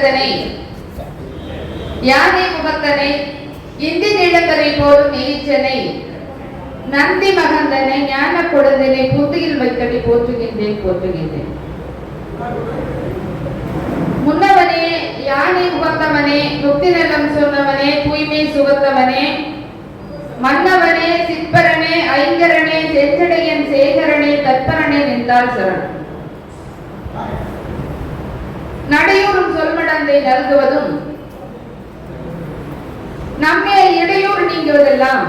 கண்டதனை யானை முகத்தனை இந்தி நிலக்கரை போலும் ஈச்சனை நந்தி மகந்தனை ஞான கொடுந்தனை புத்தியில் வைத்தடி போற்றுகின்றேன் போற்றுகின்றேன். முன்னவனே யானை முகத்தவனே முக்தி நலம் சொன்னவனே தூய்மை சுகத்தவனே மன்னவனே சிற்பரனே ஐங்கரனே செஞ்சடையன் சேகரனே தற்பரனே நின்றால் சரண். நடையூரும் சொல்மடந்தை நல்குவதும் நம்மே இடையூறு நீங்குவதெல்லாம்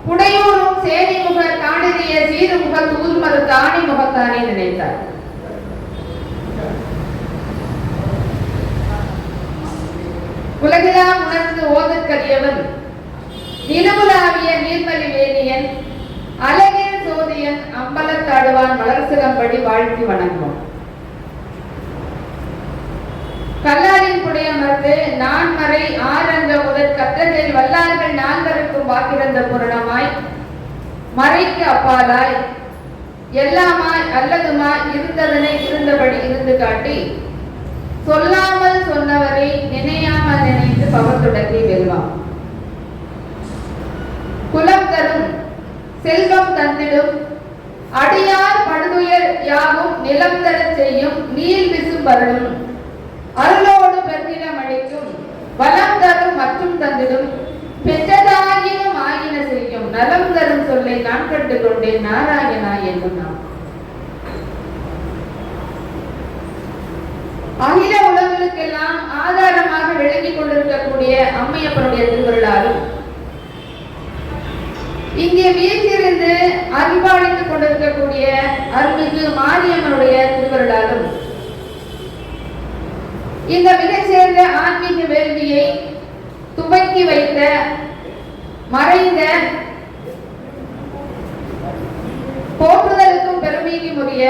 புடையூரும் சேரி முக தானறிய சீருமுக தூர்மறு தானி முகத்தானே நினைத்தார். உலகெல்லாம் உணர்ந்து ஓதற்கரியவன் நிலவுலாவிய நீர்மலி வேணியன் அழகில் சோதியன் அம்பலத்தாடுவான் மலர்சிலம்படி வாழ்த்தி வணங்குவோம். கல்லாரின் புடையமர்ந்து நான் மறை ஆரங்க முதற் கற்றதில் வல்லார்கள் நான்கருக்கும் வாக்கிறந்த புரணமாய் மறைக்கு அப்பாலாய் எல்லாமாய் அல்லதுமாய் இருந்ததனை இருந்தபடி இருந்து காட்டி சொல்லாமல் சொன்னவரை நினையாமல் நினைத்து பவத்துடக்கை வெல்வான். குலம் தரும் செல்வம் தந்திடும் அடியார் படுதுயர் யாவும் நிலம் தரச் செய்யும் நீல் விசும் வரணும் அருளோடு பெருநிலம் அளிக்கும் வளம் தரும் மற்றும் தந்திடும் பெற்றதாயினும் ஆயின செய்யும் நலம் தரும் சொல்லை நான் கண்டு கொண்டேன் நாராயணா என்னும் நாம். அகில உலகளுக்கெல்லாம் ஆதாரமாக விளங்கிக் கொண்டிருக்கக்கூடிய அம்மையப்பனுடைய திருவருளாலும் இங்கே வீட்டிலிருந்து அறிவாளித்துக் கொண்டிருக்கக்கூடிய அருள்மிகு மாரியம்மனுடைய திருவருளாலும் இந்த மிகச்சிறந்த ஆன்மீக வேள்வியை துவக்கி வைத்த மறைந்த போற்றுதலுக்கும் பெருமைக்கும் உரிய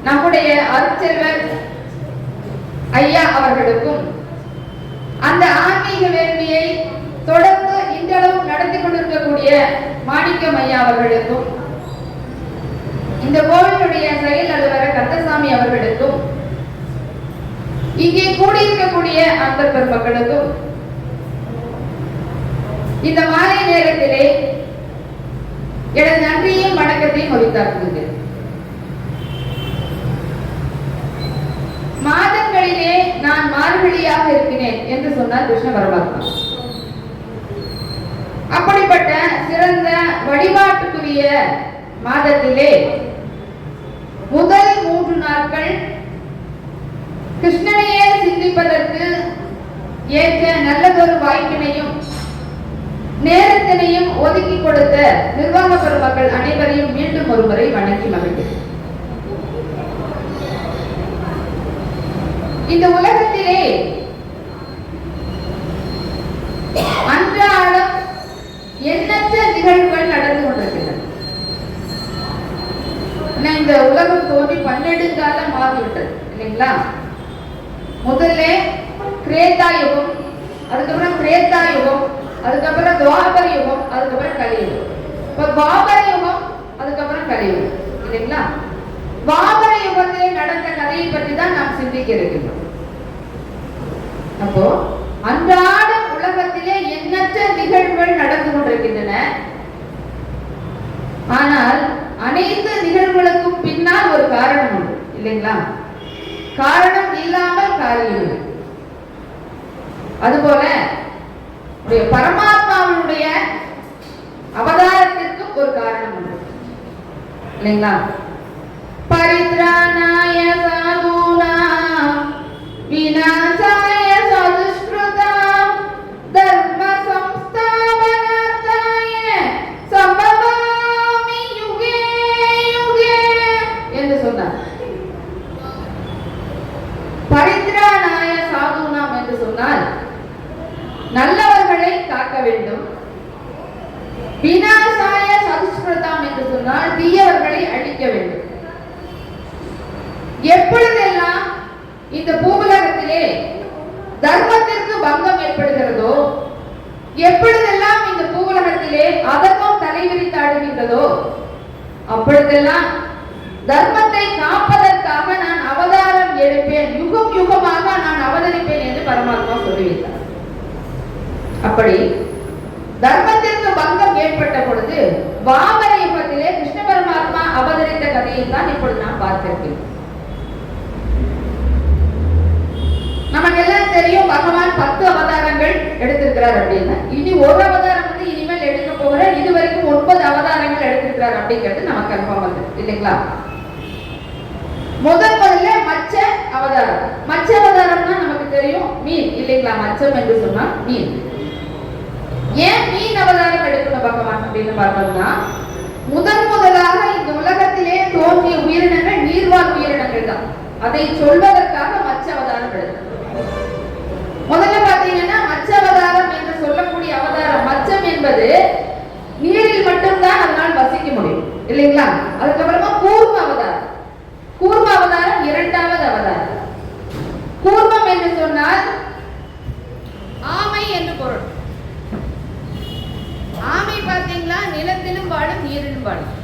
நம்முடைய அருட்செல்வர் ஐயா அவர்களுக்கும் அந்த ஆன்மீக வேள்வியை தொடர்ந்து இன்றளவும் நடத்தி கொண்டிருக்கக்கூடிய மாணிக்கம் ஐயா அவர்களுக்கும் இந்த கோவிலுடைய செயல் அலுவலர் கந்தசாமி அவர்களுக்கும் இங்கே கூடியிருக்கக்கூடிய அன்பர் பெருமக்களுக்கும் இந்த மாலை நேரத்திலே எனது நன்றியையும் வணக்கத்தையும் உரித்தாக்குகிறேன். மாதங்களிலே நான் மார்கழியாக இருக்கிறேன் என்று சொன்னார் கிருஷ்ண பரமாத்மா. அப்படிப்பட்ட சிறந்த வழிபாட்டுக்குரிய மாதத்திலே முதல் 3 நாட்கள் கிருஷ்ணனையே சிந்திப்பதற்கு ஏற்ற நல்லதொரு வாய்ப்பினையும் நேரத்தினையும் ஒதுக்கி கொடுத்த நிர்வாக பெருமக்கள் அனைவரையும் மீண்டும் ஒருமுறை வணங்கி மகிழ்கிறேன். இந்த உலகத்திலே அன்றாடம் எண்ணற்ற நிகழ்வுகள் நடந்து கொண்டிருக்கின்றன. இந்த உலகம் தோன்றி 12 காலம் ஆகிவிட்டது இல்லைங்களா? முதல்ல கிரேத்தா யுகம், அதுக்கப்புறம் திரேதா யுகம், அதுக்கப்புறம் துவாபர யுகம், அதுக்கப்புறம் கலியுகம். இப்ப துவாபர யுகம், அதுக்கப்புறம் கலியுகம் இல்லைங்களா? துவாபர யுகத்தில் நடந்த கதையை பற்றி தான் நாம் சிந்திக்க இருக்கின்றோம். அப்போ அன்றாட உலகத்திலே எண்ணற்ற நிகழ்வுகள் நடந்து கொண்டிருக்கின்றன. ஆனால் அனைத்து நிகழ்வுகளுக்கும் பின்னால் ஒரு காரணம் உண்டு இல்லைங்களா? காரணம் இல்லாமல் காரியம். அதுபோல பரமாத்மாவுடைய அவதாரத்திற்கும் ஒரு காரணம் உண்டு இல்லைங்களா? பரித்ராணாய சாதுனாம் விநாசாய சதுஷ்கிருதாம் தர்ம சம்ஸ்தாபனார்த்தாய சம்பவாமி யுகே யுகே என்று சொன்னார். பரித்ராணாய சாதுனாம் என்று சொன்னால் நல்லவர்களை காக்க வேண்டும். விநாசாய சதுஷ்கிருதாம் என்று சொன்னால் தீயவர்களை அழிக்க வேண்டும். எப்பொழுதெல்லாம் இந்த பூவுலகத்திலே தர்மத்திற்கு பங்கம் ஏற்படுகிறதோ, எப்பொழுதெல்லாம் இந்த பூவுலகத்திலே அதர்மம் தலைவிரித்தாடுகின்றதோ, அப்பொழுதெல்லாம் தர்மத்தை காப்பதற்காக நான் அவதாரம் எடுப்பேன், யுகம் யுகமாக சொல்லி வைத்தார். அப்படி தர்மத்திற்கு பங்கம் ஏற்பட்ட பொழுது வாமன யுகத்திலே கிருஷ்ண பரமாத்மா அவதரித்த கதையை தான் இப்பொழுது நாம் பார்த்திருக்கேன். நமக்கு எல்லாம் தெரியும் பகவான் 10 அவதாரங்கள் எடுத்திருக்கிறார் அப்படின்னு. இனி ஒரு அவதாரம் வந்து இனிமேல் எடுக்க போகிற, இதுவரைக்கும் 9 அவதாரங்கள் எடுத்திருக்கிறார் அப்படிங்கிறது நமக்கு கன்ஃபார்ம் ஆகுது இல்லைங்களா? முதல்ல மச்ச அவதாரம். மச்ச அவதாரம்னா நமக்கு தெரியும் மீன் இல்லைங்களா? மச்சம் என்று சொன்னா மீன். ஏன் மீன் அவதாரம் எடுக்கணும் பகவான் அப்படின்னு பார்த்தோம்னா, முதலாக இந்த உலகத்திலே தோன்றிய உயிரினங்கள் நீர்வாழ் உயிரினங்கள் தான். அதை சொல்வதற்காக மச்ச அவதாரம் எடுத்தது. முதல்ல பாத்தீங்கன்னா மச்ச அவதாரம் என்று சொல்லக்கூடிய அவதாரம், மச்சம் என்பது நீரில் மட்டும்தான் அதனால் வசிக்க முடியும் இல்லைங்களா? அதுக்கப்புறமா கூர்ம அவதாரம். கூர்ம அவதாரம் 2வது அவதாரம். கூர்மம் என்று சொன்னால் ஆமை என்று பொருள். ஆமை பாத்தீங்களா, நிலத்திலும் வாழும் நீரிலும் வாழும்.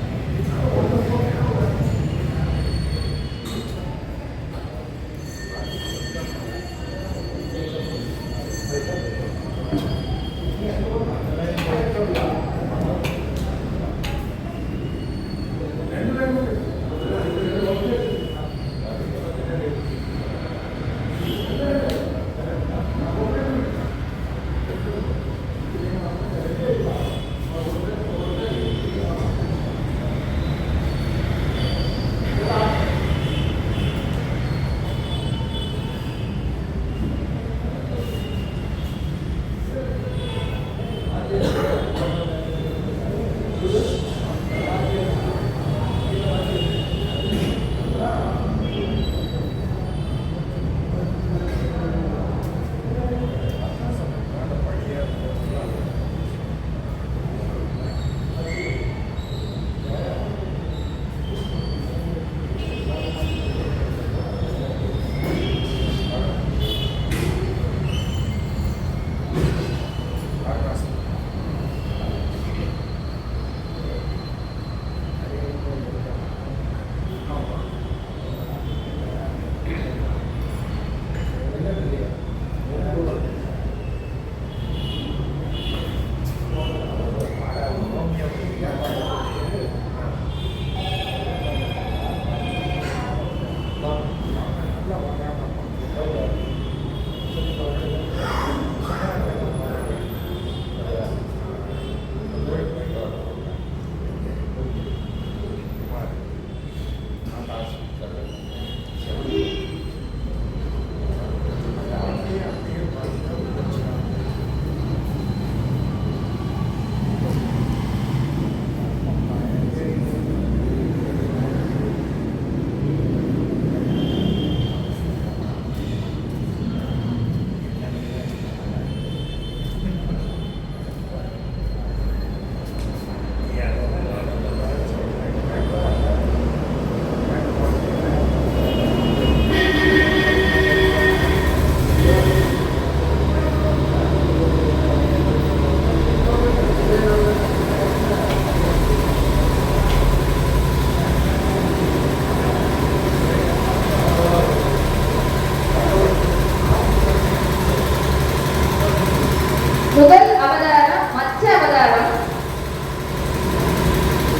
முதல் அவதாரம் மச்ச அவதாரம்.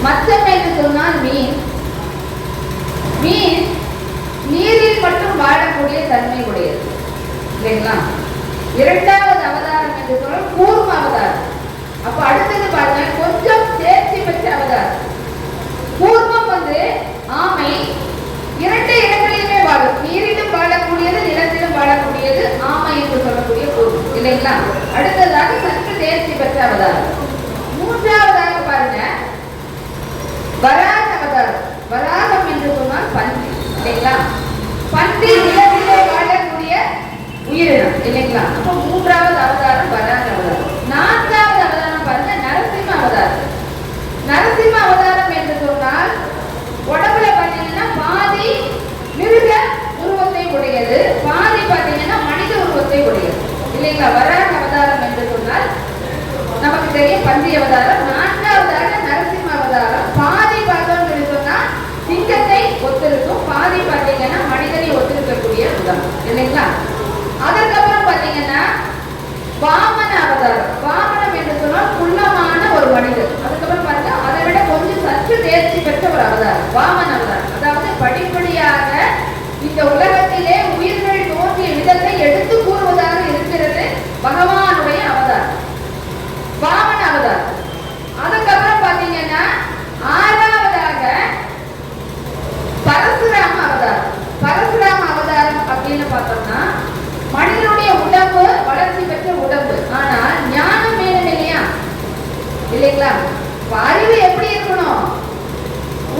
மச்சம் என்று சொன்னால் மீன். மீன் நீரில் மட்டும் வாழக்கூடிய தன்மை உடையது இல்லைங்களா? 2வது அவதாரம் என்று சொன்னால் கூர்ம அவதாரம். அப்ப அடுத்தது பாருங்க, கொஞ்சம் தேர்ச்சி பெற்ற அவதாரம். கூர்மம் வந்து ஆமை 2 இடங்களிலுமே வாழும். நீரிலும் வாழக்கூடியது, நிலத்திலும் வாழக்கூடியது ஆமை என்று சொல்லக்கூடிய கூர்மம் இல்லைங்களா? அடுத்ததாக சற்று தேர்ச்சி பெற்ற அவதாரம். 3வதாக பாருங்க வராக அவதாரம். வராகம் என்று சொன்னால் பன்றி இல்லைங்களா? பன்றி நிலத்திலே வாழக்கூடிய உயிரினம் இல்லைங்களா? அப்ப 3வது அவதாரம் வராக அவதாரம். 4வது அவதாரம் பாருங்க நரசிம்ம அவதாரம். நரசிம்ம அவதாரம் என்று சொன்னால் உடம்புல பாத்தீங்கன்னா பாதி மிருக உருவத்தை உடையது, பாதி பாத்தீங்கன்னா மனித உருவத்தை உடையது இல்லைங்களா? வராக அவதாரம் என்று சொன்னால் நமக்கு தெரியும் பன்றி அவதாரம். 4வதாக நரசிம்ம அவதாரம். பாதி பார்த்தோம் என்று சொன்னா சிங்கத்தை ஒத்திருக்கும், பாதி பாத்தீங்கன்னா மனிதனை ஒத்திருக்கக்கூடிய உதாரணம் இல்லைங்களா? அதற்கப்புறம் பாத்தீங்கன்னா வாமன அவதாரம். வாமனம் என்று சொன்னால் குள்ளமான ஒரு மனிதர். அதுக்கப்புறம் பாருங்க, அதை விட கொஞ்சம் சற்று தேர்ச்சி பெற்ற ஒரு அவதாரம் வாமன அவதாரம். அதாவது படிப்படியாக இந்த உலகத்திலே உயிர்கள் தோன்றிய விதத்தை எடுத்து கூறுவதாக இருக்கிறது பகவானுடைய அவதாரம், வாமன அவதாரம். அதுக்கப்புறம் பாத்தீங்கன்னா ஆறாவதாக பரசுராம அவதாரம். பரசுராம அவதாரம் அப்படின்னு பார்த்தோம்னா மனிதனுடைய உடம்பு வளர்ச்சி பெற்ற உடம்பு, ஆனால் ஞானம் வேணும் இல்லையா, இல்லைங்களா? அறிவு எப்படி இருக்கணும்?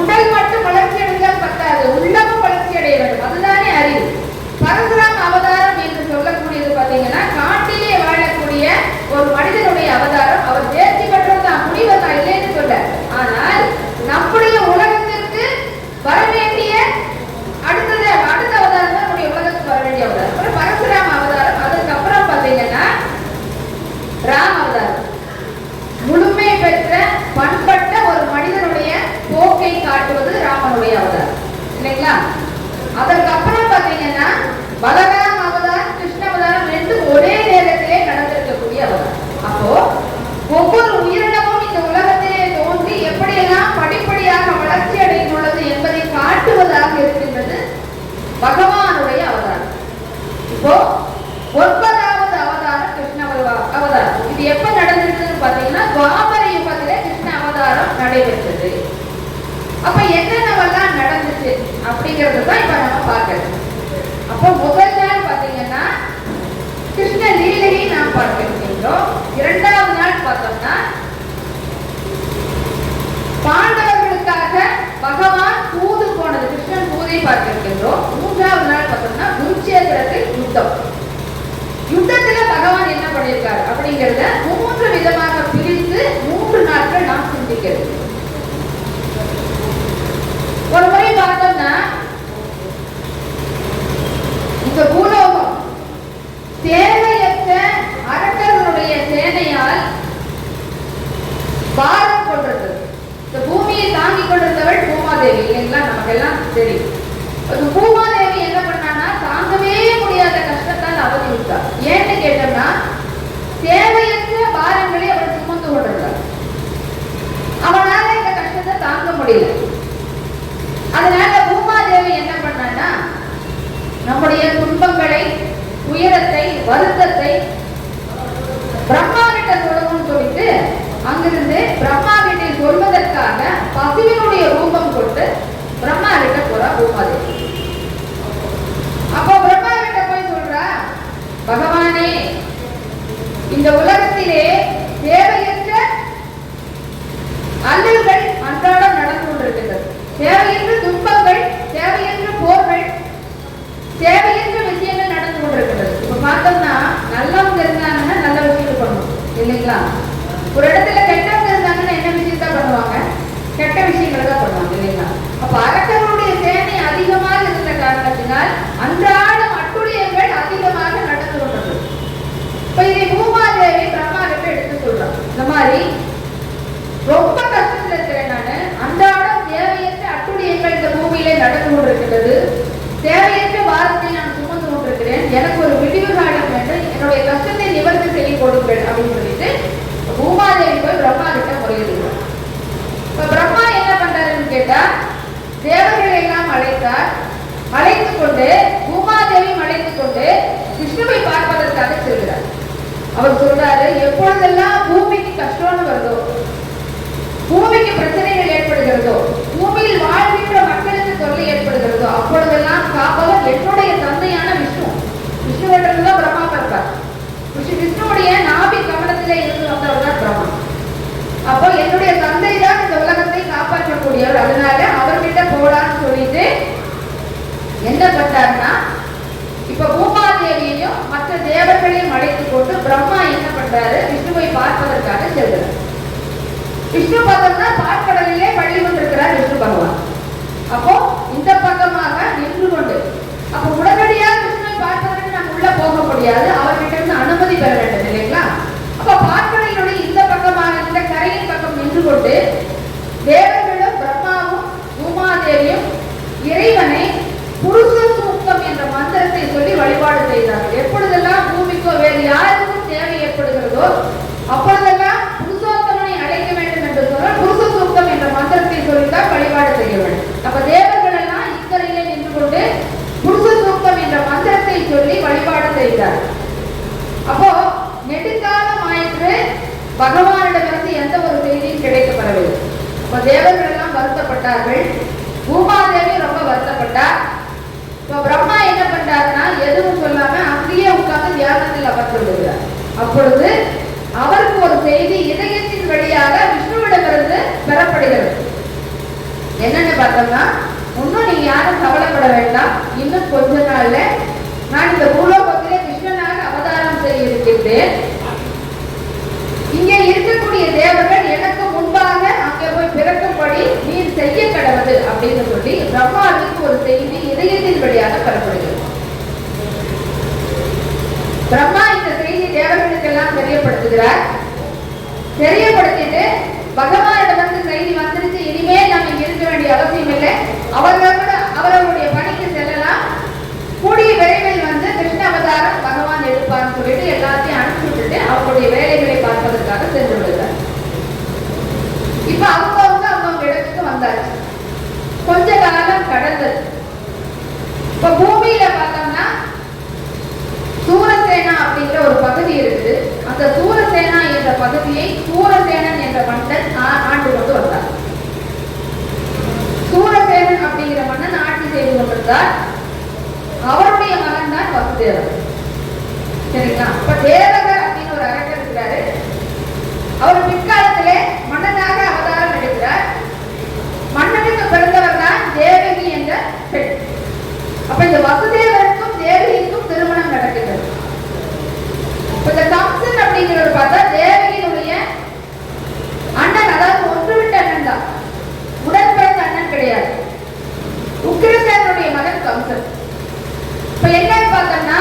உடல் மட்டும் வளர்ச்சி அடைந்தால் பத்தாது, உள்ளமும் வளர்ச்சி அடைய வேண்டும், அதுதானே அறிவு. பரசுராம அவதாரம் என்று சொல்லக்கூடியது பாத்தீங்கன்னா காட்டிலே வாழக்கூடிய ஒரு மனிதனுடைய அவதாரம். அவர் தேர்ச்சி பெற்றதான், முடிவதான், இல்லைன்னு சொல்ல. ஆனால் நம்முடைய உலகத்திற்கு வர வேண்டிய அடுத்த அவதாரம் தான் நம்முடைய உலகத்துக்கு வர வேண்டிய அவதாரம் பரசுராம அவதாரம். அதுக்கப்புறம் பாத்தீங்கன்னா ராம அவதாரம். முழுமை பெற்ற பண்பட்ட ஒரு மனிதனுடைய போக்கை காட்டுவது ராமனுடைய அவதாரம், இல்லைங்களா? அதற்கப்புறம் பாத்தீங்கன்னா பலராம அவதாரம், கிருஷ்ண அவதாரம் ரெண்டும் ஒரே நேரத்திலே நடந்திருக்கக்கூடிய அவதாரம். அப்போ ஒவ்வொரு உயிரினமும் இந்த உலகத்திலே தோன்றி எப்படியெல்லாம் படிப்படியாக வளர்ச்சி அடைந்துள்ளது என்பதை காட்டுவதாக இருக்கின்றது பகவானுடைய அவதாரம். இப்போ 9வது அவதாரம் கிருஷ்ண அவதாரம். இது எப்ப நடந்திருக்குன்னு பாத்தீங்கன்னா துவாபர யுகத்திலே கிருஷ்ண அவதாரம் நடைபெற்றது. அப்ப என்னென்னவெல்லாம் நடந்துச்சு அப்படிங்கறது தான் இப்ப நம்ம பார்க்கணும். அப்போ முதல் நாள் பாத்தீங்கன்னா கிருஷ்ண லீலையை நாம் பார்க்க இருக்கின்றோம். 2வது நாள் பார்த்தோம்னா பாண்டவர்களுக்காக பகவான் தூது போனது, கிருஷ்ணன் தூதை பார்க்க இருக்கின்றோம். 3வது நாள் பார்த்தோம்னா குருட்சேத்திரத்தில் யுத்தம். யுத்தத்துல பகவான் என்ன பண்ணியிருக்காரு அப்படிங்கறத 3 விதமாக பிரித்து 3 நாட்கள் நாம் சிந்திக்கிறது. ஒரு முறை பார்த்தோம்னா இந்த பூலோகம் தேவையற்ற அரக்கர்களுடைய சேனையால் பாரம் கொண்டிருந்தது. இந்த பூமியை தாங்கிக் கொண்டிருந்தவள் பூமாதேவி, இல்லைங்களா? நமக்கு எல்லாம் தெரியும். பூமாதேவி என்ன பண்ணான்னா தாங்கவே முடியாத கஷ்டத்தால் அவதிவிட்டார். ஏன்னு கேட்டோம்னா தேவையற்ற பாரங்களை அவள் சுமந்து கொண்டிருந்தார். அவனால இந்த கஷ்டத்தை தாங்க முடியல. அதனால பூமாதேவி என்ன பண்ணான்னா நம்முடைய துன்பங்களை, துயரத்தை, வருத்தத்தை பிரம்மா கிட்ட சொல்லணும்னு சொல்லிட்டு அங்கிருந்து பிரம்மா கிட்ட சொல்வதற்காக பசுவினுடைய ரூபம் கொண்டு பிரம்மா கிட்ட போறா பூமாதேவி. அப்போ பிரம்மா கிட்ட போய் சொல்றா, பகவானே, இந்த உலகத்திலே தேவையற்ற அல்லல்கள் அன்றாடம் நடந்து கொண்டிருக்கின்றது. தேவையற்ற துன்பங்கள், தேவையற்ற போர்கள், தேவையற்ற விஷயங்கள் நடந்து கொண்டிருக்கிறது. இப்ப பார்த்தோம்னா நல்லவங்க இருந்தாங்கன்னா நல்ல விஷயங்கள் பண்ணணும், இல்லைங்களா? ஒரு இடத்துல கெட்டவங்க இருந்தாங்கன்னா என்ன விஷயத்தான் பண்ணுவாங்க? கெட்ட விஷயங்களை தான் பண்ணுவாங்க, இல்லைங்களா? அப்ப அரக்கர்களுடைய சேனை அதிகமாக இருந்த காரணத்தினால் அன்றாடம் அட்டுழியங்கள் அதிகமாக நடந்து கொண்டது. இப்ப இதை பூமாதேவி பிரம்மா கிட்ட எடுத்து சொல்றான், இந்த மாதிரி ரொம்ப கஷ்டத்துல இருக்கிறேன் நானு, அன்றாடம் தேவையற்ற அட்டுழியங்கள் இந்த பூமியிலே நடந்து கொண்டிருக்கிறது, தேவையற்ற வாரத்தை நான் சுமந்து கொண்டிருக்கிறேன், எனக்கு ஒரு விடிவு காலம் வேண்டும், என்னுடைய கஷ்டத்தை நிவர்த்தி செய்ய கொடுங்கள் அப்படின்னு சொல்லிட்டு பூமாதேவி போய் பிரம்மா கிட்ட முறையிடுகிறார். இப்ப பிரம்மா என்ன பண்றாருன்னு கேட்டா தேவர்களை எல்லாம் அழைத்தார். அழைத்துக் கொண்டு பூமாதேவி அழைத்துக் கொண்டு விஷ்ணுவை பார்ப்பதற்காக செல்கிறார். அவர் சொல்றாரு, எப்பொழுதெல்லாம் பூமிக்கு கஷ்டம்னு வருதோ, பூமிக்கு பிரச்சனைகள் ஏற்படுகிறதோ, பூமியில் வாழ்கின்ற மக்களுக்கு தொல்லை ஏற்படுகிறதோ, அப்பொழுதெல்லாம் காப்பவர் என்னுடைய தந்தையான விஷ்ணு. விஷ்ணுவிடம் பிரம்மா பார்ப்பார். விஷ்ணுவுடைய நாபி கமலத்திலே இருந்து வந்தவர் தான் பிரம்மா. அப்போ என்னுடைய தந்தை தான் இந்த உலகத்தை காப்பாற்றக்கூடியவர், அதனால அவர்கிட்ட போடான்னு சொல்லிட்டு என்ன பண்றாருன்னா இப்ப பூமாதேவியையும் மற்ற தேவர்களையும் அழைத்துக் கொண்டு பிரம்மா என்ன பண்றாரு, விஷ்ணுவை பார்ப்பதற்காக செல்கிறார். விஷ்ணு பார்த்தோம்னா பாற்கடலிலே பள்ளி கொண்டிருக்கிறார் விஷ்ணு பகவான். அப்போ இந்த பக்கமாக நின்று கொண்டு, அப்போ உடனடியாக விஷ்ணுவை பார்ப்பதற்கு நாம் உள்ள போக முடியாது, அவர்கிட்ட இருந்து அனுமதி பெற வேண்டும், இல்லைங்களா? அப்ப பாற்கடலுடைய இந்த பக்கமாக, இந்த கரையின் பக்கம் நின்று கொண்டு தேவர்களும் பிரம்மாவும் பூமாதேவியும் இறைவனை புருஷ சூக்தம் என்ற மந்திரத்தை சொல்லி வழிபாடு செய்தார்கள். எப்பொழுதெல்லாம் பூமிக்கோ வேறு யாருக்கும் தேவை சொல்லி வழிபாடு செய்தார். அப்போ நெடுங்காலம் ஆயிற்று, பகவானிடமிருந்து எந்த ஒரு செய்தியும் கிடைக்கப்படவில்லை. இப்போ தேவர்கள் எல்லாம் வருத்தப்பட்டார்கள், பூமாதேவி ரொம்ப வருத்தப்பட்டார். இப்போ பிரம்மா என்ன பண்றாருன்னா எதுவும் சொல்லாம அங்கேயே உட்கார்ந்து தியானத்தில் அமர்ந்து விடுகிறார். அப்பொழுது அவருக்கு ஒரு செய்தி இதயத்தின் வழியாக விஷ்ணுவிடமிருந்து பெறப்படுகிறது. என்னன்னு பார்த்தோம்னா, இன்னும் நீங்க யாரும் கவலைப்பட வேண்டாம், இன்னும் கொஞ்ச நாள்ல நான் இந்த பூலோகத்திலே கிருஷ்ணனாக அவதாரம் செய்ய இருக்கின்றேன். இங்கே இருக்கக்கூடிய தேவர்கள் எனக்கு முன்பாக அங்கே போய் பிறக்கும்படி நீர் செய்ய கடவுது அப்படின்னு சொல்லி பிரம்மாவுக்கு ஒரு செய்தி இதயத்தின் வழியாக பெறப்படுகிறது. பிரம்மா இந்த செய்தி தேவர்களுக்கு எல்லாம் தெரியப்படுத்துகிறார். தெரியப்படுத்திட்டு பகவானிடமிருந்து செய்தி வந்துருச்சு, இனிமேல் நம்ம இங்க இருக்க வேண்டிய அவசியம் இல்லை, அவர்களுடைய பணிக்கு செல்லலாம், கூடிய விரைவில் வந்து கிருஷ்ண அவதாரம் பகவான் எடுப்பார்னு சொல்லிட்டு எல்லாத்தையும் அனுப்பி விட்டுட்டு அவங்களுடைய வேலைகளை பார்ப்பதற்காக சென்று விடுகிறார். இப்ப அவங்க இடத்துக்கு வந்தாச்சு. கொஞ்ச காலம் கடந்தது. இப்ப பூமியில பார்த்தோம்னா சூரசேனா அப்படிங்கிற ஒரு பகுதி இருக்குது. அந்த சூரசேனா என்ற பகுதியை சூரசேனன் என்ற மன்னன் ஆண்டு கொண்டு வந்தார். சூரசேனன் அப்படிங்கிற மன்னன் ஆட்சி செய்து கொண்டிருந்தார். அவருடைய மகன் தான் வசுதேவர். சரிங்களா? இப்ப தேவகர் அப்படின்னு ஒரு அரசர் இருக்கிறாரு. அவர் பிற்காலத்திலே மன்னனாக அவதாரம் எடுக்கிறார். மன்னனுக்கு பிறந்தவர் தான் தேவகி என்ற பெண். அப்ப இந்த வசுதேவருக்கும் தேவகிக்கும் திருமணம் நடக்கிறது. இந்த கம்சன் அப்படிங்கிறவர் பார்த்தா தேவகியினுடைய அண்ணன், அதாவது ஒன்றுவிட்ட அண்ணன் தான், உடன் பிறந்த அண்ணன் கிடையாது. உக்கிரசேனனுடைய மகன் கம்சன். இப்ப என்னன்னு பார்த்தோம்னா,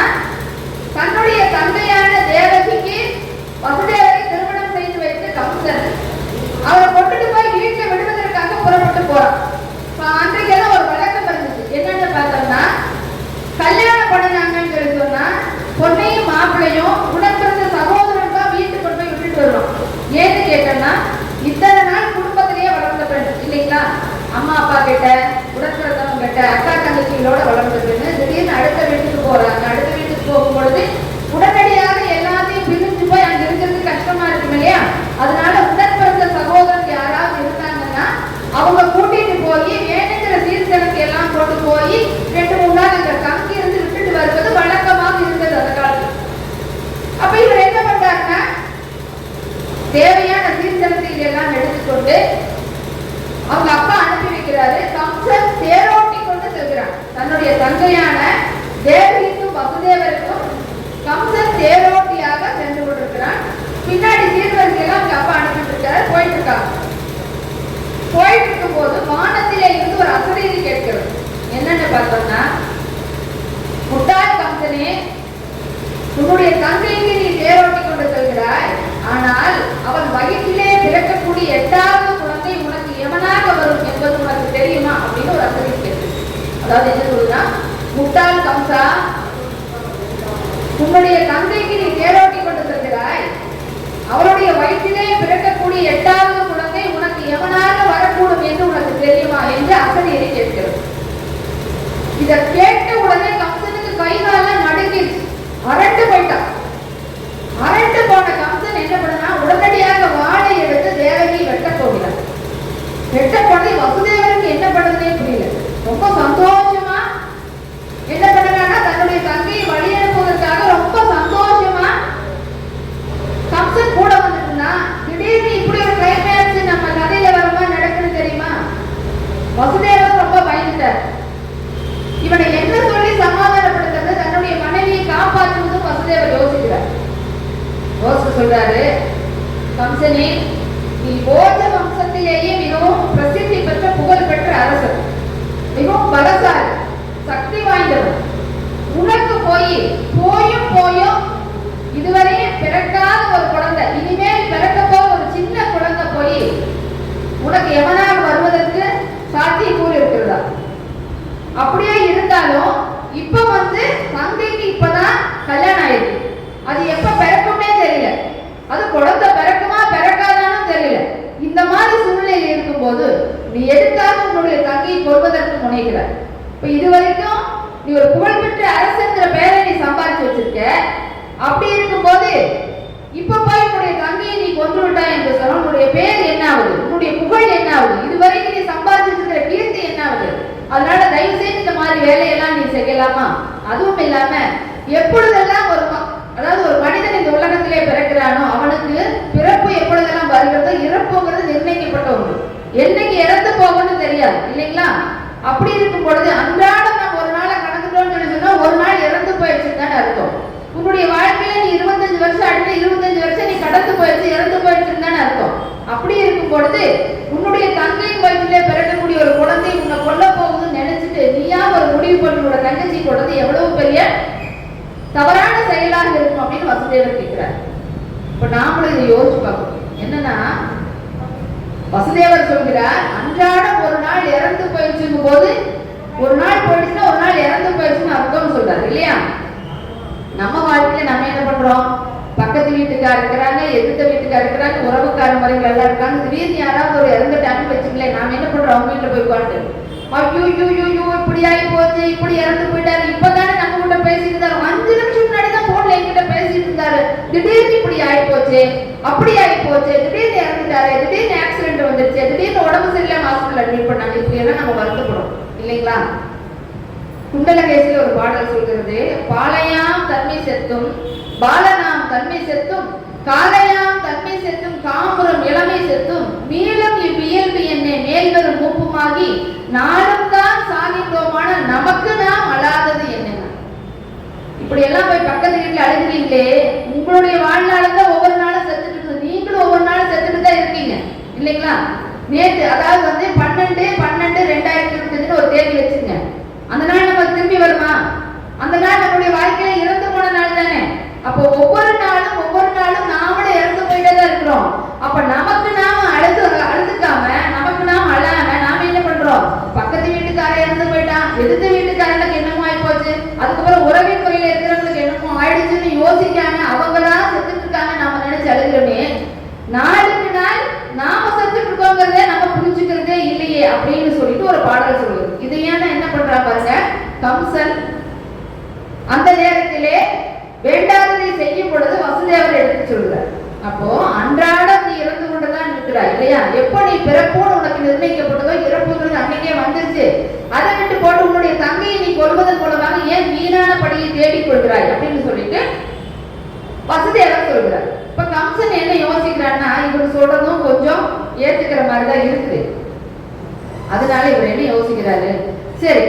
தன்னுடைய தந்தையான தேவகிக்கு வசுதேவரை திருமணம் செய்து வைத்து கம்சன் அவரை கொண்டுட்டு போய் வீட்டுல விடுவதற்காக புறப்பட்டு போறான். அன்றைக்கெல்லாம் ஒரு வழக்கம் இருந்துச்சு. என்னன்னு பார்த்தோம்னா, கல்யாணம் பண்ணினாங்கன்னு சொல்லி சொன்னா பொண்ணையும் மாப்பிள்ளையும் உடன் பிறந்த சகோதரன் தான் வீட்டுக்கு கொண்டு போய் விட்டுட்டு வருவோம். ஏன்னு கேட்டோம்னா, இத்தனை நாள் குடும்பத்திலேயே வளர்ந்த பெண் இல்லைங்களா, அம்மா அப்பா கிட்ட உடன் பிறந்தவங்க கிட்ட அக்கா தங்கச்சிகளோட வளர்ந்த பெண்ணு திடீர்னு அடுத்த வீட்டுக்கு போறாங்க. அடுத்த வீட்டுக்கு போகும் பொழுது உடனடியாக எல்லாத்தையும் பிரிஞ்சு போய் அங்க இருக்கிறது கஷ்டமா இருக்கும் இல்லையா, அதனால உடன் பிறந்த சகோதரன் யாராவது இருந்தாங்கன்னா அவங்க கூட்டிட்டு போய் வேணுங்கிற சீர்திருத்தத்தை எல்லாம் கொண்டு போய் 2-3 நாள் அங்க தங்கி இருந்து விட்டுட்டு வருவது வழக்கமாக இருந்தது அந்த காலத்துல. அப்ப இவர் என்ன பண்றாருன்னா, தேவையான சீர்திருத்தத்தை எல்லாம் எடுத்துக்கொண்டு அவங்க அப்பா அனுப்பி வைக்கிறாரு. கம்சன் தேரோட்டி கொண்டு செல்கிறார். தன்னுடைய தந்தையான தேவகிக்கும் வசுதேவருக்கும் கம்சன் தேரோட்டியாக சென்று கொண்டிருக்கிறான். பின்னாடி சீர்வரிசையெல்லாம் அவங்க அப்பா அனுப்பிட்டு இருக்காரு. போயிட்டு இருக்காங்க. போயிட்டு இருக்கும் போது வானத்திலே இருந்து ஒரு அசரீதி கேட்கிறது. என்னன்னு பார்த்தோம்னா, முட்டாள் கம்சனே, உன்னுடைய தந்தைக்கு நீ தேரோட்டி கொண்டு செல்கிறாய், ஆனால் அவன் வயிற்றிலே பிறக்கக்கூடிய 8வது குழந்தை உனக்கு எவனாக வரும் என்பது உனக்கு தெரியுமா அப்படின்னு ஒரு அசரீதி கேட்குது. அதாவது என்ன சொல்லுன்னா, முட்டாள் கம்சா, உன்னுடைய தந்தைக்கு நீ தேரோட்டி கொண்டு செல்கிறாய், அவருடைய வயிற்றிலே பிறக்கக்கூடிய 8வது குழந்தை உனக்கு எவனாக வரக்கூடும் என்று உனக்கு தெரியுமா என்று அசரீதி கேட்கிறது. இதை கேட்ட உடனே கம்சனுக்கு கை காலம் நடுங்கிடுச்சு. அரண்டு போயிட்டான். அரண்டு போன கம்சன் என்ன பண்ணா, உடனடியாக வாளை எடுத்து தேவகி வெட்ட போகிறார். வெட்ட போனது வசுதேவருக்கு என்ன பண்ணுறதே புரியல. ரொம்ப சந்தோஷமா என்ன பண்ணான்னா, தன்னுடைய தங்கையை வழி அனுப்புவதற்காக ரொம்ப சந்தோஷமா கம்சன் கூட வந்துட்டுனா, திடீர்னு இப்படி ஒரு கிளைமேக்ஸ் நம்ம கதையில வரமா நடக்குன்னு தெரியுமா. வசுதேவர் ரொம்ப பயந்துட்டார். இவனை என்ன சொல்லி சமாதானப்படுத்துறது, தன்னுடைய மனைவியை காப்பாற்றுவது வசுதேவர் யோசிக்கிறார். யோசிச்சு சொல்றாரு, கம்சனே, நீ போஜ வம்சத்திலேயே மிகவும் பிரசித்தி பெற்ற புகழ் பெற்ற அரசர், மிகவும் பலசாலி, சக்தி வாய்ந்தவர். உனக்கு போயும் இதுவரையே பிறக்காத ஒரு குழந்தை, இனிமேல் பிறக்க போற ஒரு சின்ன குழந்தை போய் உனக்கு எவனாக வருவதற்கு சாத்தியக்கூறு இருக்கிறதா? அப்படியே இருந்தாலும் இப்ப வந்து தந்தைக்கு இப்பதான் கல்யாணம் ஆயிருக்கு. அது எப்ப பிறக்கும்னே தெரியல. அது குழந்தை பிறக்குமா பிறக்காதான்னு தெரியல. இந்த மாதிரி சூழ்நிலையில் இருக்கும் போது நீ எதுக்காக உன்னுடைய தங்கையை கொள்வதற்கு முனைகிறார்? இப்ப இதுவரைக்கும் நீ ஒரு புகழ்பெற்ற அரசுங்கிற பெயரை நீ செய்யலாமா? அதுவும் இல்லாம எப்பொழுதெல்லாம் வருமா, அதாவது ஒரு மனிதன் இந்த உலகத்திலே பிறக்கிறானோ அவனுக்கு பிறப்பு எப்பொழுதெல்லாம் வருகிறதோ இறப்புங்கிறது நிர்ணயிக்கப்பட்ட ஒன்று. என்னைக்கு இறந்து போகணும்னு தெரியாது இல்லைங்களா? அப்படி இருக்கும் பொழுது அன்றாடம் நம்ம ஒரு நாளை கடந்துட்டோம்னு சொல்லி சொன்னா ஒரு நாள் இறந்து போயிடுச்சுன்னு தானே அர்த்தம். உன்னுடைய வாழ்க்கையில நீ 25 வருஷம் அடுத்த 25 வருஷம் நீ கடந்து போயிடுச்சு இறந்து போயிடுச்சுன்னு தானே அர்த்தம். அப்படி இருக்கும் பொழுது உன்னுடைய தங்கையின் வயிற்றிலே பிறக்கக்கூடிய ஒரு குழந்தை உன்னை கொல்ல போகுதுன்னு நினைச்சிட்டு நீயா ஒரு முடிவு பண்ண தங்கச்சி கொண்டது எவ்வளவு பெரிய தவறான செயலாக இருக்கும் அப்படின்னு வசுதேவர் கேட்கிறார். இப்ப நாமளும் இதை யோசிச்சு பார்க்கணும். என்னன்னா வசுதேவர் சொல்கிறார், அன்றாடம் ஒரு நாள் இறந்து போயிடுச்சுங்கும் போது ஒரு நாள் போயிடுச்சுன்னா ஒரு நாள் இறந்து போயிடுச்சுன்னு அர்த்தம் சொல்றாரு இல்லையா? நம்ம வாழ்க்கையில நம்ம என்ன பண்றோம்? பக்கத்து வீட்டுக்கார இருக்கிறாங்க, எதிர்த்த வீட்டுக்கார இருக்கிறாங்க, உறவுக்கார முறைகள் எல்லாம் இருக்காங்க. திடீர்னு யாராவது ஒரு இறந்துட்டாங்கன்னு வச்சுக்கலேன், நாம என்ன பண்றோம்? அவங்க வீட்டுல போய் உட்காந்து ஐயோ இப்படி ஆகி போச்சு, இப்படி இறந்து போயிட்டாரு, இப்பதானே நம்ம கிட்ட பேசிட்டு இருந்தாரு, 5 நிமிஷம் முன்னாடிதான் போன்ல என்கிட்ட பேசிட்டு இருந்தாரு, திடீர்னு இப்படி ஆகி போச்சு, அப்படி ஆகி போச்சு, திடீர்னு இறந்துட்டாரு, திடீர்னு ஆக்சிடென்ட் வந்துருச்சு, திடீர்னு உடம்பு சரியில்லாம ஹாஸ்பிட்டல் அட்மிட் பண்ணாங்க, இப்படி எல்லாம் நம்ம வருத்தப்படும் இல்லைங்களா? குண்டலகேசில ஒரு பாடல் சொல்கிறது, பாலையாம் தன்மை செத்தும் பாலனாம் தன்மை செத்தும் காலையாம் தன்மை செத்தும் காம்புறம் இளமை செத்தும் மீளம் இவ்வியல்பு என்னை மேல்வரும் மூப்புமாகி நாளும் தான் சாகின்றோமான நமக்கு நாம் அழாதது என்ன. இப்படி எல்லாம் போய் பக்கத்து வீட்டுல அழுகிறீங்களே, உங்களுடைய வாழ்நாள் தான் ஒவ்வொரு நாளும் செத்துட்டு இருக்குது, நீங்களும் ஒவ்வொரு நாளும் செத்துட்டு தான் இருக்கீங்க இல்லைங்களா? நேற்று அதாவது 12/12/2025 ஒரு தேதி வச்சுங்க. அந்த நாள் நமக்கு திரும்பி வருமா? அந்த நாள் நம்மளுடைய வாழ்க்கையில இறந்து போன நாள் தானே. அப்போ ஒவ்வொரு நாளும் நாமளும் இறந்து போயிட்டே தான் இருக்கிறோம். அப்ப நமக்கு நாம அழுதுக்காம நமக்கு நாம அழாம நாம என்ன பண்றோம்? பக்கத்து வீட்டுக்காரன் இறந்து போயிட்டான், எதிர்த்த வீட்டுக்காரனுக்கு என்னமோ ஆகி போச்சு, அதுக்கப்புறம் உறவின் முறையில இருக்கிறவங்களுக்கு என்னமோ ஆயிடுச்சுன்னு யோசிக்காம அவங்கதான் செத்துட்டு இருக்காங்க நாம நினைச்சு அழுகிறோமே. நாளுக்கு நாள் நாம செத்துட்டு இருக்கோங்கிறதே நம்ம புரிஞ்சுக்கிறதே இல்லையே அப்படின்னு சொல்லிட்டு ஒரு பாடல் சொல்லுது. இது ஏன்னா என்ன பண்றா பாருங்க, கம்சன் அந்த நேரத்திலே வேண்டாததை செய்யும் பொழுது வசுதேவர் எடுத்து சொல்கிறார். அப்போ அன்றாடம் நீ இறந்து கொண்டுதான் இருக்கிறாய் இல்லையா? எப்போ நீ பிறப்போடு உனக்கு நிர்ணயிக்கப்பட்டதோ இறப்புங்கிறது அன்னைக்கே வந்துருச்சு. அதை விட்டு போட்டு உன்னுடைய தங்கையை நீ கொள்வதன் மூலமாக ஏன் வீணான படியை தேடிக் கொள்கிறாய் அப்படின்னு சொல்லிட்டு வசுதேவர் சொல்கிறார். இப்ப கம்சன் என்ன யோசிக்கிறான்னா, இவர் சொல்றதும் கொஞ்சம் ஏத்துக்கிற மாதிரிதான் இருக்குது. அதனால இவர் என்ன யோசிக்கிறாரு, சரி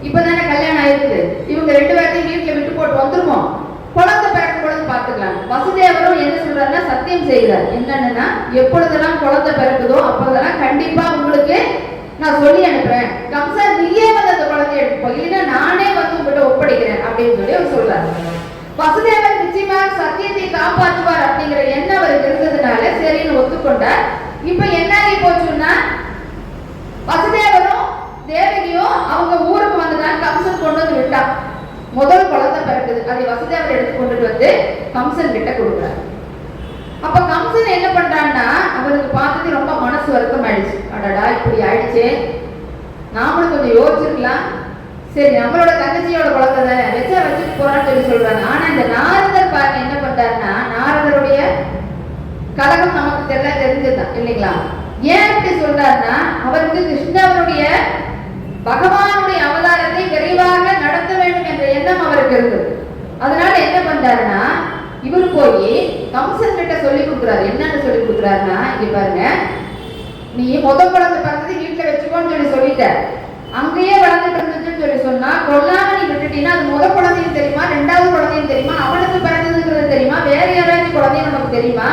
இப்பதானே கல்யாணம் ஆயிருக்குது, இவங்க 2 பேர்த்தையும் வீட்டுல விட்டு போட்டு வந்துருவோம், குழந்தை பிறக்கும் பொழுது பார்த்துக்கலாம். வசுதேவரும் என்ன சொல்றாருன்னா சத்தியம் செய்கிறார். என்னன்னா, எப்பொழுதெல்லாம் குழந்தை பிறக்குதோ அப்பொழுதெல்லாம் கண்டிப்பா உங்களுக்கு நான் சொல்லி அனுப்புறேன், கம்சன் நீயே வந்து அந்த குழந்தைய எடுத்துப்போம், இல்லைன்னா நானே வந்து உங்ககிட்ட ஒப்படைக்கிறேன் அப்படின்னு சொல்லி அவர் சொல்றாரு. வசுதேவர் நிச்சயமாக சத்தியத்தை காப்பாற்றுவார் அப்படிங்கிற எண்ணம் அவருக்கு இருந்ததுனால சரின்னு ஒத்துக்கொண்டார். இப்ப என்ன ஆகி போச்சுன்னா, வசுதேவரும் தேவகியும் அவங்க ஊருக்கு வந்துதான் கம்சன் கொண்டு வந்து விட்டான். முதல் குழந்தை பிறக்குது, அதை வசுதேவர் எடுத்து கொண்டுட்டு வந்து கம்சன் கிட்ட கொடுக்குறாரு. அப்ப கம்சன் என்ன பண்றான்னா, அவருக்கு பார்த்தது ரொம்ப மனசு வருத்தம் ஆயிடுச்சு. அடடா இப்படி ஆயிடுச்சு, நாமளும் கொஞ்சம் யோசிச்சிருக்கலாம், சரி நம்மளோட தங்கச்சியோட குழந்தை தானே வச்சுட்டு போறான்னு சொல்லி சொல்றாங்க. ஆனா இந்த நாரதர் பாருங்க என்ன பண்றாருன்னா, நாரதருடைய கலகம் நமக்கு தெரிஞ்சதுதான் இல்லைங்களா? ஏன் இப்படி சொல்றாருன்னா, அவருக்கு கிருஷ்ணவருடைய பகவானுடைய அவதாரத்தை விரைவாக நடத்த வேண்டும் என்ற எண்ணம் அவருக்கு இருந்தது. அதனால என்ன பண்றாருன்னா, இவர் போய் கம்சன் கிட்ட சொல்லி கொடுக்குறாரு. என்னன்னு சொல்லி கொடுக்குறாருன்னா, இங்க பாருங்க, நீ முதல் குழந்தை பிறந்தது வீட்டுல வச்சுக்கோன்னு சொல்லிட்ட, அங்கேயே வளர்ந்துட்டு இருந்துச்சுன்னு சொல்லி சொன்னா, கொல்லாம நீ விட்டுட்டீங்கன்னா அது முதல் குழந்தையும் தெரியுமா, 2வது குழந்தையும் தெரியுமா, அவனுக்கு பிறந்ததுங்கிறது தெரியுமா, வேற யாராச்சும் குழந்தையும் நமக்கு தெரியுமா?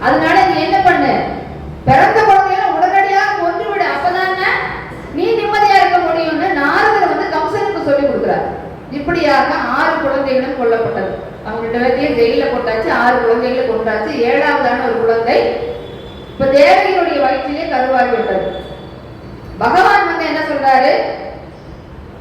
அதனால நீ என்ன பண்ணு, பிறந்த குழந்தைய உடனடியாக கொண்டு விடு, அப்பதானே நீ நிம்மதியா இருக்க முடியும்னு நாரதர் வந்து கம்சனுக்கு சொல்லி கொடுக்குறாரு. இப்படியாக 6 குழந்தைகளும் கொல்லப்பட்டது. அவங்க 2 பேரையும் ஜெயில போட்டாச்சு, 6 குழந்தைகளை கொண்டாச்சு. 7வதான ஒரு குழந்தை இப்ப தேவகியுடைய வயிற்றிலே கருவாகி விட்டது. பகவான் வந்து என்ன சொல்றாரு,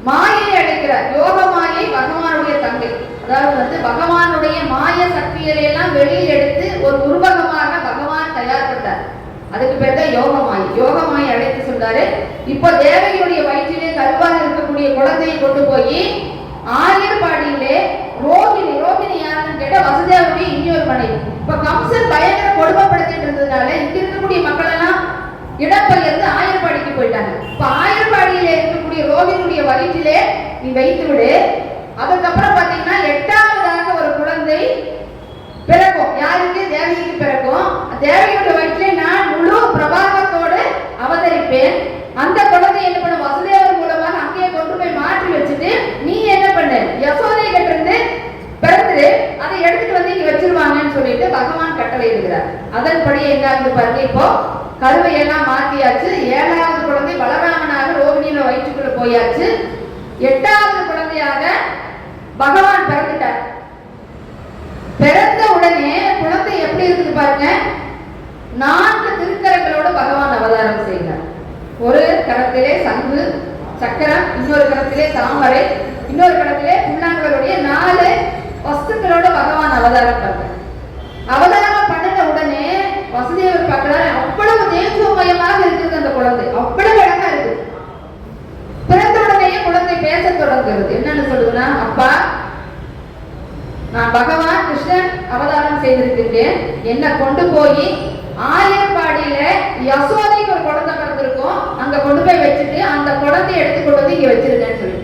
மாயை அடைக்கிறார். யோக மாயை பகவானுடைய தங்கை, அதாவது பகவானுடைய மாய சக்திகளை எல்லாம் வெளியில் எடுத்து ஒரு உருவகமாக பகவான் தயார் பண்ணார். அதுக்கு பேர் தான் யோகமாய். யோகமாய் அழைத்து சொல்றாரு, இப்போ தேவகியுடைய வயிற்றிலே கருவாக இருக்கக்கூடிய குழந்தையை கொண்டு போய் ஆயர்பாடியிலே ரோகிணி யாருன்னு கேட்ட வசுதேவருடைய இன்னொரு மனைவி. இப்ப கம்சன் பயங்கர கொடுமைப்படுத்திட்டு இருந்ததுனால இங்க இருக்கக்கூடிய மக்கள் எல்லாம் இடம்பெயர்ந்து ஆயர்பாடிக்கு போயிட்டாங்க. இப்ப ஆயர்பாடியில இருக்கக்கூடிய ரோகிணியுடைய வயிற்றிலே நீ வைத்து விடு, அதுக்கப்புறம் பாத்தீங்கன்னா 8ஆவதாக ஒரு குழந்தை பிறக்கும். யாருக்கு? தேவகிக்கு பிறக்கும். தேவகியோட வயிற்றிலே நான் முழு பிரபாகத்தோடு அவதரிப்பேன். அந்த குழந்தை என்ன பண்ண? வசுதேவர் மூலமாக அங்கேயே கொண்டு போய் மாற்றி வச்சுட்டு நீ என்ன பண்ணு, யசோதை கிட்ட இருந்து பிறந்து அதை எடுத்துட்டு வந்து இங்க வச்சிருவாங்கன்னு சொல்லிட்டு பகவான் கட்டளை இருக்கிறார். அதன்படி என்ன ஆகுது பாருங்க, இப்போ கருவையெல்லாம் மாத்தியாச்சு. 7ஆவது குழந்தை பலராமனாக ரோகிணியோட வயிற்றுக்குள்ள போயாச்சு. 8ஆவது குழந்தையாக பகவான் பிறந்துட்டார். பிறந்த உடனே குழந்தை எப்படி இருக்குது பாருங்க, 4 திருக்கரங்களோட பகவான் அவதாரம் செய்கிறார். ஒரு கரத்திலே சங்கு சக்கரம், இன்னொரு கரத்திலே தாமரை, இன்னொரு கரத்திலே புல்லாங்குழலுடைய 4 வஸ்துக்களோட பகவான் அவதாரம் பண்றார். அவதாரம் பண்ணின உடனே வசுதேவர் பார்க்கிறார், அவ்வளவு தேஜோமயமாக இருக்குது அந்த குழந்தை, அவ்வளவு அழகா இருக்கு. பிறந்த உடனேயே குழந்தை பேச தொடங்குகிறது. என்னன்னு சொல்லுதுன்னா, அப்பா நான் பகவான் கிருஷ்ணன் அவதாரம் செய்திருக்கின்றேன், என்னை கொண்டு போய் ஆயர்பாடியில யசோதைக்கு ஒரு குழந்தை பிறந்திருக்கும், அங்க கொண்டு போய் வச்சுட்டு அந்த குழந்தைய எடுத்து கொண்டு வந்து இங்க வச்சிருக்கேன்னு சொல்லி.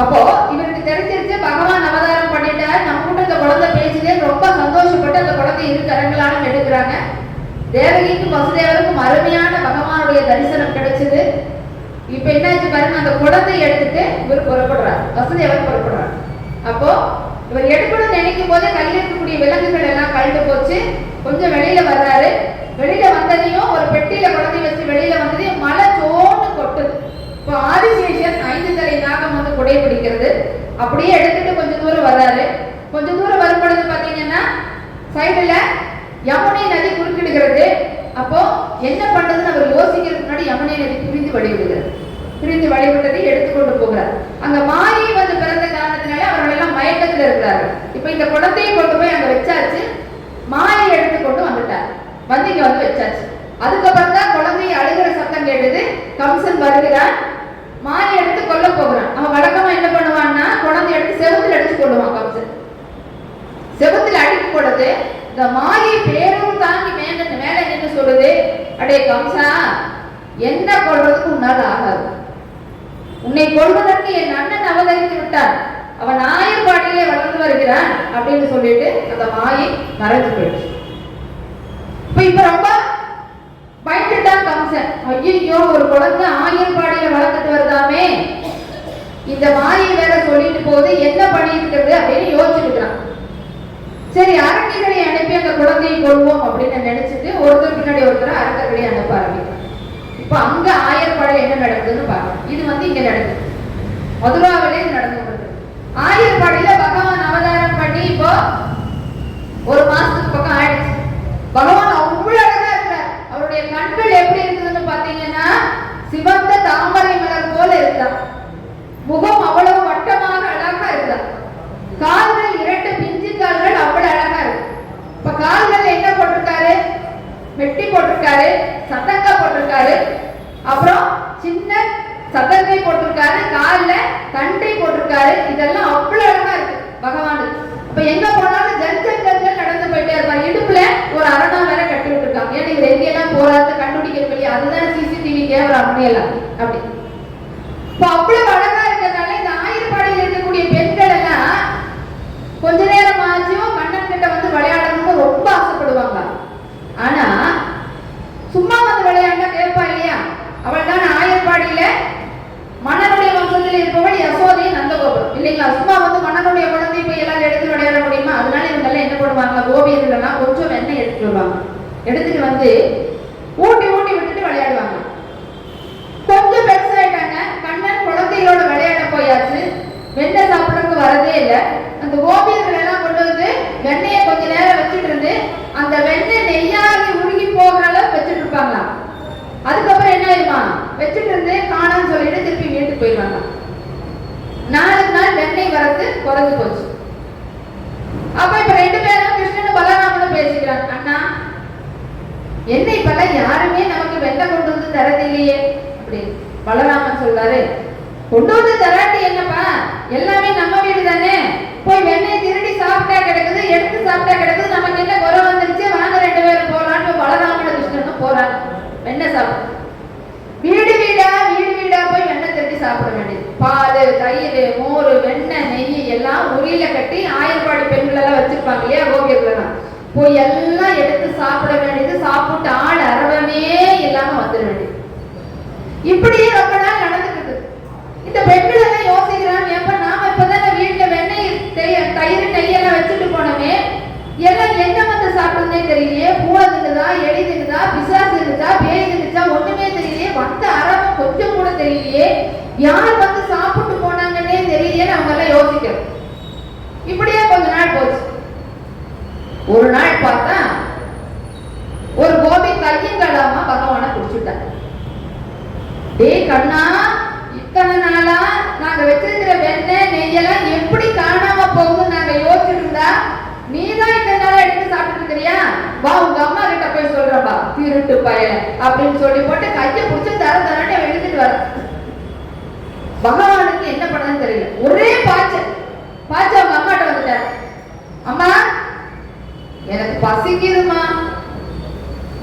அப்போ இவருக்கு தெரிஞ்சிருச்சு பகவான் அவதாரம் பண்ணிட்டார், நம்ம கூட இந்த குழந்தை பேசுதே, ரொம்ப சந்தோஷப்பட்டு அந்த குழந்தை 2 கரங்களாலும் எடுக்கிறாங்க. தேவகிக்கும் வசுதேவருக்கும் அருமையான பகவானுடைய தரிசனம் கிடைச்சது. இப்ப என்னாச்சு பாருங்க, அந்த குழந்தையை எடுத்துட்டு இவர் புறப்படுறார், வசுதேவர் புறப்படுறார். அப்போ இவர் எடுக்கணும்னு நினைக்கும் போது கையில் இருக்கக்கூடிய விலங்குகள் எல்லாம் கழண்டு போச்சு. கொஞ்சம் வெளியில வர்றாரு. வெளியில வந்ததையும் ஒரு பெட்டியில குழந்தை வச்சு வெளியில வந்ததையும் மழை சோன்னு கொட்டுது. இப்போ ஆதிசேஷன் 5 தலை நாகம் வந்து குடை பிடிக்கிறது. அப்படியே எடுத்துட்டு கொஞ்சம் தூரம் வர்றாரு. கொஞ்சம் தூரம் வரும் பொழுது பாத்தீங்கன்னா சைடுல யமுனை நதி குறுக்கிடுகிறது. அப்போ என்ன பண்றதுன்னு அவர் யோசிக்கிறதுக்கு முன்னாடி யமுனை நதி பிரிந்து வழிவிடுகிறது. பிரிந்து வழிவிட்டதை எடுத்துக்கொண்டு போகிறார். அங்க மாயை வந்து பிறந்த காரணத்தினால அவர்கள் எல்லாம் மயக்கத்தில் இருக்கிறார்கள். இப்ப இந்த குழந்தையை கொண்டு போய் அங்க வச்சாச்சு. மாயை எடுத்துக்கொண்டு வந்துட்டார். வந்து இங்க வந்து வச்சாச்சு. அதுக்கப்புறம் தான் குழந்தையை அழுகிற சத்தம் கேட்டது. கம்சன் வருகிறான், மாயை எடுத்து கொல்ல போகிறான். அவன் வழக்கமா என்ன பண்ணுவான்னா குழந்தை எடுத்து செவுத்துல அடிச்சு கொள்ளுவான். கம்சன் செவுத்துல அடிக்க கூடாது. இந்த மாயை பேரும் தாங்கி மேல நின்று சொல்லுது, அடே கம்சா, என்ன கொள்றதுக்கு உன்னால ஆகாது, உன்னை கொள்வதற்கு என் அண்ணன் அவதரித்து விட்டார், அவன் ஆயர்பாடியிலே வளர்ந்து வருகிறான் அப்படின்னு சொல்லிட்டு அந்த மாயை மறைஞ்சு போயிடுச்சு. இப்ப ரொம்ப பயந்துட்டான் கம்சன். ஐயோ, ஒரு குழந்தை ஆயர்பாடியில வளர்ந்துட்டு வருதாமே, இந்த மாயை வேற சொல்லிட்டு போது, என்ன பண்ணிருக்கிறது அப்படின்னு யோசிச்சுக்கிறான். சரி, அரண்களை அனுப்பி அந்த குழந்தையை கொள்வோம் அப்படின்னு நினைச்சிட்டு ஒருத்தர் பின்னாடி ஒருத்தர் அரண்களை அனுப்ப ஆரம்பிக்கிறான். இப்ப அங்க ஆயர்பாடியில் என்ன நடக்குதுன்னு பாருங்க. இது வந்து இங்க நடக்குது, மதுராவிலே இது நடந்து கொண்டிருக்கு. ஆயர்பாடியில பகவான் அவதாரம் பண்ணி இப்போ 1 மாசத்துக்கு பக்கம் ஆயிடுச்சு. பகவான் அவ்வளவு அழகா இருக்கிறார். அவருடைய கண்கள் எப்படி இருக்குதுன்னு பாத்தீங்கன்னா சிவந்த தாமரை மலர் போல இருக்கிறார். முகம் அவ்வளவு வட்டமாக அழகா இருக்கிறார். கால்கள் 2 பிஞ்சு கால்கள் அவ்வளவு அழகா இருக்கு. இப்ப கால்கள் என்ன போட்டிருக்காரு? வெட்டி போட்டிருக்காரு, சதங்கா போட்டிருக்காரு, அப்புறம் சின்ன சதங்கை போட்டிருக்காரு, கால்ல தண்டை போட்டிருக்காரு. இதெல்லாம் அவ்வளவு அழகா இருக்கு பகவானுக்கு. அப்ப எங்க போனாலும் ஜல்ஜல் ஜல்ஜல் நடந்து போயிட்டே இருப்பாங்க. இடுப்புல ஒரு அரணா வேற கட்டி விட்டுருக்காங்க. ஏன்னா இவர் எங்கெல்லாம் போறாரு கண்டுபிடிக்கிறது இல்லையா, அதுதான் சிசிடிவி கேமரா முனையெல்லாம் அப்படி. இப்ப அவ்வளவு அழகா இருக்கிறதுனால இந்த ஆயர்பாடியில் இருக்கக்கூடிய பெண்கள் எல்லாம் கொஞ்ச நேரம் ஆச்சும் கண்ணன் கிட்ட வந்து விளையாடணும்னு ரொம்ப ஆசைப்படுவாங்க. ஆனா சும்மா வந்து விளையாண்டா கேட்பா இல்லையா? அவள் தான் ஆயர்பாடியில மன்னனுடைய வம்சத்தில் இருப்பவள் யசோதை நந்தகோபுரம் இல்லைங்களா? சும்மா வந்து மன்னனுடைய குழந்தை போய் எல்லாரும் எடுத்து விளையாட முடியுமா? அதனால இவங்க எல்லாம் என்ன பண்ணுவாங்க, கோபியர்கள் எல்லாம் கொஞ்சம் வெண்ணெய் எடுத்துட்டு வருவாங்க. எடுத்துட்டு வந்து ஊட்டி ஊட்டி விட்டுட்டு விளையாடுவாங்க. கொஞ்சம் பெருசாயிட்டாங்க, கண்ணன் குழந்தைகளோட விளையாட போயாச்சு, வெண்ணெய் சாப்பிடறதுக்கு வரதே இல்லை. அந்த கோபியர்கள் எல்லாம் கொண்டு வந்து வெண்ணெயை கொஞ்ச நேரம் வச்சுட்டு இருந்து அந்த வெண்ணெய் நெய்யாகி உருகி போகிற அளவு வச்சுட்டு இருப்பாங்களாம். அதுக்கப்புறம் என்ன ஆயிடுமா, வச்சுட்டு இருந்து காணான்னு சொல்லிட்டு திருப்பி வீட்டுக்கு போயிடுவாங்க. 4 நாள் வெண்ணெய் வரது குறைஞ்சு போச்சு. அப்ப இப்ப 2 பேரும் கிருஷ்ணன் பலராமனும் பேசிக்கிறாங்க. அண்ணா, என்ன இப்பெல்லாம் யாருமே நமக்கு வெண்ணெய் கொண்டு வந்து தரது இல்லையே அப்படின்னு. பலராமன் சொல்றாரு, கொண்டு வந்து தராட்டி என்னப்பா, எல்லாமே நம்ம வீடு தானே, போய் வெண்ணெய் திருடி சாப்பிட்டா கிடக்குது, எடுத்து சாப்பிட்டா கிடக்குது, நமக்கு என்ன குறை வந்துருச்சு, வாங்க 2 பேரும் போலான்னு பலராமன கிருஷ்ணனும் போறாங்க வெண்ணெய் சாப்பிட. வீடு வீடா போய் வெண்ணெய் திருடி சாப்பிட வேண்டியது. பால், தயிர், மோர், போய் எல்லாம் எடுத்து சாப்பிட வேண்டியது, சாப்பிட்டு ஆள் அரவமே இல்லாம வந்துட வேண்டியது. இப்படியே ரொம்ப நாள் நடந்துட்டு இந்த பெண்கள் எல்லாம் யோசிக்கிறாங்க, எப்ப நாம இப்பதானே வீட்டுல வெண்ணெய் தயிர் நெய்யெல்லாம் வச்சுட்டு போனோமே, எல்லாம் என்ன வந்து சாப்பிடுறதே தெரியலையே, பூனை தின்னுதா, எலி தின்னுதா, பிசாசு தின்னுதா, பேய் தின்னுதா, ஒண்ணுமே தெரியலையே, வந்த அரவம் கொஞ்சம் கூட தெரியலையே, யார் வந்து சாப்பிட்டு போனாங்கன்னே தெரியலையேன்னு அவங்க எல்லாம் யோசிக்கிறோம். இப்படியே கொஞ்ச நாள் போச்சு. ஒரு நாள் பார்த்தா ஒரு கோபி கையங்காலாமா பகவானை குடிச்சுட்டாங்க. டேய் கண்ணா, இத்தனை நாளா நாங்க வச்சிருக்கிற வெண்ணெய் நெய்யெல்லாம் எப்படி காணாம போகுதுன்னு நாங்க யோசிச்சுட்டு இருந்தா, நீதான் இத்தனை நாளா எடுத்து சாப்பிட்டு இருக்கிறியா, வா உங்க அம்மா கிட்ட போய் சொல்றப்பா திருட்டு பயல அப்படின்னு சொல்லி போட்டு கையை பிடிச்சி தரன்னு எழுதிட்டு வர. பகவானுக்கு என்ன பண்ணதுன்னு தெரியல, ஒரே பாய்ச்ச அவங்க அம்மாட்ட வந்துட்டார். அம்மா எனக்கு பசிக்குதுமா.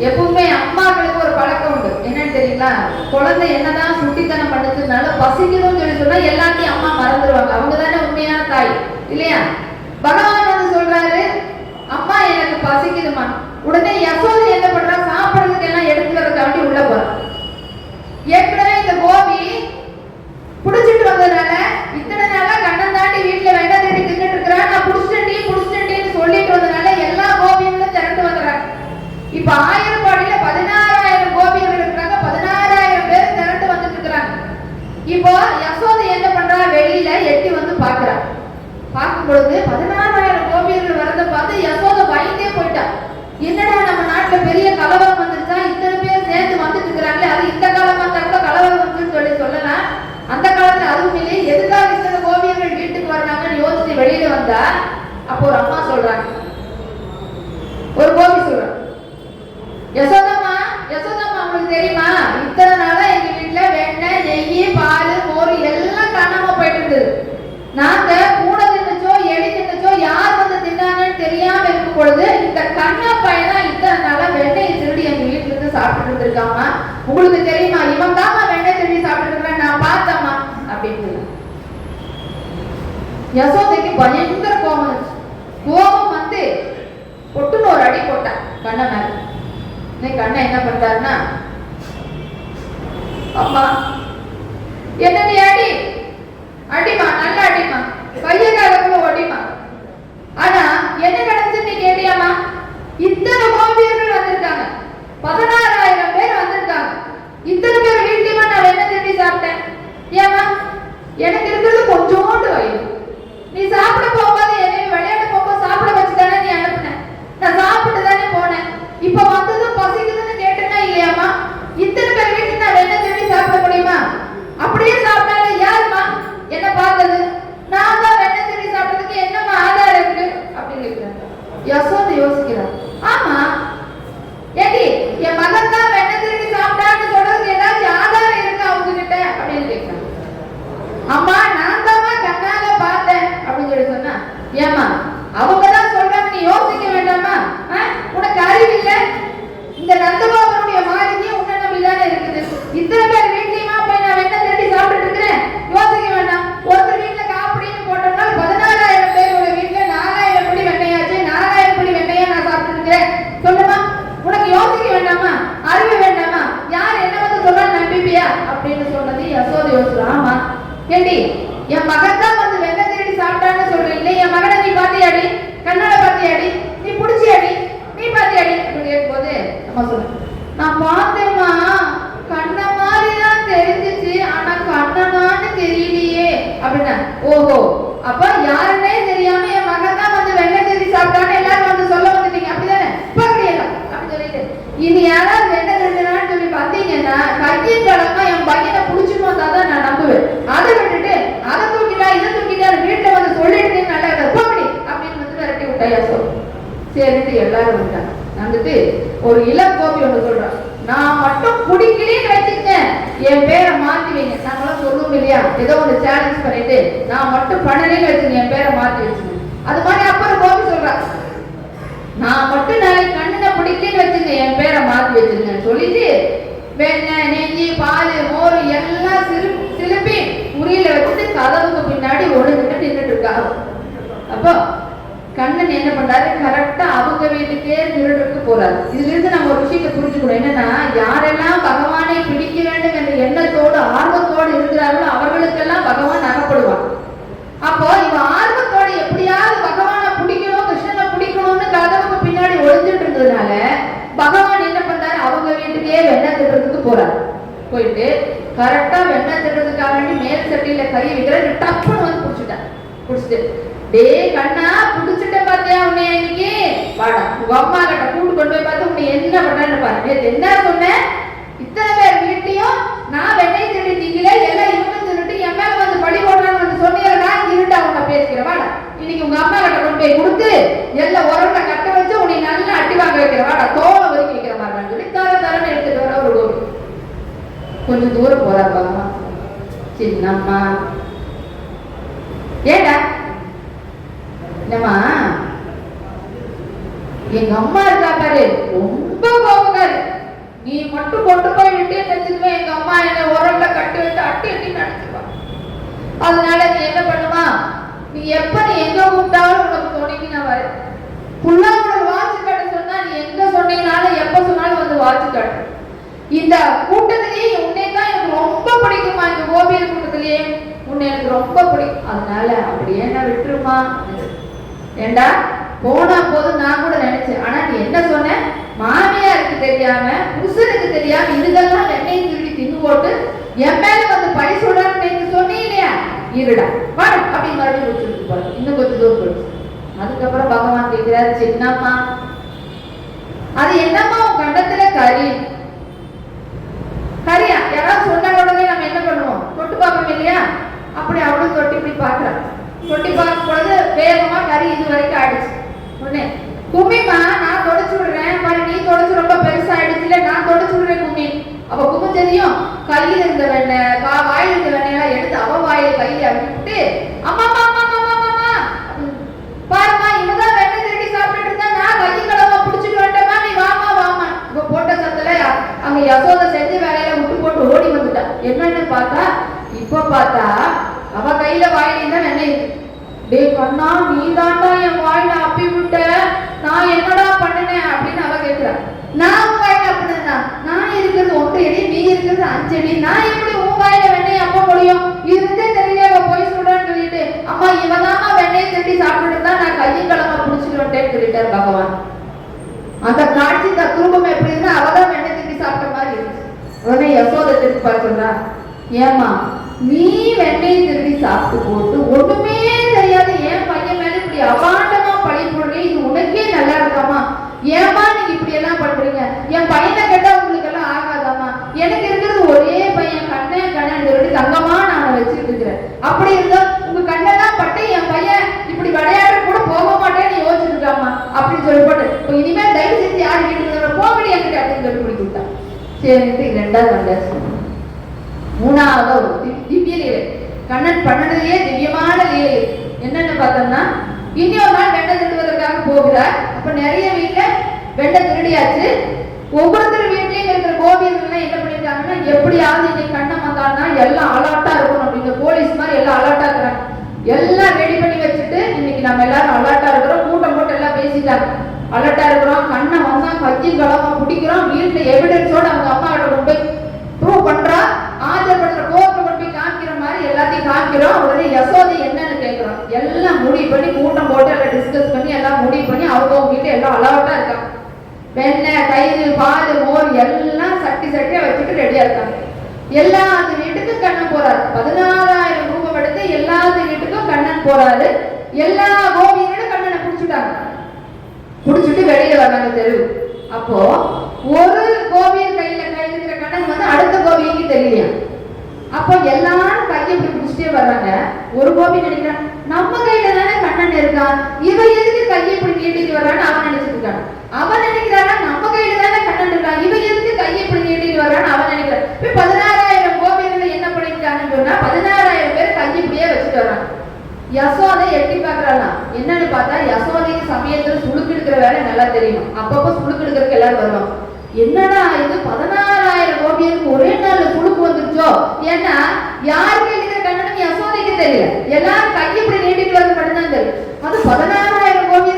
எப்பவுமே அம்மாக்களுக்கு ஒரு பழக்கம் உண்டு, என்னன்னு தெரியுங்களா, குழந்தை என்னதான் சுட்டித்தனம் பண்ணுச்சுனாலும் பசிக்குதுன்னு சொல்லி சொன்னா எல்லாத்தையும் அம்மா மறந்துடுவாங்க. அவங்க தானே உண்மையான தாய் இல்லையா? பகவான் வந்து சொல்றாரு, அம்மா எனக்கு பசிக்குதுமா. உடனே யசோதை என்ன பண்றா, சாப்பிடுறதுக்கு எல்லாம் எடுத்து வரக்காண்டி உள்ள போறான். ஏற்கனவே இந்த கோபி புடிச்சிட்டு வந்ததுனால இத்தனை நாளா கண்ணன் தாண்டி வீட்டுல வெண்ணெய் தேடி தின்னுட்டு இருக்கிறான். நான் புடிச்சிட்டேன்னு சொல்லிட்டு வந்ததுனால எல்லா கோபியங்களும் திரண்டு வந்துடுறாங்க. இப்ப 1000 பாடியில 16,000 கோபியர்கள் இருக்கிறாங்க, 16,000 பேர் திரண்டு வந்துட்டு இருக்கிறாங்க. இப்போ யசோதை என்ன பண்றா, வெளியில எட்டி வந்து பாக்குறா. பார்க்கும் பொழுது 16,000 கோபியர்கள் வரத பார்த்து யசோதை பயந்தே போயிட்டா. என்னடா நம்ம நாட்டுல பெரிய கலவரம் வந்துருச்சா, இத்தனை பேர் சேர்ந்து வந்துட்டு இருக்கிறாங்களே, அது இந்த காலமா தக்க கலவரம் வந்துன்னு சொல்லலாம். அந்த காலத்துல அதுவும் இல்லையே, எதுக்காக இத்தனை கோபியர்கள் வீட்டுக்கு வர்றாங்கன்னு யோசிச்சு வெளியில வந்தா, அப்போ ஒரு அம்மா சொல்றாங்க, ஒரு கோபி சொல்றாங்க, யசோதம்மா உங்களுக்கு தெரியுமா, இத்தனை நாளா எங்க வீட்டுல வெண்ணெய் நெய் பால் மோர் எல்லாம் காணாம போயிட்டு இருந்தது. நாங்க பூனை தின்னுச்சோ எலி தின்னுச்சோ யார் வந்து தின்னாங்கன்னு தெரியாம இருக்கும் பொழுது இந்த கண்ணா பையனா இத்தனை நாளா வெண்ணெயை திருடி எங்க வீட்டுல இருந்து சாப்பிட்டு இருந்திருக்காமா. உங்களுக்கு தெரியுமா, இவன் தாமா வெண்ணெய் திருடி சாப்பிட்டு இருக்கிறேன், நான் பார்த்தம்மா அப்படின்னு. யசோதைக்கு பயங்கர கோபம் வந்து பொட்டுன்னு ஒரு அடி போட்டான் கண்ண மேல. கண்ணை என்ன பண்றாருன்னா, அம்மா என்ன நீ அடிமா, நல்லா அடிமா, கைய காலத்துல ஓடிமா. ஆனா என்ன நடந்துச்சு நீ கேட்டியாமா, இத்தனை கோபியர்கள் வந்திருக்காங்க, 16,000 பேர் வந்திருக்காங்க, இத்தனை பேர் வீட்லயுமா நான் என்ன திருடி சாப்பிட்டேன். ஏமா எனக்கு இருக்கிறது கொஞ்சோண்டு வயிறு, நீ சாப்பிட போகும்போது என்னை விளையாட போகும்போது சாப்பிட வச்சுதானே நீ அனுப்புன, நான் சாப்பிட்டு தானே போனேன். இப்ப வந்ததும் பசிக்குதுன்னு கேட்டேன்னா இல்லையாமா, இத்தனை பேர் வீட்டுக்கு நான் என்ன திருடி சாப்பிட முடியுமா? அப்படியே சாப்பிட்டாலும் யாருமா என்ன பார்த்தது, நான் தான் வெண்ணெய் திருடி சாப்பிட்டதுக்கு என்னமா ஆதாரம் இருக்கு அப்படின்னு கேட்கிறாங்க. யசோதை யோசிக்கிறார், ஆமா ஏடி என் மகன் தான் வெண்ணெய் திருடி சாப்பிட்டான்னு சொல்றதுக்கு ஏதாச்சும் ஆதாரம் இருக்கா அவங்க கிட்ட அப்படின்னு கேட்கிறாங்க. அம்மா நான் தான் கண்ணால பார்த்தேன் அப்படின்னு சொல்லி சொன்னா, ஏமா அவங்கதான் சொல்றாங்க நீ யோசிக்க வேண்டாமா, உனக்கு அறிவு இல்ல, இந்த நந்தபாபனுடைய மாளிகை உன்ன நம்பிதானே இருக்குது, இத்தனை பேர் வீட்லயுமா போய் நான் வெண்ணெய் திருடி சாப்பிட்டு இருக்கிறேன், யோசிக்க வேண்டாம். ஒருத்தர் வீட்டுல காப்பிடின்னு போட்டோம்னா 16,000 பேரோட வீட்டுல 4,000 படி வெண்ணையாச்சு, 4,000 படி வெண்ணையா நான் சாப்பிட்டு இருக்கிறேன். சொல்லுமா, உனக்கு யோசிக்க வேண்டாமா, அறிவு வேண்டாமா, யார் என்ன வந்து சொல்றா நம்பிப்பியா அப்படின்னு சொன்னது யசோதை யோசிச்சு. ஆமா ஏண்டி என் மகன் தான் வந்து வெண்ணெய் திருடி சாப்பிட்டான்னு சொல்றீங்களே, என் மகனை நீ பாத்தியாடி, கண்ணால பாத்தியாடி, நீ புடிச்சியாடி, நீ பாத்தியாடி அப்படின்னு கேட்கும்போது அம்மா சொல்றேன், நான் பார்த்தேம்மா, கண்ண மாதிரிதான் தெரிஞ்சிச்சு, ஆனா கண்ணனான்னு தெரியலையே அப்படின்னா. ஓஹோ, அப்ப யாருன்னே தெரியாம என் மகன் தான் வந்து வெண்ணெய் திருடி சாப்பிட்டான்னு எல்லாரும் வந்து சொல்ல வந்துட்டீங்க அப்படிதானே, பக்கடியெல்லாம் அப்படின்னு சொல்லிட்டு இனி யாராவது வெண்ணெய் திருடினான்னு சொல்லி பார்த்தீங்கன்னா கையின் கடமா என் பையனை புடிச்சுட்டு வந்தாதான் நான் நம்புவேன். அதை விட்டுட்டு அதை தூக்கிட்டா இதை தூக்கிட்டா வீட்டுல வந்து சொல்லிட்டு நல்லா இருக்காது போகடி அப்படின்னு வந்து விரட்டி விட்டாயா சொல். சரிட்டு எல்லாரும் வந்துட்டாங்க. வந்துட்டு ஒரு இளம் கோபி ஒன்று சொல்றான், நான் மட்டும் குடிக்கலன்னு வச்சுக்க என் பேரை மாத்தி வைங்க. நாங்களாம் சொல்லுவோம் இல்லையா, ஏதோ ஒன்று சேலஞ்ச் பண்ணிட்டு நான் மட்டும் பண்ணலன்னு வச்சுங்க என் பேரை மாத்தி வச்சுங்க. அது மாதிரி அப்புறம் கோபி சொல்றான், நான் மட்டும் நாளைக்கு கண்ணுன பிடிக்கலன்னு வச்சுங்க என் பேரை மாத்தி வச்சுருங்கன்னு சொல்லிட்டு வெண்ணெய் நெய் பால் மோர் எல்லாம் சிலுப்பி உரியில வச்சுட்டு கதவுக்கு பின்னாடி ஒழுங்கிட்டு நின்றுட்டு இருக்காங்க. அப்போ கண்ணன் என்ன பண்றாரு, கரெக்டா அவங்க வீட்டுக்கே திருடுறதுக்கு போறாரு. இதுல இருந்து நம்ம ஒரு விஷயத்தை புரிஞ்சுக்கணும். என்னன்னா, யாரெல்லாம் பகவானை பிடிக்க வேண்டும் என்ற எண்ணத்தோடு ஆர்வத்தோடு இருக்கிறார்களோ அவர்களுக்கெல்லாம் பகவான் அகப்படுவான். அப்போ இவன் ஆர்வத்தோடு எப்படியாவது பகவானை பிடிக்கணும், கிருஷ்ணனை பிடிக்கணும்னு கதவுக்கு பின்னாடி ஒளிஞ்சிட்டு இருந்ததுனால பகவான் என்ன பண்றாரு, அவங்க வீட்டுக்கே வெண்ணெய் திட்டுறதுக்கு போறாரு. போயிட்டு கரெக்டா வெண்ணெய் திட்டுறதுக்காக வேண்டி மேல் சட்டியில கை வைக்கிறாரு. டப்புன்னு வந்து பிடிச்சிட்டான். பிடிச்சிட்டு, டே கண்ணா, புடிச்சிட்ட பாத்தியா உன்னை, இன்னைக்கு வாடா உங்க அம்மா கிட்ட கூட்டு கொண்டு போய் பார்த்து உன்னை என்ன பண்றேன்னு பாரு. என்ன சொன்னேன், இத்தனை பேர் வீட்டையும் நான் வெண்ணெய் திருடி நீங்களே எல்லாம் இவங்க திருட்டு என் மேல வந்து பழி போடுறான்னு வந்து சொன்னீங்கன்னா இருட்டா உன்னை பேசுகிறேன். வாடா இன்னைக்கு உங்க அம்மா கிட்ட கொண்டு போய் கொடுத்து எல்லாம் உரத்தை கட்ட வச்சு உன்னை நல்லா அட்டி வாங்க வைக்கிற, வாடா தோலை வரைக்கும் வைக்கிற மாதிரி சொல்லி தரன்னு எடுத்துட்டு வர ஒரு கோபி. கொஞ்சம் தூரம் போறாப்பா. சின்னம்மா, ஏடா என்னம்மா, எங்க அம்மா இருக்கா பாரு, ரொம்ப கோபக்காரு. நீ மட்டும் கொண்டு போய் விட்டே தெரிஞ்சுக்குவேன், எங்க அம்மா என்ன உரல்ல கட்டி வச்சு அட்டி அட்டி நினைச்சுப்பா. அதனால நீ என்ன பண்ணுமா, நீ எப்ப நீ எங்க கூப்பிட்டாலும் உனக்கு துணைக்கு நான் வரேன். புள்ளாவோட வாட்சி காட்ட சொன்னா நீ எங்க சொன்னீங்கனாலும் எப்ப சொன்னாலும் வந்து வாட்சி காட்டு. இந்த கூட்டத்திலேயே உன்னை தான் எனக்கு ரொம்ப பிடிக்குமா, இந்த கோபியல் கூட்டத்திலேயே உன்னை எனக்கு ரொம்ப பிடிக்கும். அதனால அப்படியே என்ன விட்டுருமா. ஏண்டா போனா போதும் நான் கூட நினைச்சேன். ஆனா நீ என்ன சொன்ன, மாமியாருக்கு தெரியாம புருஷனுக்கு தெரியாம இதுக்கெல்லாம் வெண்ணெய் திருடி தின்னு போட்டு என் மேல வந்து பழி சொல்றான்னு நீங்க சொன்னீங்க இல்லையா, இருடா வாடு அப்படின்னு மறுபடியும் வச்சுட்டு போற. இன்னும் கொஞ்சம் தூரம் போயிடுச்சு. அதுக்கப்புறம் பகவான் கேட்கிறாரு, சின்னம்மா அது என்னம்மா உன் கண்டத்துல கறி கரியா? யாராவது சொன்ன உடனே நம்ம என்ன பண்ணுவோம், தொட்டு பார்ப்போம் இல்லையா? அப்படி அவளும் தொட்டி இப்படி பாக்குறான். தொட்டி பார்க்கும் பொழுது வேகமா கறி இது வரைக்கும் ஆயிடுச்சு. உடனே கும்மிமா நான் தொடச்சு விடுறேன் பாரு, நீ தொடச்சு ரொம்ப பெருசாயிடுச்சுல, நான் தொடச்சு விடுறேன் கும்மி. அப்ப குமிஞ்சதையும் கையில் இருந்த வெண்ணெய் வாயில் இருந்த வெண்ணெயெல்லாம் எடுத்து அவ வாயில கையில அப்படின்ட்டு, அம்மா அம்மா அம்மா அம்மா அம்மா பாருமா, இவதான் வெண்ணெய் திருடி சாப்பிட்டுட்டு இருந்தா, நான் கையை கலமா புடிச்சுட்டு வந்துட்டேமா, நீ வாமா வாமா. இப்ப போட்ட சத்துல அங்க யசோதை செஞ்ச வேலையில விட்டு போட்டு ஓடி வந்துட்டா. என்னன்னு பார்த்தா, இப்ப பார்த்தா அவ கையில வாயில தான் வெண்ணெய் இருக்கு. டே கண்ணா, நீ தாண்டா என் வாயில அப்பி விட்ட, நான் என்னடா பண்ணினேன் அப்படின்னு அவ கேட்கிறா. நான் வாயில அப்படின்னா, நான் இருக்கிறது 1 அடி, நீ இருக்கிறது 5 அடி, நான் எப்படி உன் வாயில வெண்ணெய் அப்ப முடியும்? இருந்தே தெரியல அவ போய் சொல்றான்னு சொல்லிட்டு, அம்மா இவதாமா வெண்ணெய் திருடி சாப்பிட்டு தான் நான் கையும் களமா புடிச்சுட்டு வந்துட்டேன்னு சொல்லிட்டார் பகவான். அந்த காட்சி தத்ரூபம் எப்படி இருந்தா அவதான் வெண்ணெய் திருடி சாப்பிட்ட மாதிரி இருந்துச்சு. உடனே யசோதை திருப்பி பார்த்து சொல்றா, ஏமா நீ வெண்ணெய் திருடி சாப்பிட்டு போட்டு ஒண்ணுமே தெரியாது என் பையன் மேல இப்படி அபாண்டமா பழி போடுறீங்க, இது உனக்கே நல்லா இருக்காமா? ஏமா நீங்க இப்படி எல்லாம் பண்றீங்க? என் பையனை கேட்டா உங்களுக்கு எல்லாம் ஆகாதாமா? எனக்கு இருக்கிறது ஒரே பையன், கண்ணன் சொல்லி தங்கமா நான் வச்சுட்டு இருக்கிறேன். அப்படி இருந்தா உங்க கண்ணெல்லாம் பட்டு என் பையன் இப்படி விளையாட கூட போக மாட்டேன்னு யோசிச்சுட்டு இருக்காமா அப்படின்னு சொல்லி போட்டு, இனிமேல் தயவு செஞ்சு யாரு வீட்டுக்கு போகடி என்கிட்ட அப்படின்னு சொல்லி பிடிச்சி விட்டான். சரிட்டு 2வது வந்தாச்சு. 3வது ஒரு திவ்ய லீலை. கண்ணன் பண்ணதுலயே திவ்யமான லீலை என்னன்னு பார்த்தோம்னா, இன்னொரு நாள் வெண்ணெய் திருடுவதற்காக போகிறார். அப்ப நிறைய வீட்டுல வெண்ணெய் திருடியாச்சு. ஒவ்வொருத்தர் வீட்லயும் இருக்கிற கோபியர்கள் என்ன பண்ணிருக்காங்கன்னா, எப்படியாவது இன்னைக்கு கண்ணன் வந்தான்னா எல்லாம் அலர்ட்டா இருக்கணும் அப்படிங்கிற போலீஸ் மாதிரி எல்லாம் அலர்ட்டா இருக்கிறாங்க. எல்லாம் ரெடி பண்ணி வச்சுட்டு இன்னைக்கு நம்ம எல்லாரும் அலர்ட்டா இருக்கிறோம். கூட்டம் போட்டு எல்லாம் பேசிட்டாங்க, அலர்ட்டா இருக்கிறோம், கண்ணன் வந்தா கையும் களமா பிடிக்கிறோம், வீட்டுல எவிடன்ஸோட அவங்க அம்மா கிட்ட கொண்டு போய் ப்ரூவ் பண்றா, ஆஜர்படுற கோர்ட்ல கொண்டு போய் காமிக்கிற மாதிரி எல்லாத்தையும் காமிக்கிறோம். உடனே யசோதை என்னன்னு கேட்கிறோம். எல்லாம் முடிவு பண்ணி கூட்டம் போட்டு எல்லாம் டிஸ்கஸ் பண்ணி எல்லாம் முடிவு பண்ணி அவங்க வீட்டுல எல்லாம் அலர்ட்டா இருக்காங்க. வெண்ணெய், தயிர், பால், மோர் எல்லாம் சட்டியா வச்சுட்டு ரெடியா இருக்காங்க. எல்லாத்து வீட்டுக்கும் கண்ணன் போறாரு. 16,000 ரூபாய் எடுத்து எல்லாத்து வீட்டுக்கும் கண்ணன் போறாரு. எல்லா கோபியர்களும் கண்ணனை புடிச்சுட்டாங்க. புடிச்சுட்டு வெளியில வர்றாங்க தெருவு. அப்போ ஒரு கோபியர் கையில இருக்கிற கண்ணன் வந்து அடுத்த கோபியைக்கு தெரியலையா. அப்போ எல்லாரும் கையை இப்படி புடிச்சுட்டே வர்றாங்க. ஒரு கோபி நினைக்கிறான், நம்ம கையில தானே கண்ணன் இருக்கான், இவன் எதுக்கு கையை இப்படி நீட்டிட்டு வர்றான்னு அவன் நினைச்சிட்டு இருக்கான். அவன் நினைக்கிறானா நம்ம கையில தானே கண்ணன் இருக்கான், இவன் எதுக்கு கையை இப்படி நீட்டிட்டு வர்றான்னு அவன் நினைக்கிறான். இப்ப 16,000 கோபியர்கள் என்ன பண்ணிருக்காங்கன்னு சொன்னா 16,000 பேர் கையை இப்படியே வச்சுட்டு வர்றாங்க. யசோதை எட்டி பாக்குறாளாம். என்னன்னு பார்த்தா யசோதைக்கு சமயத்துல சுளுக்கு எடுக்கிற வேலை நல்லா தெரியும். அப்பப்போ சுளுக்கு எடுக்கிறதுக்கு எல்லாரும் வருவாங்க. என்னடா இது 16,000 கோபியருக்கு ஒரே நாள்ல சுளுக்கு வந்துருச்சோ? ஏன்னா யாருக்கு இருக்கிற கண்ணனும் யசோதைக்கு தெரியல. எல்லாரும் கையை இப்படி நீட்டிட்டு வந்து மட்டும்தான் தெரியும். அது 16,000 கோபி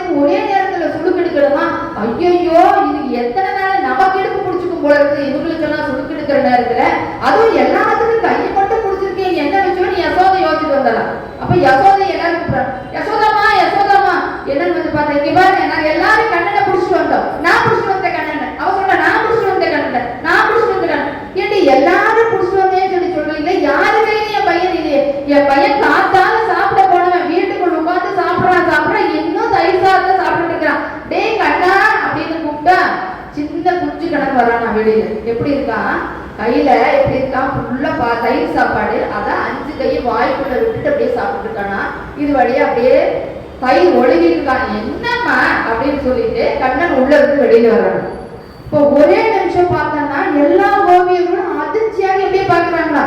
வெளியில. எப்படி இருக்கான், கையில எப்படி இருக்கான், ஃபுல்லா தயிர் சாப்பாடு, அதை 5 கையை வாய்க்குள்ள விட்டுட்டு அப்படியே சாப்பிட்டு இருக்கானா. இது வழியா அப்படியே தயிர் ஒழுகி இருக்கான். என்னம்மா அப்படின்னு சொல்லிட்டு கண்ணன் உள்ள இருந்து வெளியில வர்றாங்க. இப்போ ஒரே நிமிஷம் பார்த்தோம்னா எல்லா ஓவியர்களும் அதிர்ச்சியாக எப்படியே பாக்குறாங்களா,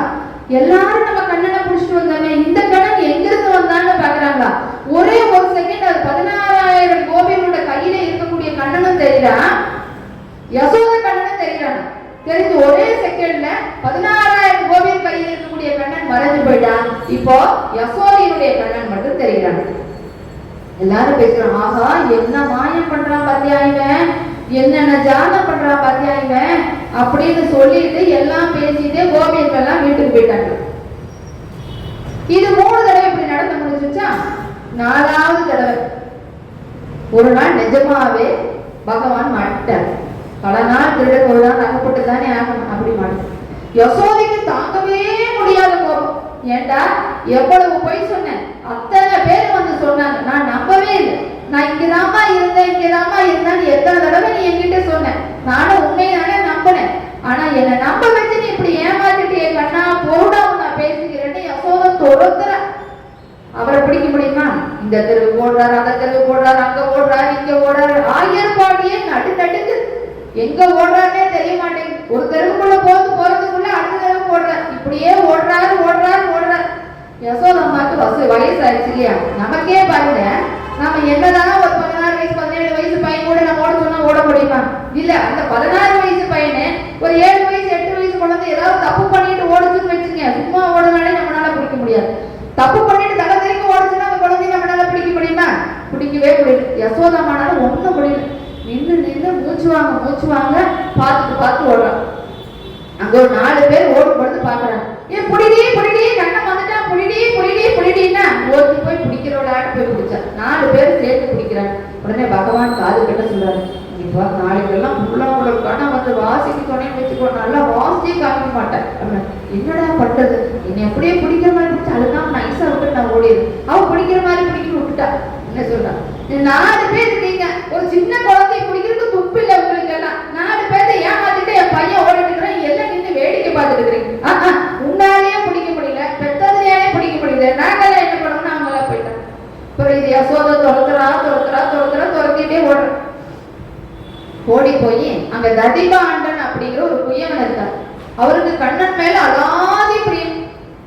எல்லாரும் நம்ம கண்ணனை புடிச்சிட்டு வந்தாங்க, இந்த கண்ணன் எங்கிருந்து வந்தான்னு பாக்குறாங்களா. ஒரே ஒரு செகண்ட் அது 16,000 கோபிகளோட கையில இருக்கக்கூடிய கண்ணனும் தெரியுறான், யசோத கண்ணனும் தெரியுறான். தெரிஞ்சு ஒரே செகண்ட்ல 16,000 கோபிகள் கையில் இருக்கக்கூடிய கண்ணன் மறைஞ்சு போயிட்டான். இப்போ யசோதையினுடைய கண்ணன் மட்டும் தெரியுறான். எல்லாரும் பேசுறான், ஆஹா என்ன மாயம் பண்றான் பாத்தியா இவன், என்னென்ன ஜானம் பண்றான் பாத்தியா இவன் அப்படின்னு சொல்லிட்டு எல்லாம் பேசிட்டு கோபியர்கள் எல்லாம் வீட்டுக்கு போயிட்டாங்க. இது 3 தடவை இப்படி நடந்து முடிஞ்சுச்சா. 4வது தடவை ஒரு நாள் நிஜமாவே பகவான் மாட்டார். பல நாள் திருடன் ஒரு நாள் அகப்பட்டு தானே ஆகணும், அப்படி மாட்டார். யசோதைக்கு தாங்கவே முடியாத கோபம். ஏண்டா எவ்வளவு பொய் சொன்னேன், அத்தனை பேர் வந்து சொன்னாங்க, நான் நம்பவே இல்லை. நான் இங்கதாமா இருந்தேன் எத்தனை தடவை நீ என்கிட்ட சொன்ன, நானும் உண்மையானே நம்பினேன். ஆனா என்ன நம்ப வச்சு நீ இப்படி ஏமாத்திட்டே கண்ணா, பொருடா நான் பேசுகிறேன்னு யசோதை துரத்துற. அவரை பிடிக்க முடியுமா? இந்த தெருவு ஓடுறாரு, அந்த தெருவு ஓடுறாரு, அங்க ஓடுறாரு, இங்க ஓடுறாரு, ஆயர்பாடியே நடுநடுக்கு எங்க ஓடுறாருன்னே தெரிய மாட்டேங்குது. ஒரு தெருவுக்குள்ள போறதுக்குள்ள அடுத்த தெருவு ஓடுறாரு, இப்படியே ஓடுறாரு. யசோதம்மாக்கு வயசாயிடுச்சு இல்லையா. நமக்கே பாருங்க, நாம என்னதான் ஒரு 16 வயசு 17 வயசு பையன் கூட நம்ம ஓட சொன்னா ஓட முடியுமா? இல்ல. அந்த 16 வயசு பையனு ஒரு 7 வயசு 8 வயசு குழந்தை ஏதாவது தப்பு பண்ணிட்டு ஓடுச்சுன்னு வச்சுங்க, சும்மா ஓடுனாலே நம்மளால பிடிக்க முடியாது. தப்பு பண்ணிட்டு தலை தெரிவிக்க ஓடுச்சுன்னா அந்த குழந்தைய நம்மளால பிடிக்க முடியுமா? பிடிக்கவே முடியல. யசோதம்மானால ஒண்ணும் முடியல. நின்று மூச்சு வாங்க பார்த்து ஓடுறான். அங்க ஒரு 4 பேர் ஓடும் பொழுது பாக்குறாங்க, ஏன் புடிடி கண்ணன் வந்துட்டான், புடிடின்னா ஓடி போய் பிடிக்கிறவளாட்டு போய் பிடிச்சா. 4 பேர் சேர்த்து பிடிக்கிறாங்க. உடனே பகவான் காது கிட்ட சொல்றாரு, இப்போ நாளைக்கெல்லாம் கண்ணன் வந்து வாசிக்கு சொன்னேன்னு வச்சுக்கோ, நல்லா வாசியே காமிக்க மாட்டேன். என்னடா பண்றது, என்னை அப்படியே பிடிக்கிற மாதிரி பிடிச்சா, அதுதான் நைஸா விட்டு நான் ஓடிடுறேன். அவன் பிடிக்கிற மாதிரி பிடிக்கணும் விட்டுட்டா. என்ன சொல்றான், 4 பேர் இருக்கீங்க, ஒரு சின்ன குழந்தை பிடிக்கிறதுக்கு துப்பு இல்லை உங்களுக்கு எல்லாம். 4 பேர்த்த ஏமாத்திட்டு என் பையன் ஓடிட்டு இருக்கிறேன், எல்லாம் நின்று வேடிக்கை பார்த்துட்டு இருக்கிறீங்க. உன்னாலேயே பிடிக்க முடியல, பெத்ததுலையாலே பிடிக்க முடியல, நாங்கெல்லாம் என்ன பண்ணணும்னு அவங்க எல்லாம் போயிட்டாங்க. அப்புறம் இது யசோதை துரத்திட்டே ஓடுற. ஓடி போய் அங்க ததிபாண்டன் அப்படிங்கிற ஒரு குயவன் இருக்கார். அவருக்கு கண்ணன் மேல அலாதி பிரியம்.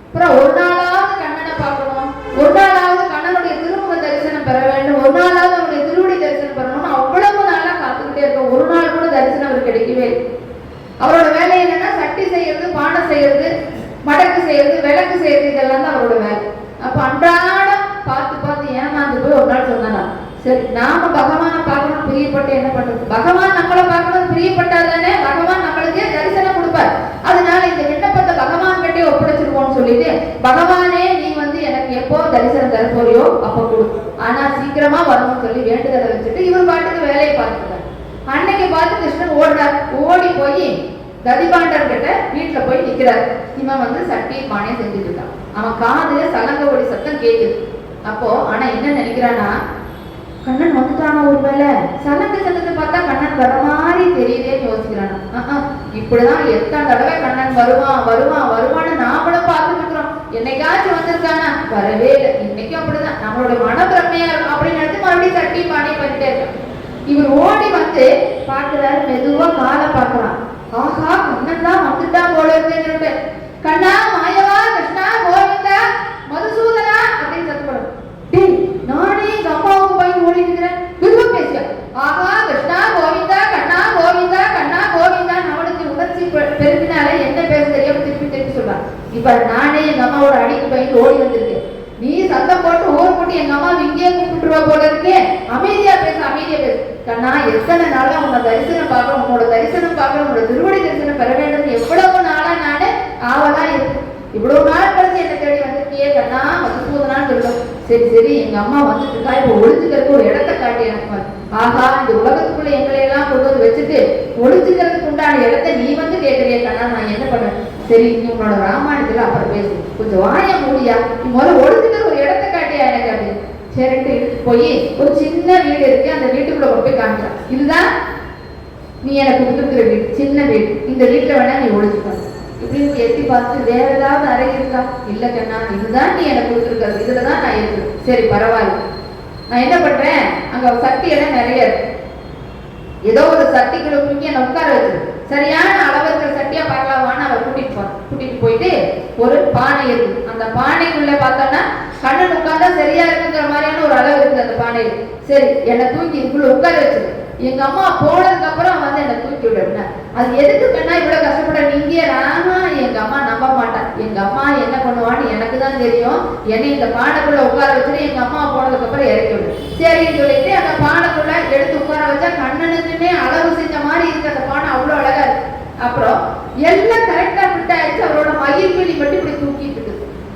அப்புறம் ஒரு நாளாவது கண்ணனை பார்க்கணும், ஒரு நாளாவது கண்ணனுடைய திருமுக தரிசனம் பெற வேண்டும், ஒரு நாளாவது அவருடைய திருவடி தரிசனம் பெறணும்னு அவ்வளவு நாளா காத்துக்கிட்டே இருக்க. ஒரு நாள் கூட தரிசனம் அவர் கிடைக்கவே. அவரோட வேலை என்னன்னா சட்டி செய்யறது, பானை செய்யறது, மடக்கு செய்யறது, விளக்கு செய்யறது, இதெல்லாம் தான் அவரோட வேலை. அப்ப அன்றாடம் பார்த்து ஏமாந்து போய் ஒரு நாள் சொன்னா, சரி நாம பகவானை பார்க்கணும் பிரியப்பட்டு என்ன பண்றது, பகவான் நம்மளை பார்க்கணும் பிரியப்பட்டாதானே பகவான் நம்மளுக்கு தரிசனம் கொடுப்பார். அதனால இந்த விண்ணப்பத்தை பகவான் கிட்டே ஒப்படைச்சிருவோம்னு சொல்லிட்டு, பகவானே நீ வந்து எனக்கு எப்போ தரிசனம் தர போறியோ அப்ப கொடு, ஆனா சீக்கிரமா வரணும்னு சொல்லி வேண்டுதலை வச்சுட்டு இவர் பாட்டுக்கு வேலையை பார்த்துட்டார். அன்னைக்கு பார்த்து கிருஷ்ணன் ஓடுறார். ஓடி போய் ததிபாண்டர் கிட்ட வீட்டுல போய் நிக்கிறார். இவன் வந்து சட்டி பானையை செஞ்சுட்டு இருக்கான். அவன் காதுல சலங்க ஒளி சத்தம் கேக்குது. அப்போ ஆனா என்ன நினைக்கிறானா, கண்ணன் வந்துட்டானா, ஒரு வேலை சலங்க சத்தத்தை பார்த்தா கண்ணன் வர மாதிரி தெரியுதேன்னு யோசிக்கிறானா. இப்படிதான் எத்தனை தடவை கண்ணன் வருவான்னு நாமளும் பார்த்துட்டு இருக்கிறோம். என்னைக்காச்சும் வந்திருக்கானா? வரவே இல்லை. இன்னைக்கும் அப்படிதான், நம்மளோட மனப்பிரமையா இருக்கும் அப்படின்னு நினைச்சு மறுபடியும் சட்டி பானை பண்ணிட்டே இருக்கான். இவர் ஓடி வந்து பாக்குறாரு, மெதுவா காலை பாக்குறான். ஆஹா கண்ணன் தான் வந்துட்டா போல இருக்கு. கண்ணா மாயவா கிருஷ்ணா கோவிந்தா மதுசூதனா அப்படின்னு சத்தப்படும். டேய் நானே எங்க அம்மாவுக்கு போய் ஓடி இருக்கிறேன், விரும்ப பேசுற. ஆஹா கிருஷ்ணா கோவிந்தா கண்ணா கோவிந்தா அவனுக்கு உணர்ச்சி பெருக்கினாலே என்ன பேச தெரியாம திருப்பி சொல்றான். இப்ப நானே எங்க அம்மாவோட அடிக்கு போய் ஓடி வந்திருக்கேன், நீ சத்தம் போட்டு ஊர் போட்டு எங்க அம்மா இங்கேயே கூப்பிட்டுருவா போல இருக்கே, அமைதியா பேசு கண்ணா. எத்தனை நாளா உன்னை தரிசனம் பார்க்கணும், உன்னோட தரிசனம் பார்க்கணும், உன்னோட திருவடி தரிசனம் பெற வேண்டும், எவ்வளவு நாளா நானே ஆவலா இருக்கு. இவ்வளவு நாள் கழிச்சு என்ன தேடி வந்திருக்கியே கண்ணா மதுசூதனான்னு சொல்லும். சரி எங்க அம்மா வந்துட்டு இருக்கா, இப்ப ஒளிஞ்சுக்கிறதுக்கு ஒரு இடத்த காட்டி எனக்கு. ஆஹா இந்த உலகத்துக்குள்ள எங்களை எல்லாம் கொண்டு வந்து வச்சுட்டு ஒளிஞ்சுக்கிறதுக்கு உண்டான இடத்த நீ வந்து கேட்கறிய கண்ணா, நான் என்ன பண்ணேன்? சரி நீ உன்னோட ராமாயணத்துல அப்புறம் பேசு, கொஞ்சம் வாய மூடியா, நீ முதல்ல ஒளிஞ்சுக்கிற ஒரு இடத்த காட்டியா எனக்கு அப்படின்னு. சரிட்டு போய் ஒரு சின்ன வீடு இருக்கு, அந்த வீட்டுக்குள்ள கொண்டு போய் காமிச்சான். இதுதான் நீ எனக்கு கொடுத்துருக்கிற வீடு சின்ன வீடு, இந்த வீட்டுல வேணா நீ ஒழிச்சுக்கோ. இப்படின்னு எட்டி பார்த்து வேற ஏதாவது அறை இருக்கா? இல்ல கண்ணா, இதுதான் நீ எனக்கு கொடுத்துருக்கிறது, இதுலதான் நான் இருக்கிறேன். சரி பரவாயில்ல, நான் என்ன பண்றேன், அங்க சட்டி எல்லாம் நிறைய இருக்கு, ஏதோ ஒரு சட்டிக்குள்ள தூக்கி என்ன உட்கார வச்சிரு, சரியான அளவு இருக்கிற சட்டியா பார்க்கலாமான்னு அவர் கூட்டிட்டு போயிட்டு ஒரு பானை இருக்கு. அந்த பானைக்குள்ள பார்த்தோம்னா கண்ணன் உட்கார்ந்தா சரியா இருக்குங்கிற மாதிரியான ஒரு அளவு இருக்குது அந்த பானையில். சரி என்னை தூக்கி இதுக்குள்ள உட்கார வச்சிரு. எங்க அம்மா போனதுக்கு அப்புறம் வந்து என்னை தூக்கி விடுறேன். அது எதுக்கு கண்ணா இவ்வளவு கஷ்டப்பட? நீங்க ராமா, எங்க அம்மா நம்ப மாட்டான். எங்க அம்மா என்ன பண்ணுவான்னு எனக்கு தான் தெரியும். என்னை இந்த பானைக்குள்ள உட்கார வச்சுட்டு எங்க அம்மா போனதுக்கு அப்புறம் இறக்கி விடு. சரின்னு சொல்லிட்டு அந்த பானைக்குள்ள எடுத்து உட்கார வச்சா கண்ணனுக்குன்னே அளவு செஞ்ச மாதிரி இருக்கு அந்த பானை, அவ்வளவு அழகா இருக்கு. அப்புறம் எல்லாம் கரெக்டா ஃபிட் ஆயிடுச்சு. அவரோட மயிர்பீலி மட்டும் இப்படி தூக்கிட்டு இருக்குது.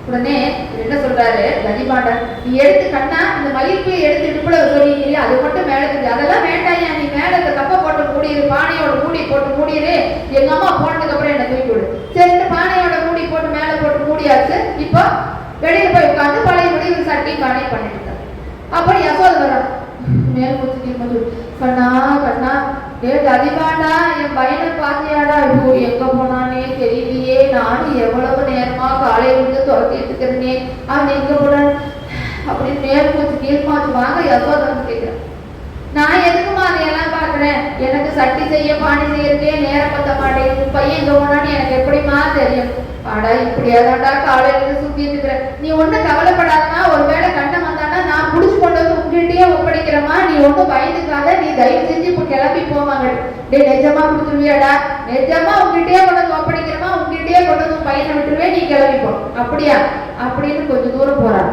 உடனே என்ன சொல்றாரு கஜிபாண்டன், நீ எடுத்து கண்ணா இந்த மயிர்பீலி எடுத்து இடுப்புல சொல்லிக்கிறீ, அது மட்டும் மேல இருக்கு, அதெல்லாம் வேண்டாயா, நீ மேல இந்த கப்பை போட்டு மூடிடு, பானையோட மூடி போட்டு மூடிடு, எங்க அம்மா போனதுக்கு அப்புறம் என்ன தூக்கி விடு. சரி பானையோட மூடி போட்டு மேல போட்டு மூடியாச்சு. இப்போ வெளியில போய் உட்காந்து பழைய முடி சட்டி பானை பண்ணிட்டு இருக்காரு. அப்புறம் யசோதை வர்றான், மேல் மூச்சு கண்ணா கண்ணா, ஏ கதிபாண்டா, என் பையனை பாத்தியாடா? ஐயோ எங்க போனானே தெரியலையே, நானும் எவ்வளவு நேரமா காலையில இருந்து துரத்திட்டு இருக்கிறேனே, அவன் எங்க போனான் அப்படின்னு மேல் மூச்சு கீழ் மூச்சு வாங்க யசோதன் கேட்கிறேன். நான் எதுக்குமா அதையெல்லாம் பாக்குறேன், எனக்கு சட்டி செய்ய பானை செய்யறதே நேரம் பத்த மாட்டேங்குது, பையன் எங்க போனான்னு எனக்கு எப்படிமா தெரியும்? ஆடா இப்படியாதாண்டா காலையில இருந்து சுத்திட்டு இருக்கிற, நீ ஒன்னும் கவலைப்படாதமா, ஒருவேளை கண்ணன் வந்தானா நான் புடிச்சு கொண்டு வந்து உங்ககிட்டயே ஒப்படைக்கிறமா, நீ ஒன்னும் பயந்துக்காத, நீ தயவு செஞ்சு இப்ப கிளம்பி போவாங்க. டே நிஜமா கொடுத்துருவியாடா? நிஜமா உங்ககிட்டயே கொண்டு வந்து ஒப்படைக்கிறமா, உங்ககிட்டயே கொண்டு வந்து பையனை விட்டுருவே, நீ கிளம்பிப்போ. அப்படியா அப்படின்னு கொஞ்சம் தூரம் போறான்.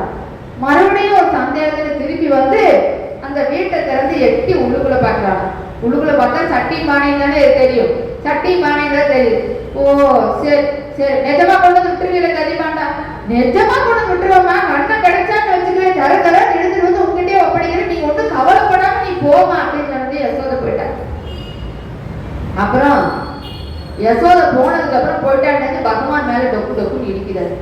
மறுபடியும் ஒரு சந்தேகத்துல திருப்பி வந்து அந்த வீட்டை திறந்து எட்டி உள்ளுக்குள்ள பாக்குறாங்க. உள்ளுக்குள்ள பார்த்தா சட்டி பானை தானே தெரியும், சட்டி பானை தான் தெரியும். ஓ சரி சரி, நிஜமா கொண்டு வந்து விட்டுருவீல கதிபாண்டா? நிஜமா கொண்டு விட்டுருவோமா, கண்ணை கிடைச்சான்னு வச்சுக்கிறேன், தர தர எடுத்துட்டு வந்து உங்ககிட்டயே ஒப்படைக்கிறேன், நீ ஒன்றும் கவலைப்படாம நீ போமா அப்படின்னு சொல்லி யசோதை போயிட்டான். அப்புறம் யசோதை போனதுக்கு அப்புறம் போயிட்டான்னு பகவான் மேல டொக்கு டொக்குன்னு இடிக்கிறாரு.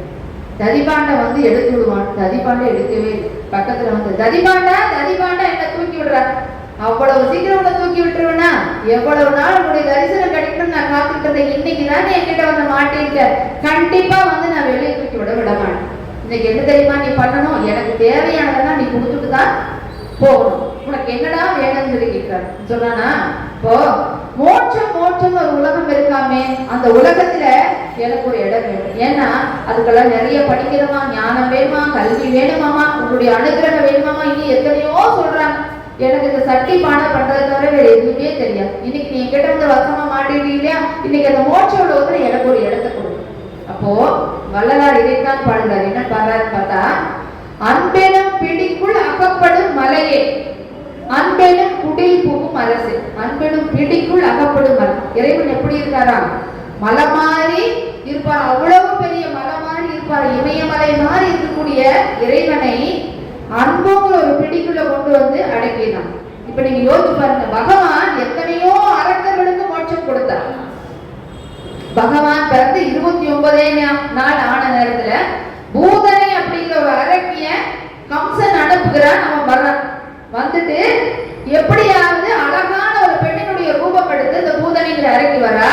ததிபாண்டை வந்து எடுத்து விடுவான். ததிபாண்டை எடுக்கவே பக்கத்துல வந்து ததிபாண்டா ததிபாண்டா என்ன தூக்கி விடுற, அவ்வளவு சீக்கிரம் உன்னை தூக்கி விட்டுருவேனா? எவ்வளவு நாள் உன்னுடைய தரிசனம் கிடைக்கணும்னு நான் காத்துட்டு இருந்தேன், இன்னைக்கு தானே என்கிட்ட வந்து மாட்டிருக்க, கண்டிப்பா வந்து நான் வெளியே தூக்கி விட மாட்டேன். இன்னைக்கு என்ன தெரியுமா நீ பண்ணணும், எனக்கு தேவையானதெல்லாம் நீ கொடுத்துட்டு தான் போகணும், உனக்கு என்னடா வேணும்னு சொல்லி கேட்கிறாரு. சொன்னானா, இப்போ மோட்சம் மோட்சம் ஒரு உலகம் இருக்காமே, அந்த உலகத்துல எனக்கு ஒரு இடம் வேணும். ஏன்னா அதுக்கெல்லாம் நிறைய படிக்கிறோமா, ஞானம் வேணுமா, கல்வி வேணுமாமா, உங்களுடைய அனுகிரகம் வேணுமாமா, இனி எத்தனையோ சொல்றாங்க. எனக்கு இந்த சட்டி பானை பண்றதை தவிர வேற எதுவுமே தெரியாது. இன்னைக்கு நீ என்கிட்ட வந்து வசமா மாட்டிடுறீ இல்லையா, இன்னைக்கு அந்த மோட்ச உலகத்துல எனக்கு ஒரு இடத்தை கொடு. அப்போ வள்ளலார் இதைத்தான் பாடுறாரு. என்ன பாடுறாரு பார்த்தா, அன்பெனும் பிடிக்குள் அகப்படும் மலையே, அன்பெனும் குடில் புகும் அரசு. அன்பெனும் பிடிக்குள் அகப்படும் மலை. இறைவன் எப்படி இருக்காரா? மலை மாதிரி இருப்பார், அவ்வளவு பெரிய மலை மாதிரி இருப்பார், இமயமலை மாதிரி இருக்கக்கூடிய இறைவனை அன்புங்கிற ஒரு பிடிக்குள்ள கொண்டு வந்து அடக்கினான். இப்ப நீங்க யோசிச்சு பாருங்க, பகவான் எத்தனையோ அரக்கர்களுக்கு மோட்சம் கொடுத்தார். பகவான் பிறந்து 29 நாள் ஆன நேரத்துல பூதனை அப்படிங்கிற ஒரு அரக்கிய கம்சன் அனுப்புகிறான். அவன் வர்றான், வந்துட்டு எப்படியாவது அழகான ஒரு பெண்ணினுடைய ரூபம் எடுத்து இந்த பூதனைங்கிற அரக்கி வரா,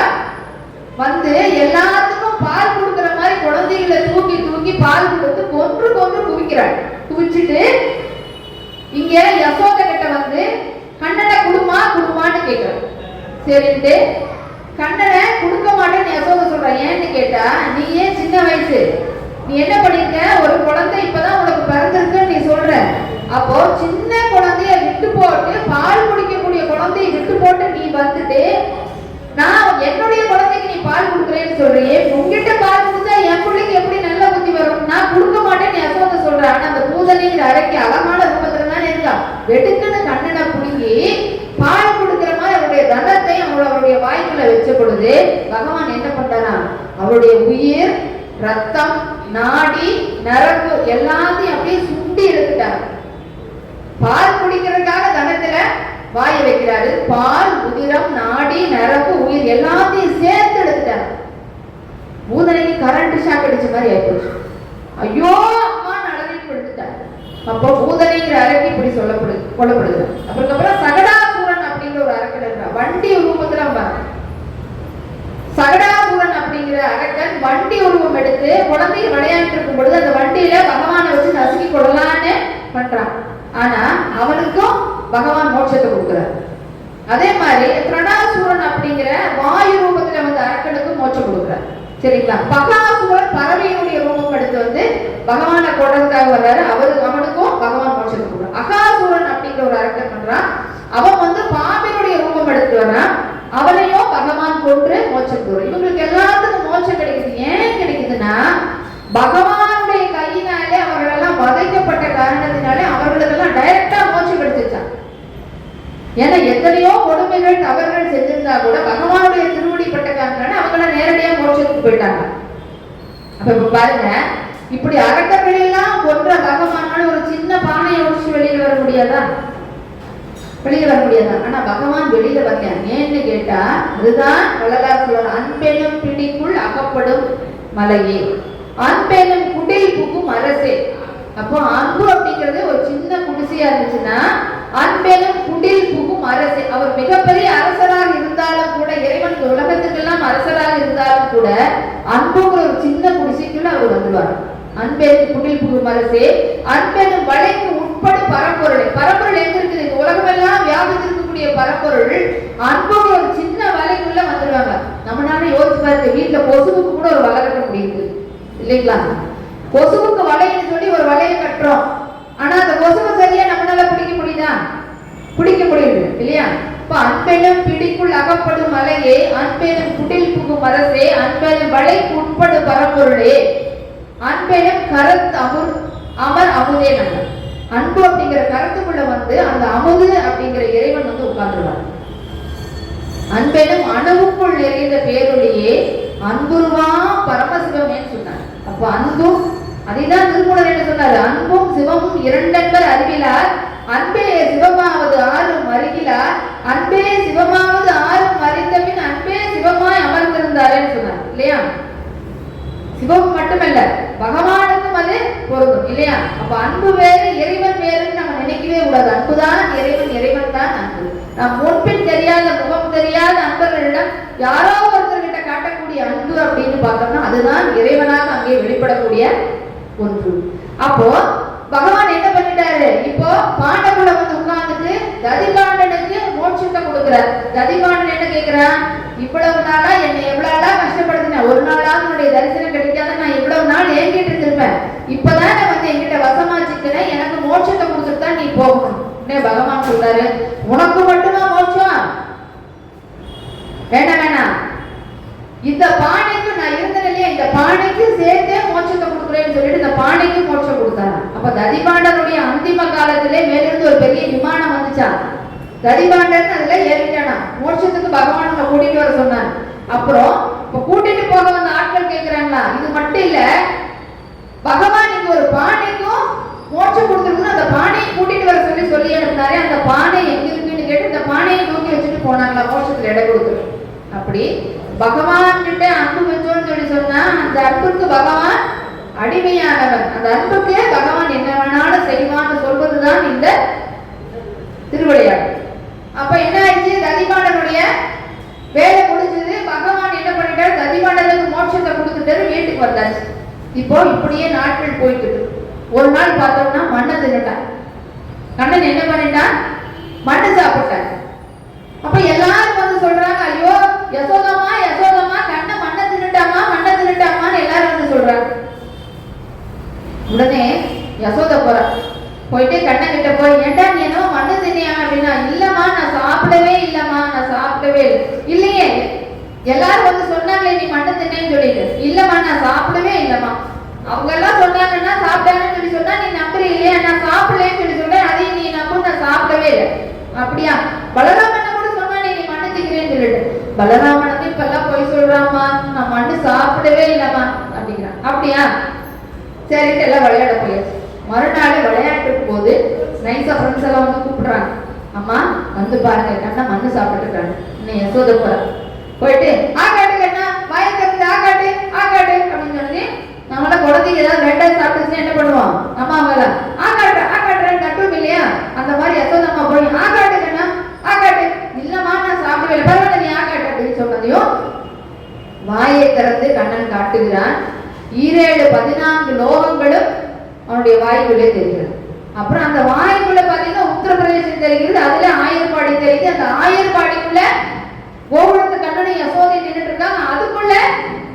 வந்து எல்லாத்துக்கும் பால் கொடுக்கிற மாதிரி குழந்தைகளை தூக்கி தூக்கி பால் கொடுத்து கொன்று கொன்று குவிக்கிறாள். குவிச்சுட்டு இங்க யசோதை கிட்ட வந்து கண்ணனை குடுமா குடுமான்னு கேட்கிறான். சரின்ட்டு கண்ணனை கொடுக்க மாட்டேன்னு யசோதை சொல்ற. ஏன்னு கேட்டா, நீ ஏன் சின்ன வயசு, நீ என்ன பண்ணிருக்க, ஒரு குழந்தை இப்பதான் உனக்கு பிறந்திருக்குன்னு நீ சொல்ற, அப்போ சின்ன குழந்தைய விட்டு போட்டு பால் குடிக்கக்கூடிய குழந்தைய விட்டு போட்டு நீ வந்துட்டு நான் என்னுடைய குழந்தைக்கு நீ பால் கொடுக்குறேன்னு சொல்றியே, உங்ககிட்ட பால் கொடுத்தா என் பிள்ளைக்கு எப்படி நல்ல புத்தி வரும், நான் கொடுக்க மாட்டேன்னு யசோதை சொல்றேன். ஆனா அந்த பூதனைங்கிற அரைக்கி அழகான ரூபத்துல தான் இருக்கா, வெடுக்குன்னு கண்ணனை புடுங்கி பால் கொடுக்கிற மாதிரி அவருடைய தனத்தை அவருடைய வாய்க்குள்ள வச்ச பொழுது பகவான் என்ன பண்றாரா, அவருடைய உயிர், ரத்தம், நாடி, நரம்பு எல்லாத்தையும் அப்படியே சுண்டி எடுத்துட்டாங்க. பால் குடிக்கிறதுக்காக தனத்துல வாய வைக்கிறாரு, பால், உதிரம், நாடி, நரம்பு, உயிர் எல்லாத்தையும் சேர்த்து எடுத்துட்டாங்க. பூதனைக்கு கரண்ட் ஷாக் அடிச்ச மாதிரி ஆயிடுச்சு. ஐயோ அம்மா நடனிட்டு எடுத்துட்டாங்க. அப்போ பூதனைங்கிற அரக்கி இப்படி கொல்லப்படுது. அதுக்கப்புறம் சகடாசூரன் அப்படிங்கிற ஒரு அரக்கன் இருக்கிறான். வண்டி ரூபத்துல அரக்கன் வண்டி உருவம் எடுத்து குழந்தைய விளையாண்டு இருக்கும் பொழுது அந்த வண்டியில பகவானை வச்சு நசுக்கி கொள்ளலான்னு பண்றான். ஆனா அவனுக்கும் பகவான் மோட்சத்தை கொடுக்குறார். அதே மாதிரி பிரணாசூரன் அப்படிங்கிற வாயு ரூபத்துல வந்து அரக்கனுக்கு மோட்சம் கொடுக்குறார். சரிங்களா? பகாசூரன் பறவையினுடைய ரூபம் எடுத்து வந்து பகவானை கொண்டதுக்காக வர்றாரு. அவனுக்கும் பகவான் மோட்சத்தை கொடுக்குறான். அகாசூரன் அப்படிங்கிற ஒரு அரக்கன் பண்றான். அவன் வந்து பாம்பினுடைய ரூபம் எடுத்து வர்றான். அவனையும் பகவான் கொன்று மோட்சம் கொடுக்குறான். இவங்களுக்கு எல்லாத்துக்கும் மோட்சம் கிடைக்குது. ஏன் கிடைக்குதுன்னா பகவானுடைய கையினாலே அவர்கள் எல்லாம் வதைக்கப்பட்ட காரணத்தினாலே அவர்களுக்கெல்லாம் டைரக்டா மோட்சம் கிடைச்சிருச்சான். ஏன்னா எத்தனையோ கொடுமைகள் தவறுகள் செஞ்சிருந்தா கூட பகவானுடைய திருவடிப்பட்ட காரணத்தினால அவங்க நேரடியா மோட்சத்துக்கு போயிட்டாங்க. அப்ப இப்ப பாருங்க, இப்படி அரக்கர்கள் எல்லாம் கொன்ற பகவானால ஒரு சின்ன பானையை உடிச்சு வெளியில வர முடியாதா? வெளியில வர முடியாதா? ஆனா பகவான் வெளியில வரல. ஏன்னு கேட்டா அதுதான் வள்ளலார் சொல்றார், அன்பெனும் பிடிக்குள் அகப்படும் மலையே, அன்பெனும் குடில் புகும் அரசே. அப்போ அன்பு அப்படிங்கிறது ஒரு சின்ன குடிசையா இருந்துச்சுன்னா அன்பெனும் குடில் புகும் அரசே. அவர் மிகப்பெரிய அரசராக இருந்தாலும் கூட, இறைவன் உலகத்துக்கெல்லாம் அரசராக இருந்தாலும் கூட அன்புங்கிற ஒரு சின்ன குடிசைக்குள்ள அவர் வந்துடுவார். அன்பெனும் குடில் புகும் அரசே, அன்பெனும் வளைக்கு உட்படும் பரம்பொருளை. பரம்பொருள் எங்க இருக்குது? இந்த உலகமெல்லாம் வியாபித்திருக்கக்கூடிய பரம்பொருள் அன்புங்கிற ஒரு சின்ன வலைக்குள்ள வந்துடுவாங்க. நம்மளால யோசிச்சு பாருங்க, வீட்டுல கொசுவுக்கு கூட ஒரு வலை கட்ட முடியுது இல்லைங்களா? கொசுவுக்கு வலைன்னு சொல்லி ஒரு வலையை கட்டுறோம். ஆனா அந்த கொசுவை சரியா நம்மளால பிடிக்க முடியுதா? பிடிக்க முடியுது இல்லையா? இப்ப அன்பெனும் பிடிக்குள் அகப்படும் மலையே, அன்பெனும் குடில் புகும் அரசே, அன்பெனும் வலைக்கு உட்படும் பரம்பொருளே, அன்பெனும் கருத்து அமர் அமுதே. நம்ம அன்பு அப்படிங்கிற கருத்துக்குள்ள வந்து அந்த அமுது அப்படிங்கிற இறைவன் வந்து உட்கார்ந்துருவார். அன்பெனும் அணுவுக்குள் நிறைந்த பேரொழியே, அன்புருவா பரமசிவமேன்னு சொன்னார். அப்ப அன்பும், அதைதான் திருமூலர் என்ன சொன்னார்? அன்பும் சிவமும் இரண்டென்பர் அறிவிலார், அன்பே சிவமாவது ஆறும் அறிகிலார், அன்பே சிவமாவது ஆறும் அறிந்தபின் அன்பே சிவமாய் அமர்ந்திருந்தாரேன்னு சொன்னார் இல்லையா? சிவம் மட்டுமல்ல, பகவானுக்கும் அது பொருந்தும் இல்லையா? அப்ப அன்பு வேறு இறைவன் வேறுன்னு நம்ம நினைக்கவே கூடாது. அன்புதான் இறைவன், இறைவன் தான் அன்பு. நம் முன்பின் தெரியாத, முகம் தெரியாத அன்பர்களிடம் யாரோ ஒருத்தர்கிட்ட காட்டக்கூடிய அன்பு அப்படின்னு பார்த்தோம்னா அதுதான் இறைவனாக அங்கே வெளிப்படக்கூடிய ஒன்று. அப்போ பகவான் என்ன பண்ணிட்டாரு? இப்போ பாண்டகுல வந்து உட்கார்ந்துட்டு ததிபாண்டனுக்கு மோட்சத்தை கொடுக்கிறார். ததிபாண்டன் என்ன கேட்கிறான்? இவ்வளவு நாளா என்னை எவ்வளவு நாளா கஷ்டப்படுத்தினேன், ஒரு நாளாவது உன்னுடைய தரிசனம் கிடைக்காத நான் இவ்வளவு நாள் ஏங்கிட்டு இருந்திருப்பேன், இப்பதான் வந்து என்கிட்ட வசமாச்சுக்கிறேன், எனக்கு மோட்சத்தை கொடுத்துட்டு தான் நீ போகணும். பகவான் சொல்றாரு, உனக்கு மட்டுமா மோட்சம்? வேண்டாம் வேணாம், இந்த பானைக்கு நான் இருந்தேன் இல்லையா, இந்த பானைக்கு சேர்த்தே மோட்சத்தை கொடுக்குறேன்னு சொல்லிட்டு இந்த பானைக்கு மோட்சம் கொடுத்தாரு. அப்ப ததிபாண்டனுடைய அந்திம காலத்திலே மேலிருந்து ஒரு பெரிய விமானம் வந்துச்சா, ததிபாண்டன் அதுல ஏறிட்டானா, மோட்சத்துக்கு பகவான் கூட்டிட்டு வர சொன்னார். அப்புறம் இப்ப கூட்டிட்டு போக வந்த ஆட்கள் கேட்கிறாங்களா, இது மட்டும் இல்ல பகவான் இங்க ஒரு பானைக்கும் மோட்சம் கொடுத்துருக்கு, அந்த பானையை கூட்டிட்டு வர சொல்லி சொல்லி அனுப்பினாரே, அந்த பானை எங்க இருக்குன்னு கேட்டு இந்த பானையை நோக்கி வச்சுட்டு போனாங்களா மோட்சத்துல இடம் கொடுத்து. அப்படி பகவான் கிட்ட அன்பு வச்சோன்னு சொல்லி சொன்னா அந்த அன்புக்கு பகவான் அடிமையானவன். அந்த அன்புக்கு பகவான் என்ன வேணாலும் செய்வான்னு சொல்வதுதான் இந்த திருவிளையாட்டு. அப்ப என்ன ஆயிடுச்சு? ததிபாண்டனுடைய வேலை முடிஞ்சது. பகவான் என்ன பண்ணிட்டாரு? ததிபாண்டனுக்கு மோட்சத்தை கொடுத்துட்டாரு, வீட்டுக்கு வந்தாச்சு. இப்போ இப்படியே நாட்கள் போயிட்டு இருக்கு. ஒரு நாள் பார்த்தோம்னா மண்ணை தின்னுட்டான். கண்ணன் என்ன பண்ணிட்டான்? மண்ணு சாப்பிட்டான். அப்ப எல்லாரும் வந்து சொல்றாங்க, ஐயோ யசோதமா யசோதமா கண்ணை மண்ணை தின்னுட்டாமா மண்ணை தின்னுட்டாமான்னு எல்லாரும் வந்து சொல்றாங்க. உடனே யசோத போறா, போயிட்டு கண்ணன் கிட்ட போய், ஏண்டா நீ என்னவோ மண்ணு தின்னியா அப்படின்னா, இல்லம்மா நான் சாப்பிடவே இல்லம்மா, நான் சாப்பிடவே இல்லை. இல்லையே, எல்லாரும் வந்து சொன்னாங்களே நீ மண்ணு தின்னேன்னு சொல்லிட்டு, இல்லம்மா நான் சாப்பிடவே இல்லம்மா. அவங்க எல்லாம் சொன்னாங்கன்னா சாப்பிட்டாங்கன்னு சொல்லி சொன்னா நீ நம்புறீ இல்லையா, நான் சாப்பிடலன்னு சொல்லி சொல்றேன், அதையும் நீ நம்பு, நான் சாப்பிடவே இல்லை. அப்படியா? பலராமன் கூட சொன்னானே நீ மண்ணு திங்கிறேன்னு சொல்லிட்டு, பலராமனுக்கு இப்ப எல்லாம் போய் சொல்றாமா, நான் மண்ணு சாப்பிடவே இல்லம்மா அப்படிங்கிறான். அப்படியா? சரிட்டு எல்லாம் விளையாட போயாச்சு. மறுநாள் விளையாட்டுக்கு போது நைஸா ஃப்ரெண்ட்ஸ் எல்லாம் வந்து கூப்பிடுறாங்க, அம்மா வந்து பாருங்க கண்ணா மண்ணு சாப்பிட்டுருக்காங்க. இன்னும் யசோத போற போயிட்டு ஆகாட்டு கண்ணா வாய்க்கிறது ஆகாட்டு ஆகாட்டு அப்படின்னு சொல்லி, நம்மள குழந்தைங்க ஏதாவது ரெண்டாவது சாப்பிட்டுச்சுன்னா என்ன பண்ணுவோம், அம்மா அவங்கள ஆகாட்டு ஆகாட்டுன்னு கட்டும் இல்லையா, அந்த மாதிரி யசோதம்மா போய் ஆகாட்டு கண்ணா ஆகாட்டு, இல்லம்மா நான் சாப்பிடவே இல்லை, பரவாயில்ல நீ ஆகாட்டு அப்படின்னு சொன்னதையும் வாயை திறந்து கண்ணன் காட்டுகிறான். 14 லோகங்களும் அவனுடைய வாய்க்குள்ளே தெரிகிறது. அப்புறம் அந்த வாய்க்குள்ள பாத்தீங்கன்னா உத்தரப்பிரதேசம் தெரிகிறது, அதுல ஆயர்பாடி தெரியுது. அந்த ஆயர்பாடிக்குள்ள கோகுலத்து கண்ணனை யசோதை நின்றுட்டு இருக்காங்க, அதுக்குள்ள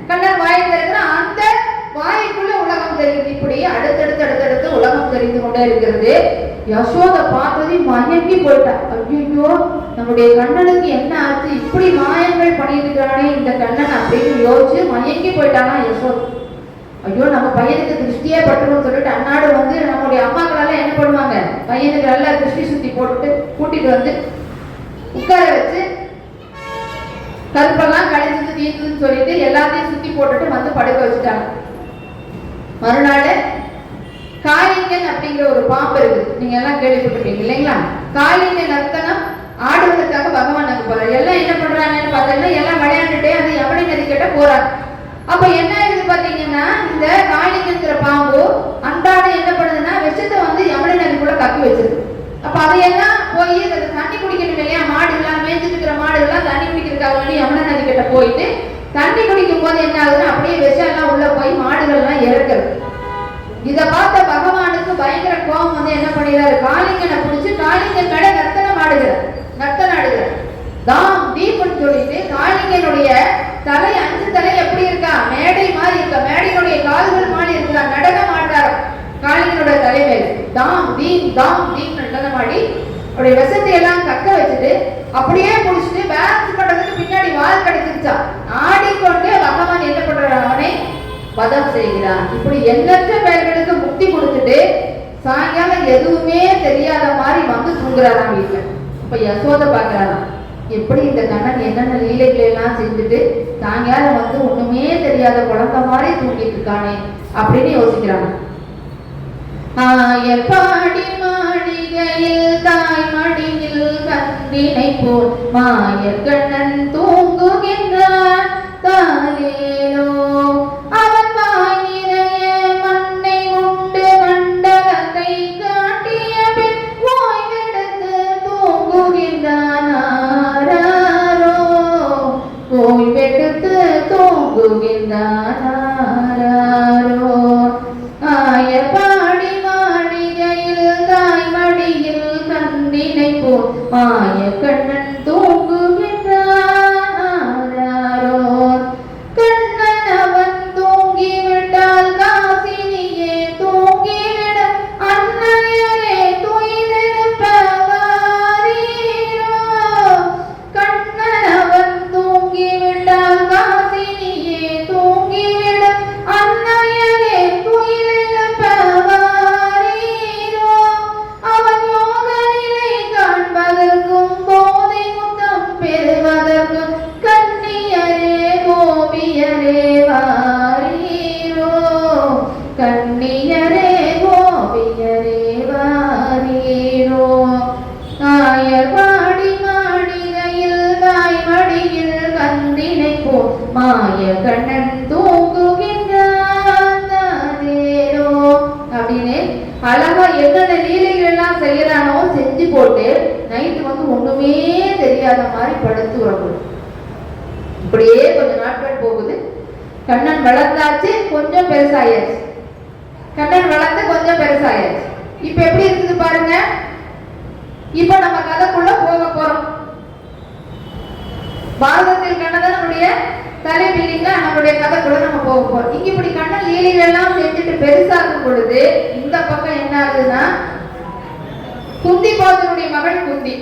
கண்ணன் வாயை திறக்கிறான், அந்த வாய்க்குள்ள உலகம் தெரியுது. இப்படி அடுத்தடுத்து உலகம் தெரிந்து கொண்டே இருக்கிறது. யசோதை பார்த்தது மயங்கி போயிட்டா. ஐயோ, நம்முடைய கண்ணனுக்கு என்ன ஆச்சு, இப்படி மாயங்கள் பண்ணியிருக்கிறானே இந்த கண்ணன் அப்படின்னு யோசிச்சு மயங்கி போயிட்டானா யசோதை. ஐயோ, நம்ம பையனுக்கு திருஷ்டியே பட்டுருன்னு சொல்லிட்டு அன்னாடு வந்து நம்முடைய அம்மாக்களெல்லாம் என்ன பண்ணுவாங்க, பையனுக்கு நல்லா திருஷ்டி சுத்தி போட்டுட்டு கூட்டிட்டு வந்து உட்கார வச்சு கருப்பெல்லாம் கழிஞ்சது தீர்த்துன்னு சொல்லிட்டு எல்லாத்தையும் சுத்தி போட்டுட்டு வந்து படுக்க வச்சுட்டாங்க. மறுநாள் காளிங்கன் அப்படிங்கிற ஒரு பாம்பு இருக்குது, நீங்க எல்லாம் கேள்விப்பட்டிருக்கீங்க இல்லைங்களா? காளிங்கன் நர்த்தனம் ஆடுவதற்காக பகவான் அங்க போறாரு. எல்லாம் என்ன பண்றாங்கன்னு பார்த்தீங்கன்னா எல்லாம் விளையாண்டுட்டே அந்த யமுனை நதி கிட்ட போறாங்க. அப்ப என்ன ஆகுது பாத்தீங்கன்னா, இந்த காளிங்கன்கிற பாம்பு அன்றாட என்ன பண்ணுதுன்னா விஷத்தை வந்து யமுனை நதிக்குள்ள கக்கி வச்சிருக்கு. அப்ப அதையெல்லாம் போய் தண்ணி குடிக்கணும் இல்லையா, மாடுகள்லாம் மேய்ச்சிட்டு இருக்கிற மாடுகள்லாம் தண்ணி குடிக்கிறதுக்காக வேண்டி யமுனை நதி கிட்ட போயிட்டு தண்ணி குடிக்கும் போது என்ன ஆகுதுன்னா அப்படியே விஷம் எல்லாம் உள்ள போய் மாடுகள்லாம் இறக்குறது. இதை பார்த்த பகவானுக்கு பயங்கர கோபம் வந்து என்ன பண்ணிடுறாரு, காளிங்கனை பிடிச்சு காளிங்கன் மேல நர்த்தனம் ஆடுகிறார். தாம் தீபன் சொல்லிட்டு காளிங்கனுடைய தலை 5 தலை எப்படி இருக்கா, மேடை மாதிரி இருக்கா, மேடையினுடைய கால்கள் மாதிரி இருக்கா, நடனம் ஆடுறாரு காளிங்கனுடைய தலைமையில. தாம் தீம் நடனம் ஆடி அவருடைய விஷத்தை எல்லாம் கக்க வச்சுட்டு அப்படியே முடிச்சுட்டு பேலன்ஸ் பண்றதுக்கு பின்னாடி வால் கிடைச்சிருச்சா, ஆடிக்கொண்டே பகவான் என்ன பண்றாரு, அவனை வதம் செய்கிறான். இப்படி எண்ணற்ற பேர்களுக்கு முக்தி கொடுத்துட்டு சாயங்காலம் எதுவுமே தெரியாத மாதிரி வந்து தூங்குறாராம் வீட்டுல. இப்ப யசோதை பாக்குறாராம், எப்படி இந்த கண்ணன் என்னென்ன லீலைகளை எல்லாம் செஞ்சுட்டு சாயங்காலம் வந்து ஒண்ணுமே தெரியாத குழந்தை மாதிரி தூங்கிட்டு இருக்கானே அப்படின்னு யோசிக்கிறாங்க. ஆயர்பாடி மாளிகையில் தாய் மடியில் கண்ணினை போல் மாயர் கண்ணன் தூங்குகின்றான் தாலேலோ. அவன் வாய் நிறைய மண்ணை உண்டு மண்டலத்தை காட்டிய பின் ஓய்வெடுத்து தூங்குகின்றான் ஆராரோ. ஓய்வெடுத்து தூங்குகின்றான் ஆராரோ. ஆயர்பாடி மாளிகையில் தாய் மடியில் கண்ணினை போல் மாயர் கண்ணன் தூங்குகின்றான் ஆராரோ. கண்ணன் அவன் தூங்கிவிட்டால் காசினியே தூங்கிவிட அன்னையரே துயிலெழுப்பவாரீரோ. கண்ணன் அவன் தூங்கிவிட்டால் காசினியே தூங்கிவிட அன்னையரே துயிலெழுப்பவாரீரோ. அவன் யோக நிலை காண்பதற்கும் போதை முத்தம் பெறுவதற்கும் கண்ணியரே கோபியரே வாரீரோ. கண்ணியரே கோபியரே வாரீரோ. ஆயர்பாடி மாளிகையில் தாய் மடியில் கந்தினை போல் மாய கண்ணன் தூங்குகின்றான் தானேரோ அப்படின்னு அழகா என்னென்ன லீலைகள் எல்லாம் செய்யறானோ செஞ்சு போட்டு நைட்டு வந்து ஒண்ணுமே தெரியாத மாதிரி படுத்து உறங்கணும். இப்படியே கொஞ்ச நாட்கள் போகுது. கண்ணன் வளர்ந்தாச்சு, கொஞ்சம் பெருசாயாச்சு. கண்ணன் வளர்ந்து கொஞ்சம் பெருசாயாச்சு. இப்ப எப்படி இருக்குது பாருங்க. இப்ப நம்ம கதைக்குள்ள போக போறோம். பாரதத்தில் கண்ணதான் நம்முடைய தலைவில்லிங்க, நம்மளுடைய கதைக்குள்ள நம்ம போக போறோம். இங்க இப்படி கண்ணன் லீலைகள் எல்லாம் செஞ்சுட்டு பெருசாகும் பொழுது இந்த பக்கம் என்ன ஆகுதுன்னா, குந்தி பாதனுடைய மகள் குந்தி,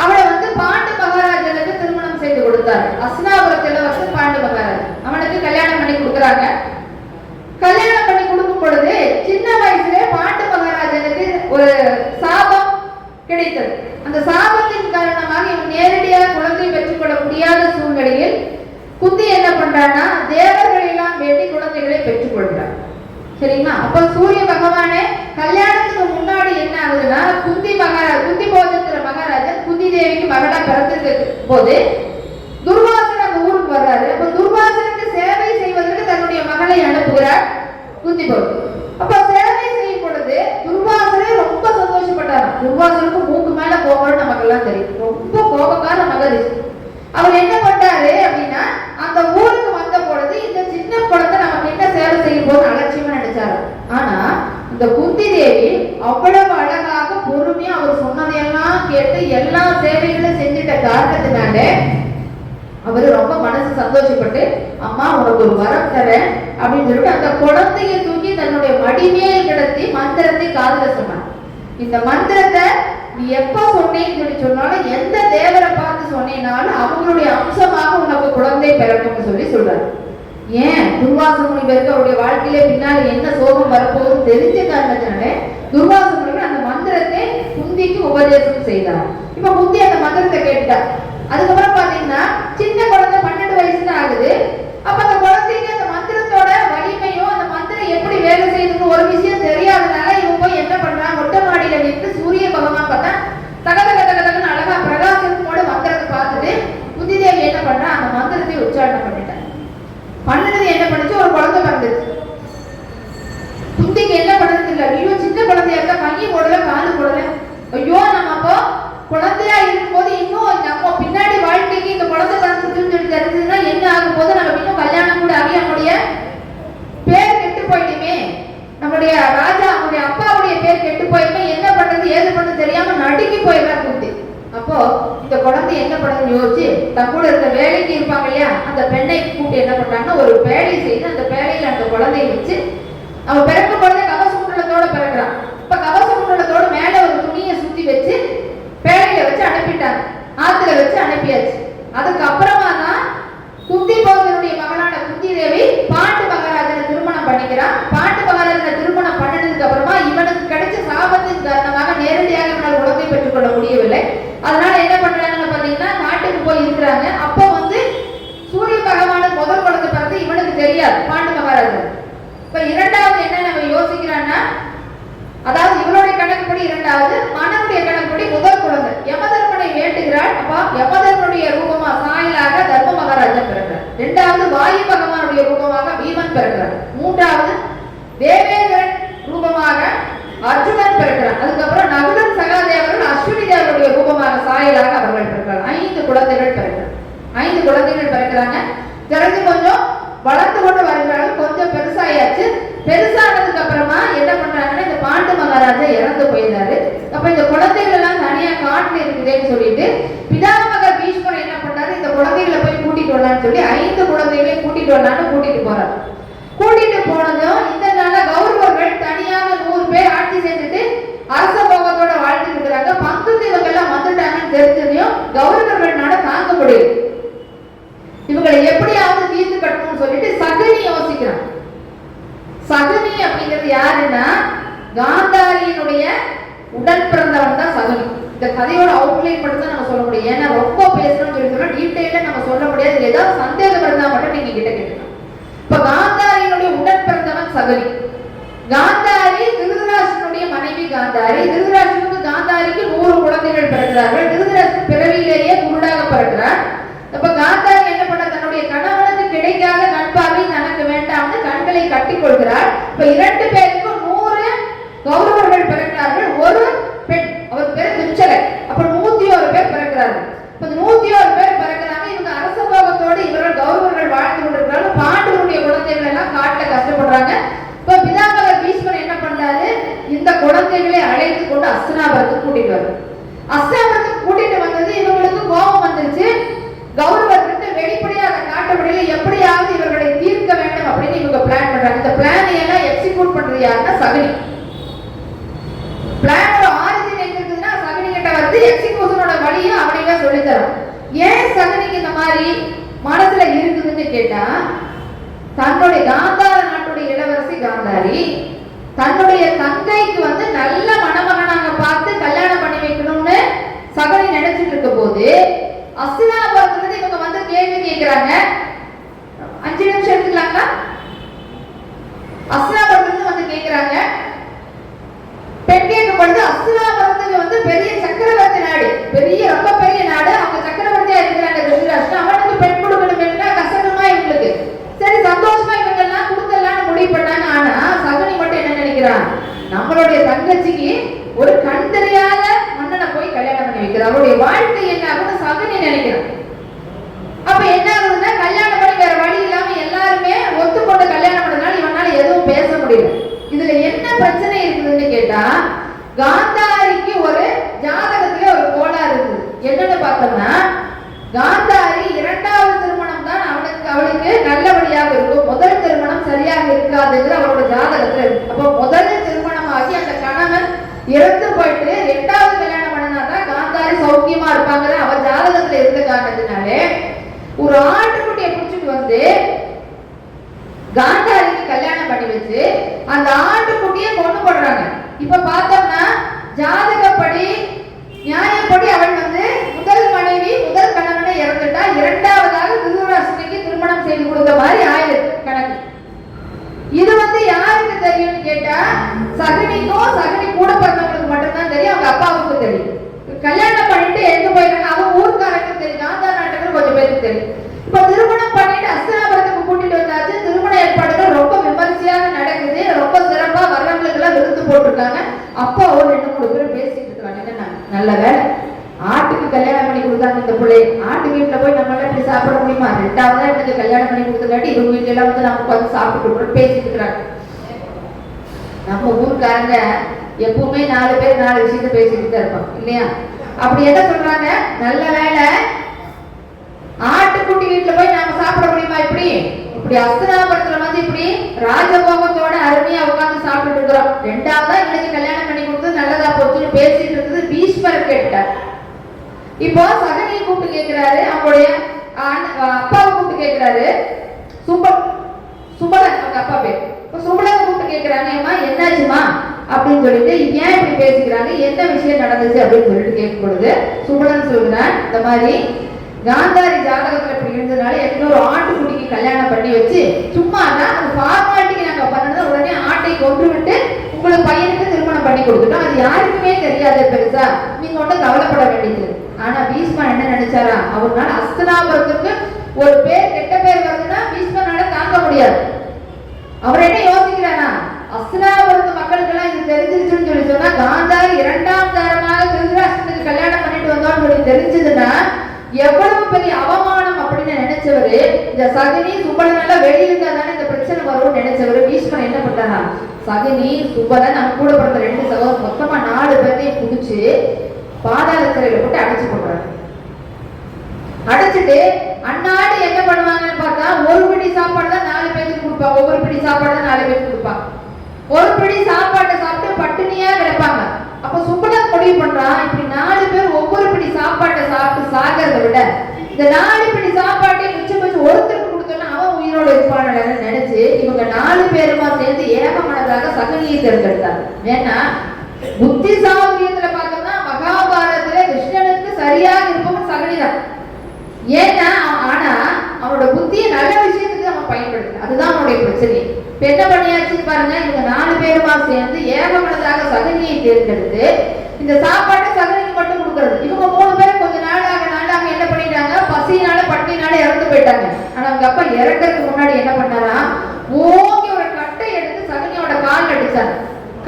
அவளை வந்து பாண்டு மகாராஜனுக்கு திருமணம் செய்து கொடுத்தாரு. அஸ்னாபுரத்துல வந்து பாண்டு மகாராஜ் அவனுக்கு கல்யாணம் பண்ணி கொடுக்குறாங்க. கல்யாணம் பண்ணி கொடுக்கும் பொழுது சின்ன வயசுல பாண்டு மகாராஜனுக்கு ஒரு சாபம் கிடைத்தது. அந்த சாபத்தின் காரணமாக இவன் நேரடியாக குழந்தை பெற்றுக்கொள்ள முடியாத சூழ்நிலையில் குந்தி என்ன பண்றான்னா, தேவர்கள் எல்லாம் வேண்டி குழந்தைகளை பெற்றுக்கொள்கிறார். சரிங்களா? அப்ப சூரிய பகவானே கல்யாணத்துக்கு முன்னாடி என்ன ஆகுதுன்னா, குந்தி போஜங்கிற மகாராஜன் குந்தி தேவிக்கு மகளா பிறந்திருக்க போது துர்வாசன் அந்த ஊருக்கு வர்றாரு. அப்ப துர்வாசனுக்கு சேவை செய்வதற்கு தன்னுடைய மகளை அனுப்புகிறார் குந்தி போஜன். அப்ப சேவை செய்யும் பொழுது துர்வாசனே ரொம்ப சந்தோஷப்பட்டார். துர்வாசனுக்கு மூக்கு மேல கோபம்னு நமக்கு எல்லாம் தெரியும், ரொம்ப கோபக்கார மகரிஷி. அவர் என்ன பண்றாரு அப்படின்னா, அந்த ஊருக்கு வந்த கேட்டு எல்லா சேவைகளும் செஞ்சிட்ட காரணத்தினால அவரு ரொம்ப மனசு சந்தோஷப்பட்டு, அம்மா உனக்கு ஒரு வரம் தரேன் அப்படின்னு சொல்லிட்டு அந்த குழந்தைய தூக்கி தன்னுடைய மடிமேல் கிடத்தி மந்திரத்தை காதுல சொன்னான். இந்த மந்திரத்தை நீ எப்ப சொன்னேன்னு சொல்லி சொன்னாலும், எந்த தேவரை பார்த்து சொன்னேனாலும் அவங்களுடைய அம்சமாக உனக்கு குழந்தை பிறக்கும்னு சொல்லி சொல்றாரு. ஏன் துர்வாச முனிவருக்கு அவருடைய வாழ்க்கையில பின்னால என்ன சோகம் வரப்போகுது தெரிஞ்ச காரணத்தினால துர்வாச முனிவர் அந்த மந்திரத்தை குந்திக்கு உபதேசம் செய்தார். இப்ப குந்தி அந்த மந்திரத்தை கேட்டார். அதுக்கப்புறம் பாத்தீங்கன்னா சின்ன குழந்தை 12 வயசு தான் ஆகுது. அப்ப அந்த குழந்தைக்கு அந்த மந்திரத்தோட வலிமையும் அந்த மந்திரம் எப்படி வேலை செய்யுதுன்னு ஒரு விஷயம் தெரியாதனால இவன் போய் என்ன பண்றான், மொட்டை மாடியில நின்று சூரிய பகவான் பார்த்தா தகதகன்னு அழகா பிரகாசத்தோட மந்திரத்தை பார்த்துட்டு குந்தி தேவி என்ன பண்றா, அந்த மந்திரத்தை உச்சாரணம் பண்ணிட்டான். பண்ணது என்ன பண்ணுச்சு, ஒரு குழந்தை பிறந்துச்சு. குந்திக்கு என்ன பண்ணது இல்ல, ஐயோ சின்ன குழந்தையா இருக்கா, கையை போடல காலு போடல, ஐயோ நம்ம அப்போ குழந்தையா இருக்கும்போது இன்னும் நம்ம பின்னாடி வாழ்க்கைக்கு இந்த குழந்தை பிறந்துச்சுன்னு சொல்லி தெரிஞ்சதுன்னா என்ன ஆகும் போது நம்ம இன்னும் கல்யாணம் கூட ஆகி நம்முடைய பேர் கெட்டு போயிடுமே, நம்முடைய ராஜா அவனுடைய அப்பாவுடைய பேர் கெட்டு போயிடுமே, என்ன பண்றது ஏது பண்ணது தெரியாம நடுக்கி போயிடுறா குந்தி. அப்போ இந்த குழந்தை என்ன பண்ணுன்னு யோசிச்சு தன் கூட இருக்க வேலைக்கு இருப்பாங்க இல்லையா, அந்த பெண்ணை கூப்பிட்டு என்ன பண்றாங்கன்னா ஒரு பேழை செய்து அந்த பேழையில அந்த குழந்தைய வச்சு, அவன் பிறக்கும் பொழுதே கவச குண்டலத்தோட பிறக்கிறான். இப்ப கவச குண்டலத்தோட மேல ஒரு துணியை சுத்தி வச்சு பேழையில வச்சு அனுப்பிட்டாங்க, ஆத்துல வச்சு அனுப்பியாச்சு. அதுக்கப்புறமா தான் குந்தி பௌத்தனுடைய மகளான குந்தி தேவி பாண்டு மகாராஜனை திருமணம் பண்ணிக்கிறான். பாண்டு மகாராஜனை திருமணம் பண்ணதுக்கு அப்புறமா இவனுக்கு கிடைச்ச சாபத்தின் காரணமாக நேரடியாக இவனால் குழந்தை பெற்றுக் கொள்ள முடியவில்லை. அதனால என்ன பண்றாங்கன்னு பாத்தீங்கன்னா காட்டுக்கு போய் இருக்கிறாங்க. அப்போ சூரிய பகவானுக்கு முதல் குழந்தை பிறந்து இவனுக்கு தெரியாது பாண்டு மகாராஜன். இப்ப இரண்டாவது என்ன நம்ம யோசிக்கிறான்னா, அதாவது இவருடைய கணக்குப்படி இரண்டாவது, மனனுடைய கணக்குப்படி முதல் குழந்தை யமதர்மனை வேண்டுகிறாள். அப்ப யமதர்மனுடைய ரூபமா சாயலாக தர்ம மகாராஜன் பிறக்கிறார். இரண்டாவது வாயு பகவானுடைய ரூபமாக பீமன் பிறக்கிறார். மூன்றாவது தேவேந்திரன் ரூபமாக அர்ஜுனன் பிறக்கிறார். அதுக்கப்புறம் நகுலன் சகாதேவர்கள் அஸ்வினி தேவருடைய ரூபமாக சாயலாக அவர்கள் பிறக்கிறார். 5 குழந்தைகள் பிறக்கிறார். 5 குழந்தைகள் பிறக்கிறாங்க. தெரிஞ்சு கொஞ்சம் வளர்ந்து கொண்டு வருகிறார்கள். கொஞ்சம் பெருசாயாச்சு. பெருசானதுக்கு அப்புறமா என்ன பண்றாங்கன்னா, இந்த பாண்டு மகாராஜா இறந்து போயிடுறாரு. அப்ப இந்த குழந்தைகள் எல்லாம் தனியா காட்டுல இருக்குதுன்னு சொல்லிட்டு பிதாமகர் பீஷ்மர் என்ன பண்றாரு, இந்த குழந்தைகளை போய் கூட்டிட்டு வரலான்னு சொல்லி 5 குழந்தைகளையும் கூட்டிட்டு வரலான்னு கூட்டிட்டு போறாரு. கூட்டிட்டு போனதும் இந்த நாள கௌரவர்கள் தனியாக 100 பேர் ஆட்சி செஞ்சுட்டு அரச போகத்தோட வாழ்ந்துட்டு இருக்கிறாங்க. பங்குக்கு இவங்க எல்லாம் வந்துட்டாங்கன்னு தெரிஞ்சதையும் கௌரவர்கள்னால தாங்க முடியும். இவங்களை எப்படியாவது தீர்த்து கட்டணும்னு சொல்லிட்டு சகுனி யோசிக்கிறான். சகுனி அப்படிங்கிறது யாருன்னா, காந்தாரியினுடைய உடன் பிறந்தவன் தான் சகுனி. இந்த கதையோட அவுட்லைன் மட்டும் தான் நம்ம சொல்ல முடியும். ஏன்னா ரொம்ப பேசணும்னு சொல்லி சொன்னா டீட்டெயிலா நம்ம சொல்ல முடியாது. ஏதாவது சந்தேகம் இருந்தா மட்டும் நீங்க கிட்ட கேட்கலாம். இப்ப காந்தாரியினுடைய உடன் பிறந்தவன் சகுனி. காந்தாரி திருதராஷ்டிரனுடைய மனைவி காந்தாரி. திருதராஷ்டிரனுக்கு காந்தாரிக்கு 100 குழந்தைகள் பிறக்கிறார்கள். திருதராஷ்டிரன் பிறவியிலேயே குருடாக பிறக்கிறார். அப்ப காந்தாரி என்ன பண்ண, தன்னுடைய கணவனுக்கு கிடைக்காத நட்பாவை தனக்கு வேண்டாம்னு கண்களை கட்டிக் கொள்கிறார். இப்ப 2 பேருக்கும் 100 கௌரவர்கள் பிறக்கிறார்கள். ஒரு பெண், அவர் பேர் துச்சலை. அப்புறம் 101 பேர் பிறக்கிறார்கள். இப்ப 101 பேர் பிறக்கிறாங்க. இவங்க அரச போகத்தோடு இவர்கள் கௌரவர்கள் வாழ்ந்து கொண்டிருக்கிறார்கள். பாண்டவருடைய குழந்தைகள் எல்லாம் காட்டுல கஷ்டப்படுறாங்க. இப்ப பிதாமகர் பீஷ்மர் என்ன பண்றாரு, இந்த குழந்தைகளை அழைத்து கொண்டு அஸ்தினாபுரத்துக்கு கூட்டிட்டு வர்றாரு. அஸ்தினாபுரத்துக்கு கூட்டிட்டு வந்தது இவங்களுக்கு கோபம் வந்துருச்சு. கௌரவர்கிட்ட வெளிப்படையா அதை காட்ட முடியல. எப்படியாவது இவர்களை தீர்க்க வேண்டும் அப்படின்னு இவங்க பிளான் பண்றாங்க. இந்த பிளான் எல்லாம் எக்ஸிக்யூட் பண்றது யாருன்னா சகுனி. பிளானோட ஆரிஜின் எங்க இருக்குதுன்னா சகுனி கிட்ட வந்து எக்ஸிக்யூஷனோட வழியும் அவனையே சொல்லி தரும். ஏன் சகுனிக்கு இந்த மாதிரி மனசுல இருக்குதுன்னு கேட்டா, தன்னுடைய காந்தார நாட்டுடைய இளவரசி காந்தாரி தன்னுடைய தங்கைக்கு வந்து நல்ல மணமகனாக பார்த்து கல்யாணம் பண்ணி வைக்கணும்னு சகுனி நினைச்சிட்டு இருக்க போது அஸ்தினாபுரத்துல இவங்க வந்து கேள்வி கேட்கிறாங்க. 5 நிமிஷம் எடுத்துக்கலாங்களா? அஸ்தினாபுரத்துல வந்து கேட்கிறாங்க. பெண் கேட்கும் பொழுது அஸ்தினாபுரத்துக்கு வந்து பெரிய சக்கரவர்த்தி நாடு, பெரிய ரொம்ப பெரிய நாடு. அவங்க சக்கரவர்த்தியா இருக்கிறாங்க திருதராஷ்டிரன். அவனுக்கு பெண் கொடுக்கணும் கஷ்டமா இவங்களுக்கு. சரி சந்தோஷமா இவங்க எல்லாம் கொடுக்கலாம்னு முடிவு பண்ணாங்க. ஆனா சகுனி மட்டும் என்ன நினைக்கிறான், நம்மளுடைய தங்கச்சிக்கு ஒரு கண் தெரியாத மன்னனை போய் கல்யாணம் பண்ணி வைக்கிறார். அவருடைய வாழ்க்கை என்ன ஆகுன்னு சகுனி நினைக்கிறான். அப்ப என்ன ஆகுதுன்னா, கல்யாணம் பண்ணி வேற வழி இல்லாம எல்லாருமே ஒத்துக்கொண்டு கல்யாணம் பண்ணதுனால இவனால எதுவும் பேச முடியல. இதுல என்ன பிரச்சனை இருக்குதுன்னு கேட்டா, காந்தாரிக்கு ஒரு ஜாதகத்துல ஒரு கோளாறு பார்த்தோம்னா காந்தாரி இரண்டாவது திருமணம் தான் அவளுக்கு நல்லபடியாக இருக்கும், முதல் திருமணம் சரியாக இருக்காதுங்கிற அவளோட ஜாதகத்துல இருக்கு. அப்போ முதல் திருமணமாகி அந்த கணவன் இறந்து போயிட்டு இரண்டாவது கல்யாணம் பண்ணனாதான் காந்தாரி சௌக்கியமா இருப்பாங்கிற அவ ஜாதகத்துல இருந்த காரணத்தினாலே ஒரு ஆட்டுக்குட்டியை பிடிச்சிட்டு வந்து காந்தாரிக்கு கல்யாணம் பண்ணி வச்சு அந்த ஆட்டுக்குட்டியை கொண்டு போடுறாங்க. இப்ப பார்த்தோம்னா ஜாதகப்படி நியாயப்படி அவள் வந்து முதல் மனைவி முதல் கணவனை இறந்துட்டா, இரண்டாவதாக திருதராஷ்டிரனுக்கு திருமணம் செய்து கொடுத்த மாதிரி ஆயிருக்கு கணக்கு. இது வந்து யாருக்கு தெரியும்னு கேட்டா சகுனிக்கும் சகுனி கூட பிறந்தவங்களுக்கு மட்டும்தான் தெரியும், அவங்க அப்பாவுக்கு தெரியும். கல்யாணம் பண்ணிட்டு எங்க போயிருக்காங்க அவங்க ஊருக்காரங்க தெரியும், காந்தா நாட்டுக்கு கொஞ்சம் பேருக்கு தெரியும். இப்ப திருமணம் பண்ணிட்டு அஸ்தினாபுரத்துக்கு கூட்டிட்டு வந்தாச்சு. திருமண ஏற்பாடுகள் ரொம்ப விமர்சையாக நடக்குது, ரொம்ப சிறப்பா வர்றவங்களுக்கு எல்லாம் விருந்து போட்டிருக்காங்க. அப்போ ஒரு 2-3 பேர் பேசிட்டு இருக்காங்க, நல்ல வேலை ஆட்டுக்கு கல்யாணம் பண்ணி கொடுத்தாங்க இந்த பிள்ளை, ஆட்டு வீட்டுல போய் நம்மளால இப்படி சாப்பிட முடியுமா, ரெண்டாவதா எனக்கு கல்யாணம் பண்ணி கொடுத்தங்காட்டி இவங்க வீட்டுல எல்லாம் வந்து நமக்கு வந்து சாப்பிட்டு பேசிட்டு இருக்கிறாங்க. நம்ம ஊருக்காரங்க எப்பவுமே 4 பேர் 4 விஷயத்த பேசிட்டு தான் இருப்பாங்க இல்லையா? அப்படி என்ன சொல்றாங்க, நல்ல வேலை ஆட்டுக்குட்டி வீட்டுல போய் நாம சாப்பிட முடியுமா, இப்படி இப்படி அஸ்தினாபுரத்துல வந்து இப்படி ராஜபோகத்தோட அருமையா உட்கார்ந்து சாப்பிட்டு இருக்கிறோம், ரெண்டாவதா எனக்கு கல்யாணம் பண்ணி கொடுத்தது நல்லதா போச்சுன்னு பேசிட்டு இருக்குது. பீஷ்மர் கேட்டார். இப்போ சகனியை கூப்பிட்டு கேட்கிறாரு, அவங்களுடைய அப்பாவை கூப்பிட்டு கேட்கிறாரு, சுபலன் அவங்க அப்பா பேர். இப்போ சுபலன் கூப்பிட்டு கேட்கிறாங்க, ஏமா என்னாச்சுமா அப்படின்னு சொல்லிட்டு ஏன் இப்படி பேசிக்கிறாங்க, என்ன விஷயம் நடந்துச்சு அப்படின்னு சொல்லிட்டு கேட்கும் பொழுது சுபலன் சொல்கிறான், இந்த மாதிரி காந்தாரி ஜாதகத்துல இப்படி இருந்ததுனால இன்னொரு ஆட்டுக்குட்டிக்கு கல்யாணம் பண்ணி வச்சு சும்மா தான் அந்த ஃபார்மாலிட்டிக்கு நாங்க பண்ணது, உடனே ஆட்டை கொன்று விட்டு உங்களுக்கு பையனுக்கு திருமணம் பண்ணி கொடுத்துட்டோம், அது யாருக்குமே தெரியாது பெருசா, நீங்க ஒன்றும் கவலைப்பட வேண்டியது. ஆனா பீஷ்மன் என்ன நினைச்சாரா, அவர்னால அஸ்தினாபுரத்துக்கு ஒரு பேர் கெட்ட பேர் வருதுன்னா பீஷ்மனால தாங்க முடியாது. அவர் என்ன யோசிக்கிறாரா, அஸ்தினாபுரத்து மக்களுக்கு எல்லாம் இது தெரிஞ்சிருச்சுன்னு சொல்லி சொன்னா காந்தாரி 2ஆம் தரமாக திருதராஷ்டிரனுக்கு கல்யாணம் பண்ணிட்டு வந்தோம்னு சொல்லி தெரிஞ்சதுன்னா எவ்வளவு பெரிய அவமானம் அப்படின்னு நினைச்சவரு, இந்த சகுனி சுபலனால வெளியில இருந்தா தானே இந்த பிரச்சனை வரும்னு நினைச்சவரு பீஷ்மன் என்ன பண்றாரா, சகுனி சுபலன் நம்ம கூட பிறந்த 2 சகோதரர் மொத்தமா 4 பேரையும் புடிச்சு பாதாள சிறையில போட்டு அடைச்சு போடுறாரு. அடைச்சிட்டு அன்னாடு என்ன பண்ணுவாங்கன்னு பார்த்தா ஒரு பிடி சாப்பாடு தான் 4 பேருக்கு கொடுப்பாங்க, ஒவ்வொரு பிடி சாப்பாடு தான் 4 பேருக்கு கொடுப்பாங்க. ஒரு பிடி சாப்பாட்டை சாப்பிட்டு பட்டினியா கிடப்பாங்க. அப்ப சுப்பலன் முடிவு பண்றான், இப்படி 4 பேர் ஒவ்வொரு பிடி சாப்பாட்டை சாப்பிட்டு சாகிறத விட இந்த 4 பிடி சாப்பாட்டை மிச்சம் வச்சு ஒருத்தருக்கு கொடுத்தோம்னா அவன் உயிரோட இருப்பான நினைச்சு இவங்க 4 பேருமா சேர்ந்து ஏகமனதாக சகுனியை தேர்ந்தெடுத்தாங்க. ஏன்னா புத்தி சாதுரியத்துல பார்த்தோம்னா மகாபாரதத்துல கிருஷ்ணனுக்கு சரியாக இருப்பவன் சகுனிதான். ஏன்னா ஆனா அவனோட புத்தியை நல்ல விஷயத்துக்கு அவன் பயன்படுத்த, அதுதான் அவனுடைய பிரச்சனை. என்ன பண்ணியாச்சுன்னு பாருங்க, இவங்க 4 பேருமா சேர்ந்து ஏகமனதாக சகுனியை தேர்ந்தெடுத்து இந்த சாப்பாட்டை சகுனிக்கு மட்டும் கொடுக்கறது. இவங்க 3 பேரும் கொஞ்ச நாளாக என்ன பண்ணிட்டாங்க, பசினால பட்டினால இறந்து போயிட்டாங்க. ஆனா அவங்க அப்பா இறக்கிறதுக்கு முன்னாடி என்ன பண்ணாரா, ஓங்கி ஒரு கட்டை எடுத்து சகுனியோட கால் அடிச்சாங்க.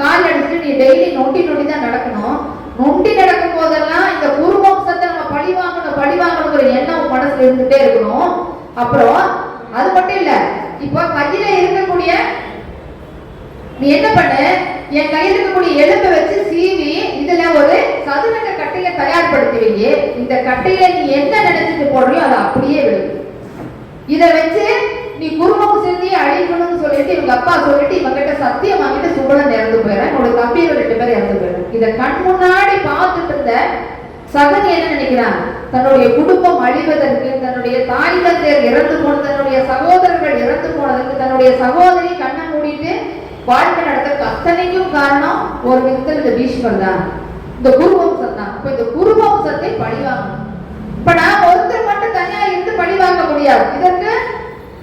கால் அடிச்சுட்டு நீ டெய்லி நொண்டி தான் நடக்கணும், நொண்டி நடக்கும் போதெல்லாம் இந்த குருவம்சத்தை நம்ம பழி வாங்கணுங்கிற எண்ணம் மனசுல இருந்துட்டே இருக்கணும். அப்புறம் அது மட்டும் இல்ல, இப்போ கையில இருக்கக்கூடிய நீ என்ன பண்ண, என் கையில் இருக்கக்கூடிய எலும்பை வச்சு சீவி இதுல ஒரு சதுரங்க கட்டையை தயார்படுத்துவீங்க. இந்த கட்டையில நீ என்ன நினைச்சிட்டு போடுறியோ அதை அப்படியே விடு. இதை வச்சு நீ குருவம் செஞ்சு அழிக்கணும்னு சொல்லிட்டு இவங்க அப்பா சொல்லிட்டு இவங்க கிட்ட சத்தியம் வாங்கிட்டு சுபலன் இறந்து போயிடறேன், என்னோட தம்பியோட 2 பேர் இறந்து போயிடறேன். இதை கண் முன்னாடி பார்த்துட்டு இருந்த சகுனி என்ன நினைக்கிறான், தன்னுடைய குடும்பம் அழிவதற்கு, தன்னுடைய தாய் தந்தையர் இறந்து போனது, தன்னுடைய சகோதரர்கள் இறந்து போனதுக்கு, தன்னுடைய சகோதரி கண்ணை மூடிட்டு வாழ்க்கை நடத்த அத்தனைக்கும் காரணம் ஒரு விதத்தில் இந்த பீஷ்மர் தான், இந்த குருவம்சம் தான். இப்ப இந்த குருவம்சத்தை பழிவாங்கணும். இப்ப நான் ஒருத்தர் மட்டும் தனியா இருந்து பழிவாங்க முடியாது, இதற்கு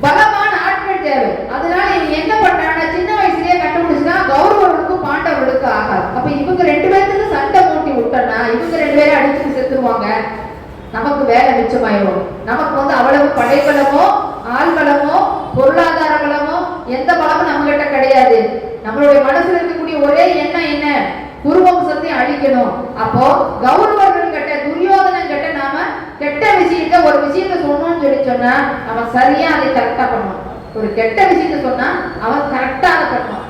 பலமான ஆட்கள் தேவை. அதனால இவங்க என்ன பண்றாங்க, சின்ன வயசுலயே கண்டுபிடிச்சுன்னா கௌரவர்களுக்கும் பாண்டவர்களுக்கும் ஆகாது. அப்ப இவங்க 2 பேருக்கு சண்டை மூட்டி விட்டோம்னா இவங்க 2 பேரும் அடிச்சு செத்துருவாங்க, நமக்கு வேலை மிச்சமாயிடும். நமக்கு வந்து அவ்வளவு படைபலமோ ஆள்பலமோ பொருளாதார பலமோ எந்த பலமும் நம்ம கிட்ட கிடையாது. நம்மளுடைய மனசுல இருக்கக்கூடிய ஒரே எண்ணம் என்ன, குருவம்சத்தை அழிக்கணும். அப்போ கௌரவர்கள் கிட்ட துரியோதனன் கிட்ட நாம கெட்ட விஷயத்த ஒரு விஷயத்த சொன்னோம்னு சொல்லி சொன்னா அவன் சரியா அதை கரெக்டா பண்ணுவான். ஒரு கெட்ட விஷயத்த சொன்னா அவன் கரெக்டா அதை பண்ணுவான்.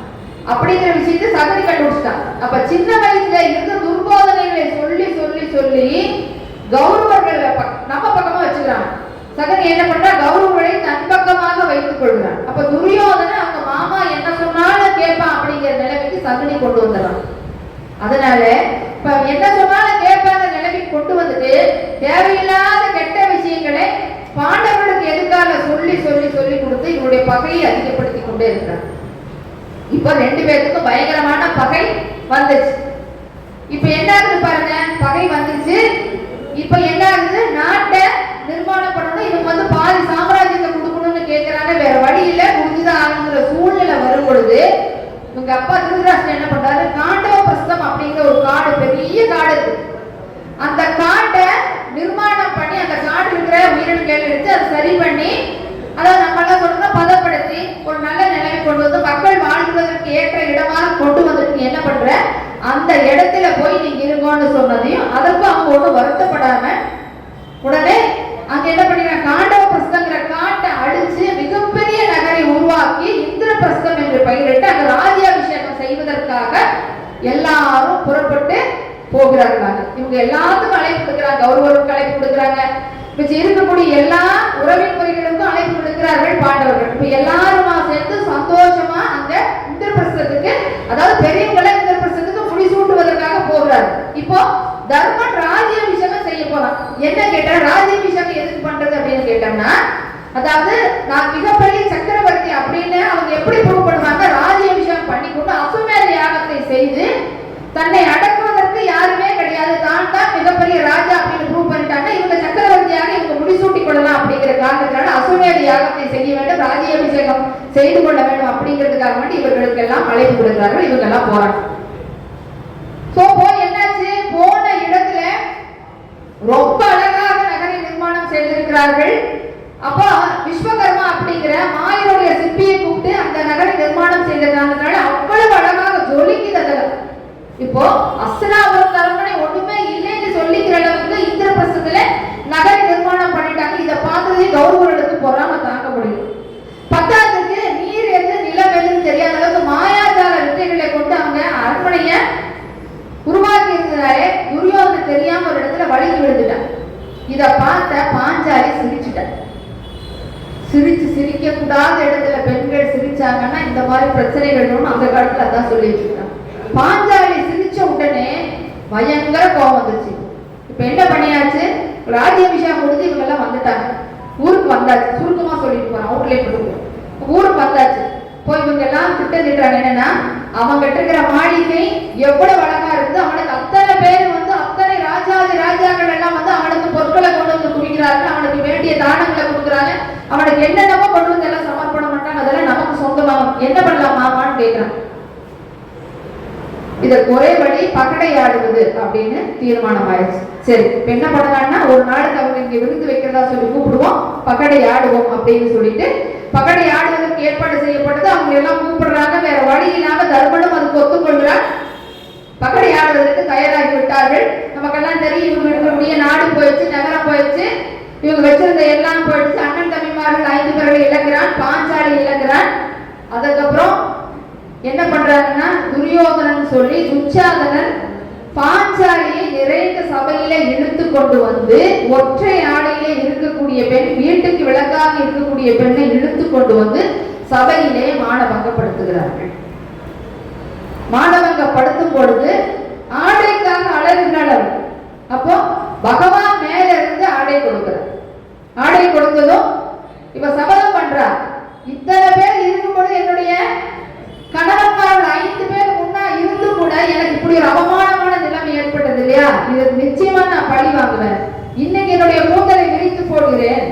அப்படிங்கிற விஷயத்த சகுனி கண்டுபிடிச்சிட்டான். அப்ப சின்ன வயசுல இருந்த துர்போதனைகளை சொல்லி சொல்லி சொல்லி கௌரவர்கள் சகனி என்ன பண்றா, கௌரவரை தன் பக்கமாக வைத்துக் கொள்கிறான். அப்ப துரியோதன அவங்க மாமா என்ன சொன்னாலும் கேட்பான் அப்படிங்கிற நிலைமைக்கு சகுனி கொண்டு வந்துடுறான். அதனால இப்ப என்ன சொன்னாலும் கேட்பாத நிலைமைக்கு கொண்டு வந்துட்டு தேவையில்லாத கெட்ட விஷயங்களை பாண்டவர்களுக்கு எதிர்கால சொல்லி சொல்லி சொல்லி கொடுத்து இவருடைய பகையை அதிகப்படுத்தி கொண்டே இருக்கிறார். இப்ப ரெண்டு பேருக்கும் பயங்கரமான பகை வந்துச்சு. இப்ப என்ன ஆகுது பாருங்க, பகை வந்துச்சு. இப்ப என்ன ஆகுது, நாட்டை நிர்மாணம் பண்ணணும், இவங்க வந்து பாதி சாம்ராஜ்யத்தை கொடுக்கணும்னு கேட்கிறாங்க. வேற வழி இல்ல, முடிஞ்சுதான் ஆகுங்கிற சூழ்நிலை வரும் பொழுது இவங்க அப்பா திருதராஷ்டிரன் என்ன பண்றாரு, காண்டவ பிரஸ்தம் அப்படிங்கிற ஒரு காடு, பெரிய காடு இருக்கு. அந்த காட்டை நிர்மாணம் பண்ணி அந்த காட்டில் இருக்கிற உயிரினங்கள் எடுத்து அதை சரி பண்ணி, அதாவது நம்ம எல்லாம் சொல்றோம் பதப்படுத்தி ஒரு நல்ல நிலைமை கொண்டு வந்து மக்கள் வாழ்வதற்கு ஏற்ற இடமாக கொண்டு வந்திருக்கு. என்ன பண்ற, அந்த இடத்துல போய் நீங்க இருங்கன்னு சொன்னதையும் அதற்கும் அவங்க ஒன்றும் வருத்தப்படாம உடனே அங்க என்ன பண்ணிக்கிறாங்க, காண்டவ பிரஸ்தங்கிற காட்டை அடிச்சு மிகப்பெரிய நகரை உருவாக்கி இந்திரபிரஸ்தம் என்று பெயரிட்டு அங்க ராஜ்யாபிஷேகம் செய்வதற்காக எல்லாரும் புறப்பட்டு போகிறார்கள். இவங்க எல்லாத்துக்கும் அழைப்பு கொடுக்கிறாங்க, ஒருவருக்கு அழைப்பு கொடுக்கிறாங்க. இப்ப இருக்கக்கூடிய எல்லா உறவின் முறைகளுக்கும் அழைப்பு கொடுக்கிறார்கள் பாண்டவர்கள். இப்ப எல்லாருமா சேர்ந்து சந்தோஷமா அங்க இந்திரபிரஸ்தத்துக்கு, அதாவது பெரியவங்களை இந்திரபிரஸ்தத்துக்கு முடிசூட்டுவதற்காக போகிறார். இப்போ தர்மன் ராஜ்யாபிஷேகம் செய்ய போறான். என்ன கேட்டா, ராஜ்யாபிஷேகம் எதுக்கு பண்றது அப்படின்னு கேட்டோம்னா, அதாவது நான் மிகப்பெரிய சக்கரவர்த்தி அப்படின்னு அவங்க எப்படி ப்ரூவ் பண்ணுவாங்க, ராஜ்யாபிஷேகம் பண்ணி கொண்டு அசுமேத யாகத்தை செய்து தன்னை அடக்குவதற்கு யாருமே கிடையாது, தான் தான் மிகப்பெரிய ராஜா அப்படின்னு ப்ரூவ் பண்ணிட்டாங்க. இவங்க சக்கரவர்த்தியாக இவங்க முடிசூட்டிக் கொள்ளலாம் அப்படிங்கிற காரணத்தினால அசுமேத யாகத்தை செய்ய வேண்டும், ராஜ்யாபிஷேகம் செய்து கொள்ள வேண்டும் அப்படிங்கிறதுக்காக வேண்டி இவர்களுக்கு எல்லாம் அழைப்பு கொடுக்கிறார்கள். இவங்க எல்லாம் போறாங்க. சோ போய் என்னாச்சு, போன இடத்துல ரொம்ப அழகாக நகரை நிர்மாணம் செய்திருக்கிறார்கள். அப்போ விஸ்வகர்மா அப்படிங்கிற மாயனுடைய சிற்பியை கூப்பிட்டு அந்த நகரை நிர்மாணம் செய்திருக்காங்க. அவ்வளவு அழகாக ஜொலிக்குது. இப்போ அஸ்தினாபுரம் அரண்மனை ஒண்ணுமே இல்லைன்னு சொல்லிக்கிற அளவுக்கு இந்திரபிரஸ்தத்துல நகரை நிர்மாணம் பண்ணிட்டாங்க. இதை பார்த்ததே கௌரவர்களுக்கு பொறாம தாங்க முடியும். பத்தாவதுக்கு நீர் எது நிலம் எதுன்னு தெரியாத அளவுக்கு மாயாஜால வித்தைகளை கொண்டு அவங்க அரண்மனைய உருவாக்கி இருந்ததாலே துரியோதனை தெரியாம ஒரு இடத்துல வழுகி விழுந்துட்டான். இத பார்த்த பாஞ்சாலி சிரிச்சுட்டார். சிரிக்க கூடாத இடத்துல பெண்கள் சிரிச்சாங்கன்னா இந்த மாதிரி பிரச்சனைகள் அந்த காலத்துல அதான் சொல்லிட்டு இருக்காங்க. பாஞ்சாலி சிரிச்ச உடனே பயங்கர கோபம் வந்துச்சு. இப்ப என்ன பண்ணியாச்சு, ராஜ்யாபிஷேகம் முடிஞ்சு இவங்க எல்லாம் வந்துட்டாங்க, ஊருக்கு வந்தாச்சு. சுருக்கமா சொல்லிட்டு போறோம், அவுட்லைன் பண்ணுவோம். ஊருக்கு வந்தாச்சு. போய் இவங்க எல்லாம் திட்டமிட்டாங்க என்னன்னா, அவங்க இருக்கிற மாளிகை எவ்வளவு அழகா இருந்து அவனுக்கு அத்தனை பேர் வந்து அத்தனை ராஜாக்கள் எல்லாம் வந்து அவனுக்கு பொருட்களை கொண்டு வந்து குடிக்கிறார்கள், அவனுக்கு வேண்டிய தானங்களை கொடுக்குறாங்க, அவனுக்கு என்னென்னமோ கொண்டு வந்து எல்லாம் சமர்ப்பணம் பண்ணிட்டாங்க, அதெல்லாம் நமக்கு சொந்தமாகும், என்ன பண்ணலாம் மாமான்னு கேட்கிறான். இதற்கு ஒரே வழி பகடை ஆடுவது அப்படின்னு தீர்மானம் ஆயிடுச்சு. சரி, இப்ப என்ன பண்ணலாம்னா, ஒரு நாளுக்கு அவங்க இங்க விருந்து வைக்கிறதா சொல்லி கூப்பிடுவோம், பகடை ஆடுவோம் அப்படின்னு சொல்லிட்டு பகடை ஆடுவதற்கு ஏற்பாடு செய்யப்பட்டது. அவங்க எல்லாம் கூப்பிடுறாங்க. வேற வழி இல்லாம தர்மனும் அதுக்கு ஒத்துக்கொள்கிறார். பகடை ஆடுவதற்கு தயாராகி விட்டார்கள். நமக்கெல்லாம் தெரியும், இவங்களுடைய நாடு போயிடுச்சு, நகரம் போயிடுச்சு, இவங்க வச்சிருந்த எல்லாம் போயிடுச்சு. அண்ணன் தம்பிமார்கள் 5 பேர்களை இழக்கிறான், பாஞ்சாலி இழக்கிறான். அதுக்கப்புறம் என்ன பண்றாங்கன்னா, துரியோதனன் சொல்லி துச்சாதனன் பாஞ்சாலியை நிறைந்த சபையில இழுத்து கொண்டு வந்து ஒற்றை ஆடையிலே இருக்கக்கூடிய பெண், வீட்டுக்கு விளக்காக இருக்கக்கூடிய பெண்ணை இழுத்து கொண்டு வந்து சபையிலே மானபங்கப்படுத்துகிறார்கள். மானபங்கப்படுத்தும் பொழுது ஆடைக்காக அழகுகிறாள். அப்போ பகவான் மேல இருந்து ஆடை கொடுக்கிறார். ஆடை கொடுத்ததும் இப்ப சபதம் பண்றார், இத்தனை பேர் இருக்கும்போது என்னுடைய கணவன்மார்கள் 5 பேர் முன்னா இருந்து கூட எனக்கு இப்படி ஒரு அவமானமான நிலைமை ஏற்பட்டது இல்லையா, இதற்கு நிச்சயமா நான் பழி வாங்குவேன். இன்னைக்கு என்னுடைய கூந்தலை விரித்து போடுகிறேன்.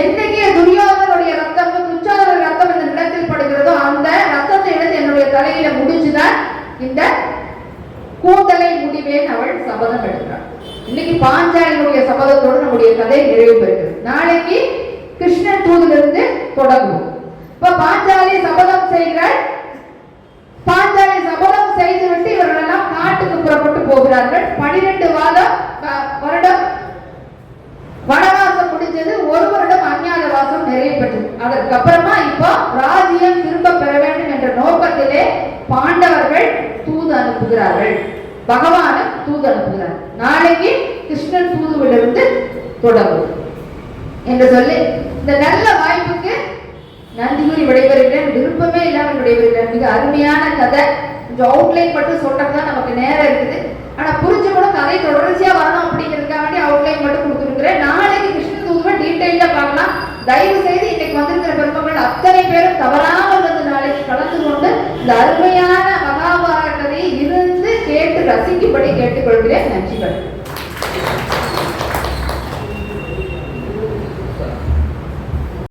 என்னைக்கு துரியோதனுடைய ரத்தம் துச்சாதன ரத்தம் இந்த நிலத்தில் படுகிறதோ அந்த ரத்தத்தை எடுத்து என்னுடைய தலையில முடிச்சுதான் இந்த கூந்தலை முடிவேன் அவள் சபதம் எடுக்கிறாள். இன்னைக்கு பாஞ்சாலியுடைய சபதத்தோடு நம்முடைய கதை நிறைவு பெறுகிறது. நாளைக்கு கிருஷ்ணன் தூதிலிருந்து தொடங்குவோம். இப்ப பாஞ்சாலி சபதம் செய்கிறாள். பாஞ்சாலி சபதம் செய்துவிட்டு இவர்கள் எல்லாம் நாட்டுக்கு புறப்பட்டு போகிறார்கள். 12 வருடம் வனவாசம் முடிஞ்சது. 1 வருடம் அஞ்ஞாத வாசம் நிறைவு பெற்றது. அதற்கு அப்புறமா இப்போ ராஜ்யம் திரும்ப பெற வேண்டும் என்ற நோக்கத்திலே பாண்டவர்கள் தூது அனுப்புகிறார்கள். பகவானும் தூது அனுப்புகிறார். நாளைக்கு கிருஷ்ணன் தூதுவிலிருந்து தொடங்கும். என்று சொல்லி இந்த நல்ல வாய்ப்புக்கு நன்றி கூறி விடைபெறுகிறேன். விருப்பமே இல்லாமல் விடைபெறுகிறேன். மிக அருமையான கதை. கொஞ்சம் அவுட்லைன் மட்டும் சொல்றதுதான் நமக்கு நேரம் இருக்குது. ஆனா புரிஞ்சுக்கணும், கதை தொடர்ச்சியா வரணும் அப்படிங்கிறதுக்காக வேண்டி அவுட்லைன் மட்டும் கொடுத்துருக்கிறேன். நாளைக்கு கிருஷ்ண தூதுவை டீட்டெயிலா பார்க்கலாம். தயவு செய்து இன்னைக்கு வந்திருக்கிற பெருமக்கள் அத்தனை பேரும் தவறாமல் வந்து நாளைக்கு கலந்து கொண்டு இந்த அருமையான மகாபாரத கதையை இருந்து கேட்டு ரசிக்கும்படி கேட்டுக்கொள்கிறேன்.